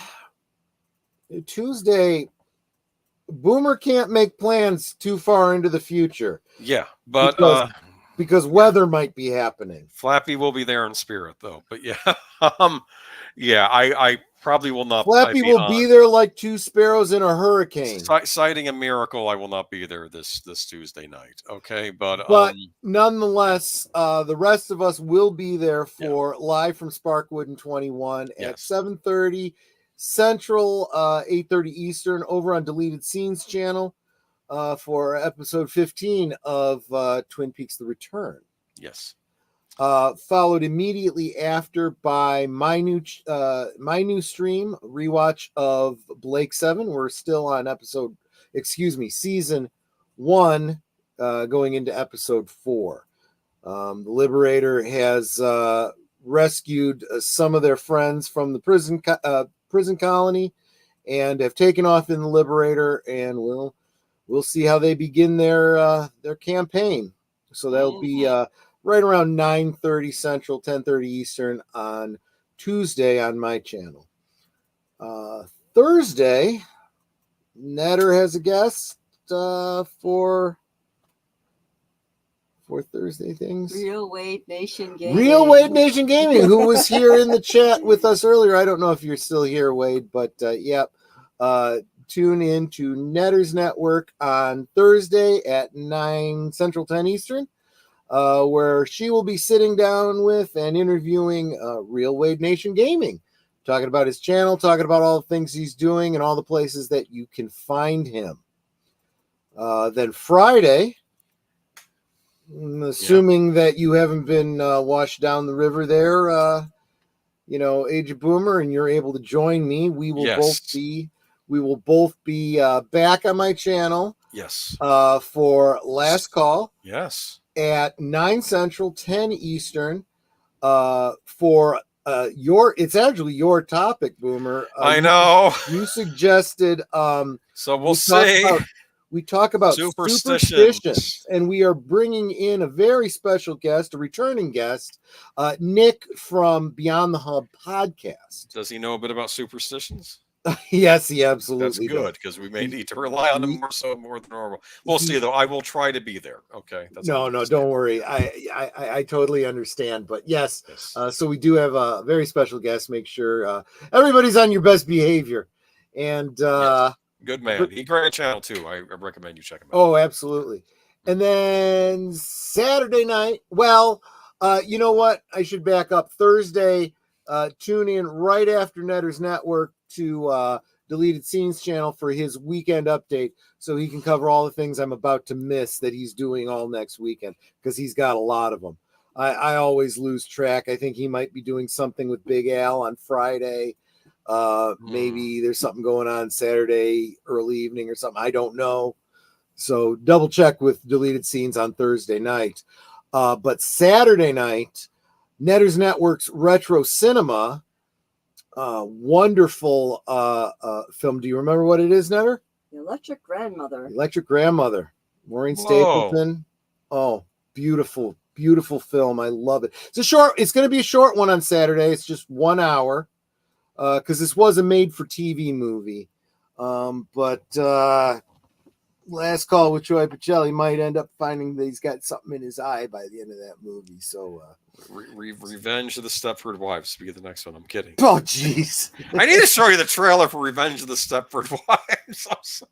Boomer can't make plans too far into the future. Yeah, but because weather might be happening. Flappy will be there in spirit, though. But I probably will not. Flappy will be there like two sparrows in a hurricane. Citing a miracle, I will not be there this Tuesday night. Okay, but nonetheless, the rest of us will be there for live from Sparkwood and 21 at 7:30 Central, 8:30 Eastern, over on Deleted Scenes channel, for episode 15 of Twin Peaks: The Return. Yes. Followed immediately after by my new stream rewatch of Blake 7. We're still on season 1, going into episode 4. The Liberator has rescued some of their friends from the prison colony and have taken off in the Liberator, and we'll see how they begin their campaign. So that'll be right around 9:30 Central, 10:30 Eastern on Tuesday on my channel. Thursday, Netter has a guest for Thursday things. Real Wade Nation Gaming. Real Wade Nation Gaming, who was here in the chat with us earlier. I don't know if you're still here, Wade, but yep. Tune in to Netter's Network on Thursday at 9 Central, 10 Eastern, where she will be sitting down with and interviewing Real Wade Nation Gaming, talking about his channel, talking about all the things he's doing and all the places that you can find him. Then Friday, assuming that you haven't been washed down the river there, Age of Boomer, and you're able to join me, we will both be back on my channel. Yes. For Last Call. Yes. At 9 Central, 10 Eastern. For it's actually your topic, Boomer. I know. You suggested. So we'll see. We talk about superstitions, and we are bringing in a very special guest, a returning guest, Nick from Beyond the Hub podcast. Does he know a bit about superstitions? Yes, he absolutely That's good, because we may need to rely on him more than normal. We'll see, though. I will try to be there. Okay. No, don't worry. I totally understand. But yes. So we do have a very special guest. Make sure everybody's on your best behavior. And good man. He great channel too. I recommend you check him out. Oh, absolutely. And then Saturday night. Well, you know what? I should back up. Thursday. Tune in right after Netter's Network to Deleted Scenes channel for his weekend update, so he can cover all the things I'm about to miss that he's doing all next weekend, because he's got a lot of them. I always lose track. I think he might be doing something with Big Al on Friday. Maybe there's something going on Saturday early evening or something. I don't know. So double check with Deleted Scenes on Thursday night. But Saturday night, Netter's Network's Retro Cinema, wonderful film. Do you remember what it is, Netter? The Electric Grandmother. Electric Grandmother. Maureen Stapleton. Oh, beautiful, beautiful film. I love it. It's going to be a short one on Saturday. It's just 1 hour, because this was a made-for-TV movie. But Last Call with Troy Pacelli might end up finding that he's got something in his eye by the end of that movie. So Revenge of the Stepford Wives will be the next one. I'm kidding. Oh, jeez. I need to show you the trailer for Revenge of the Stepford Wives.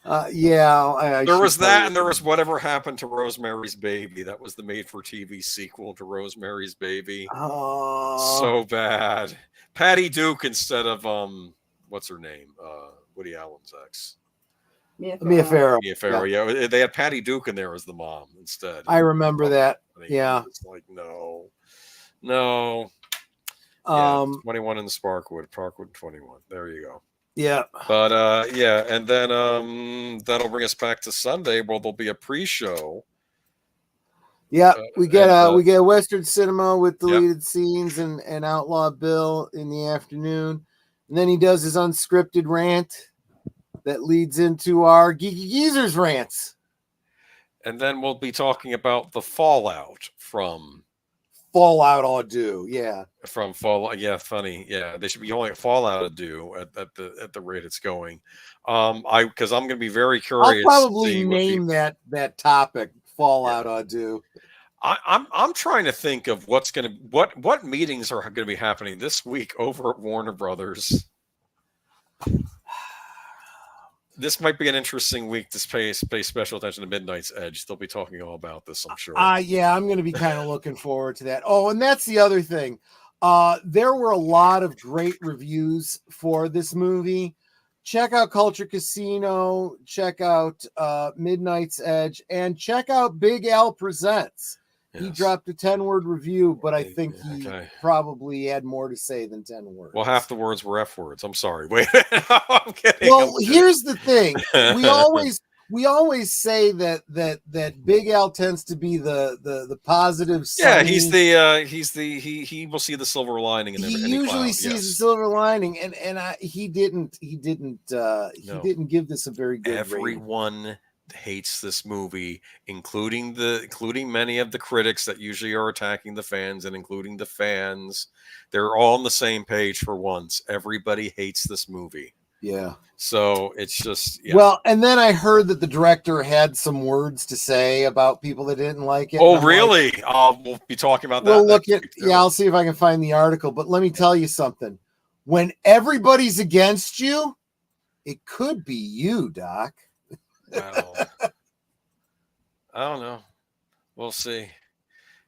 There was that, and there was Whatever Happened to Rosemary's Baby. That was the made-for-TV sequel to Rosemary's Baby. Oh, so bad. Patty Duke instead of what's her name? Woody Allen's ex. Mia Farrow. Yeah. They had Patty Duke in there as the mom instead. I remember that. Yeah. It's like, no. Yeah, 21 in the Parkwood 21. There you go. Yeah. But and then that'll bring us back to Sunday, where there'll be a pre-show. Yeah, we get Western Cinema with Deleted Scenes and Outlaw Bill in the afternoon. And then he does his unscripted rant that leads into our Geeky Geezers rants. And then we'll be talking about the fallout from Fallout Audio, yeah. From Fallout, yeah, funny, yeah. They should be calling it Fallout Audio at the rate it's going. Because I'm going to be very curious. I'll probably name that topic Fallout Audio. I'm trying to think of what meetings are going to be happening this week over at Warner Brothers. This might be an interesting week to pay special attention to Midnight's Edge. They'll be talking all about this, I'm sure. Yeah, I'm going to be kind of looking forward to that. Oh, and that's the other thing. There were a lot of great reviews for this movie. Check out Culture Casino, check out Midnight's Edge, and check out Big Al Presents. Yes. He dropped a 10-word review, but I think he probably had more to say than 10 words. Well, half the words were F words. I'm sorry. Wait, no, I'm kidding. Well, here's the thing. We always say that Big Al tends to be the positive. Yeah, he will see the silver lining in every. He usually sees the silver lining, and he didn't give this a very good. Everyone rating. hates this movie, including many of the critics that usually are attacking the fans, and including the fans. They're all on the same page for once. Everybody hates this movie. Yeah. So it's just Well, and then I heard that the director had some words to say about people that didn't like it. Oh, really? We'll be talking about that. We'll look at I'll see if I can find the article. But let me tell you something. When everybody's against you, it could be you, Doc. Well, I don't know. We'll see.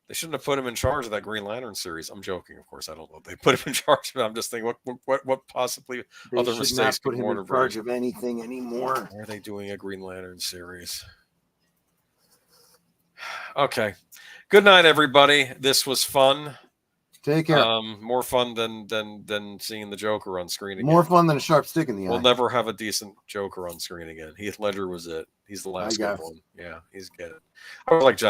They shouldn't have put him in charge of that Green Lantern series. I'm joking, of course. I don't know. They put him in charge of it. I'm just thinking, what possibly They other should mistakes not put could him Warner in charge Bros. of anything anymore. Why are they doing a Green Lantern series? Okay. Good night, everybody. This was fun. Take care. More fun than seeing the Joker on screen again. More fun than a sharp stick in the eye. We'll never have a decent Joker on screen again. Heath Ledger was it. He's the last guess. good one. Yeah, he's good. I was like Jack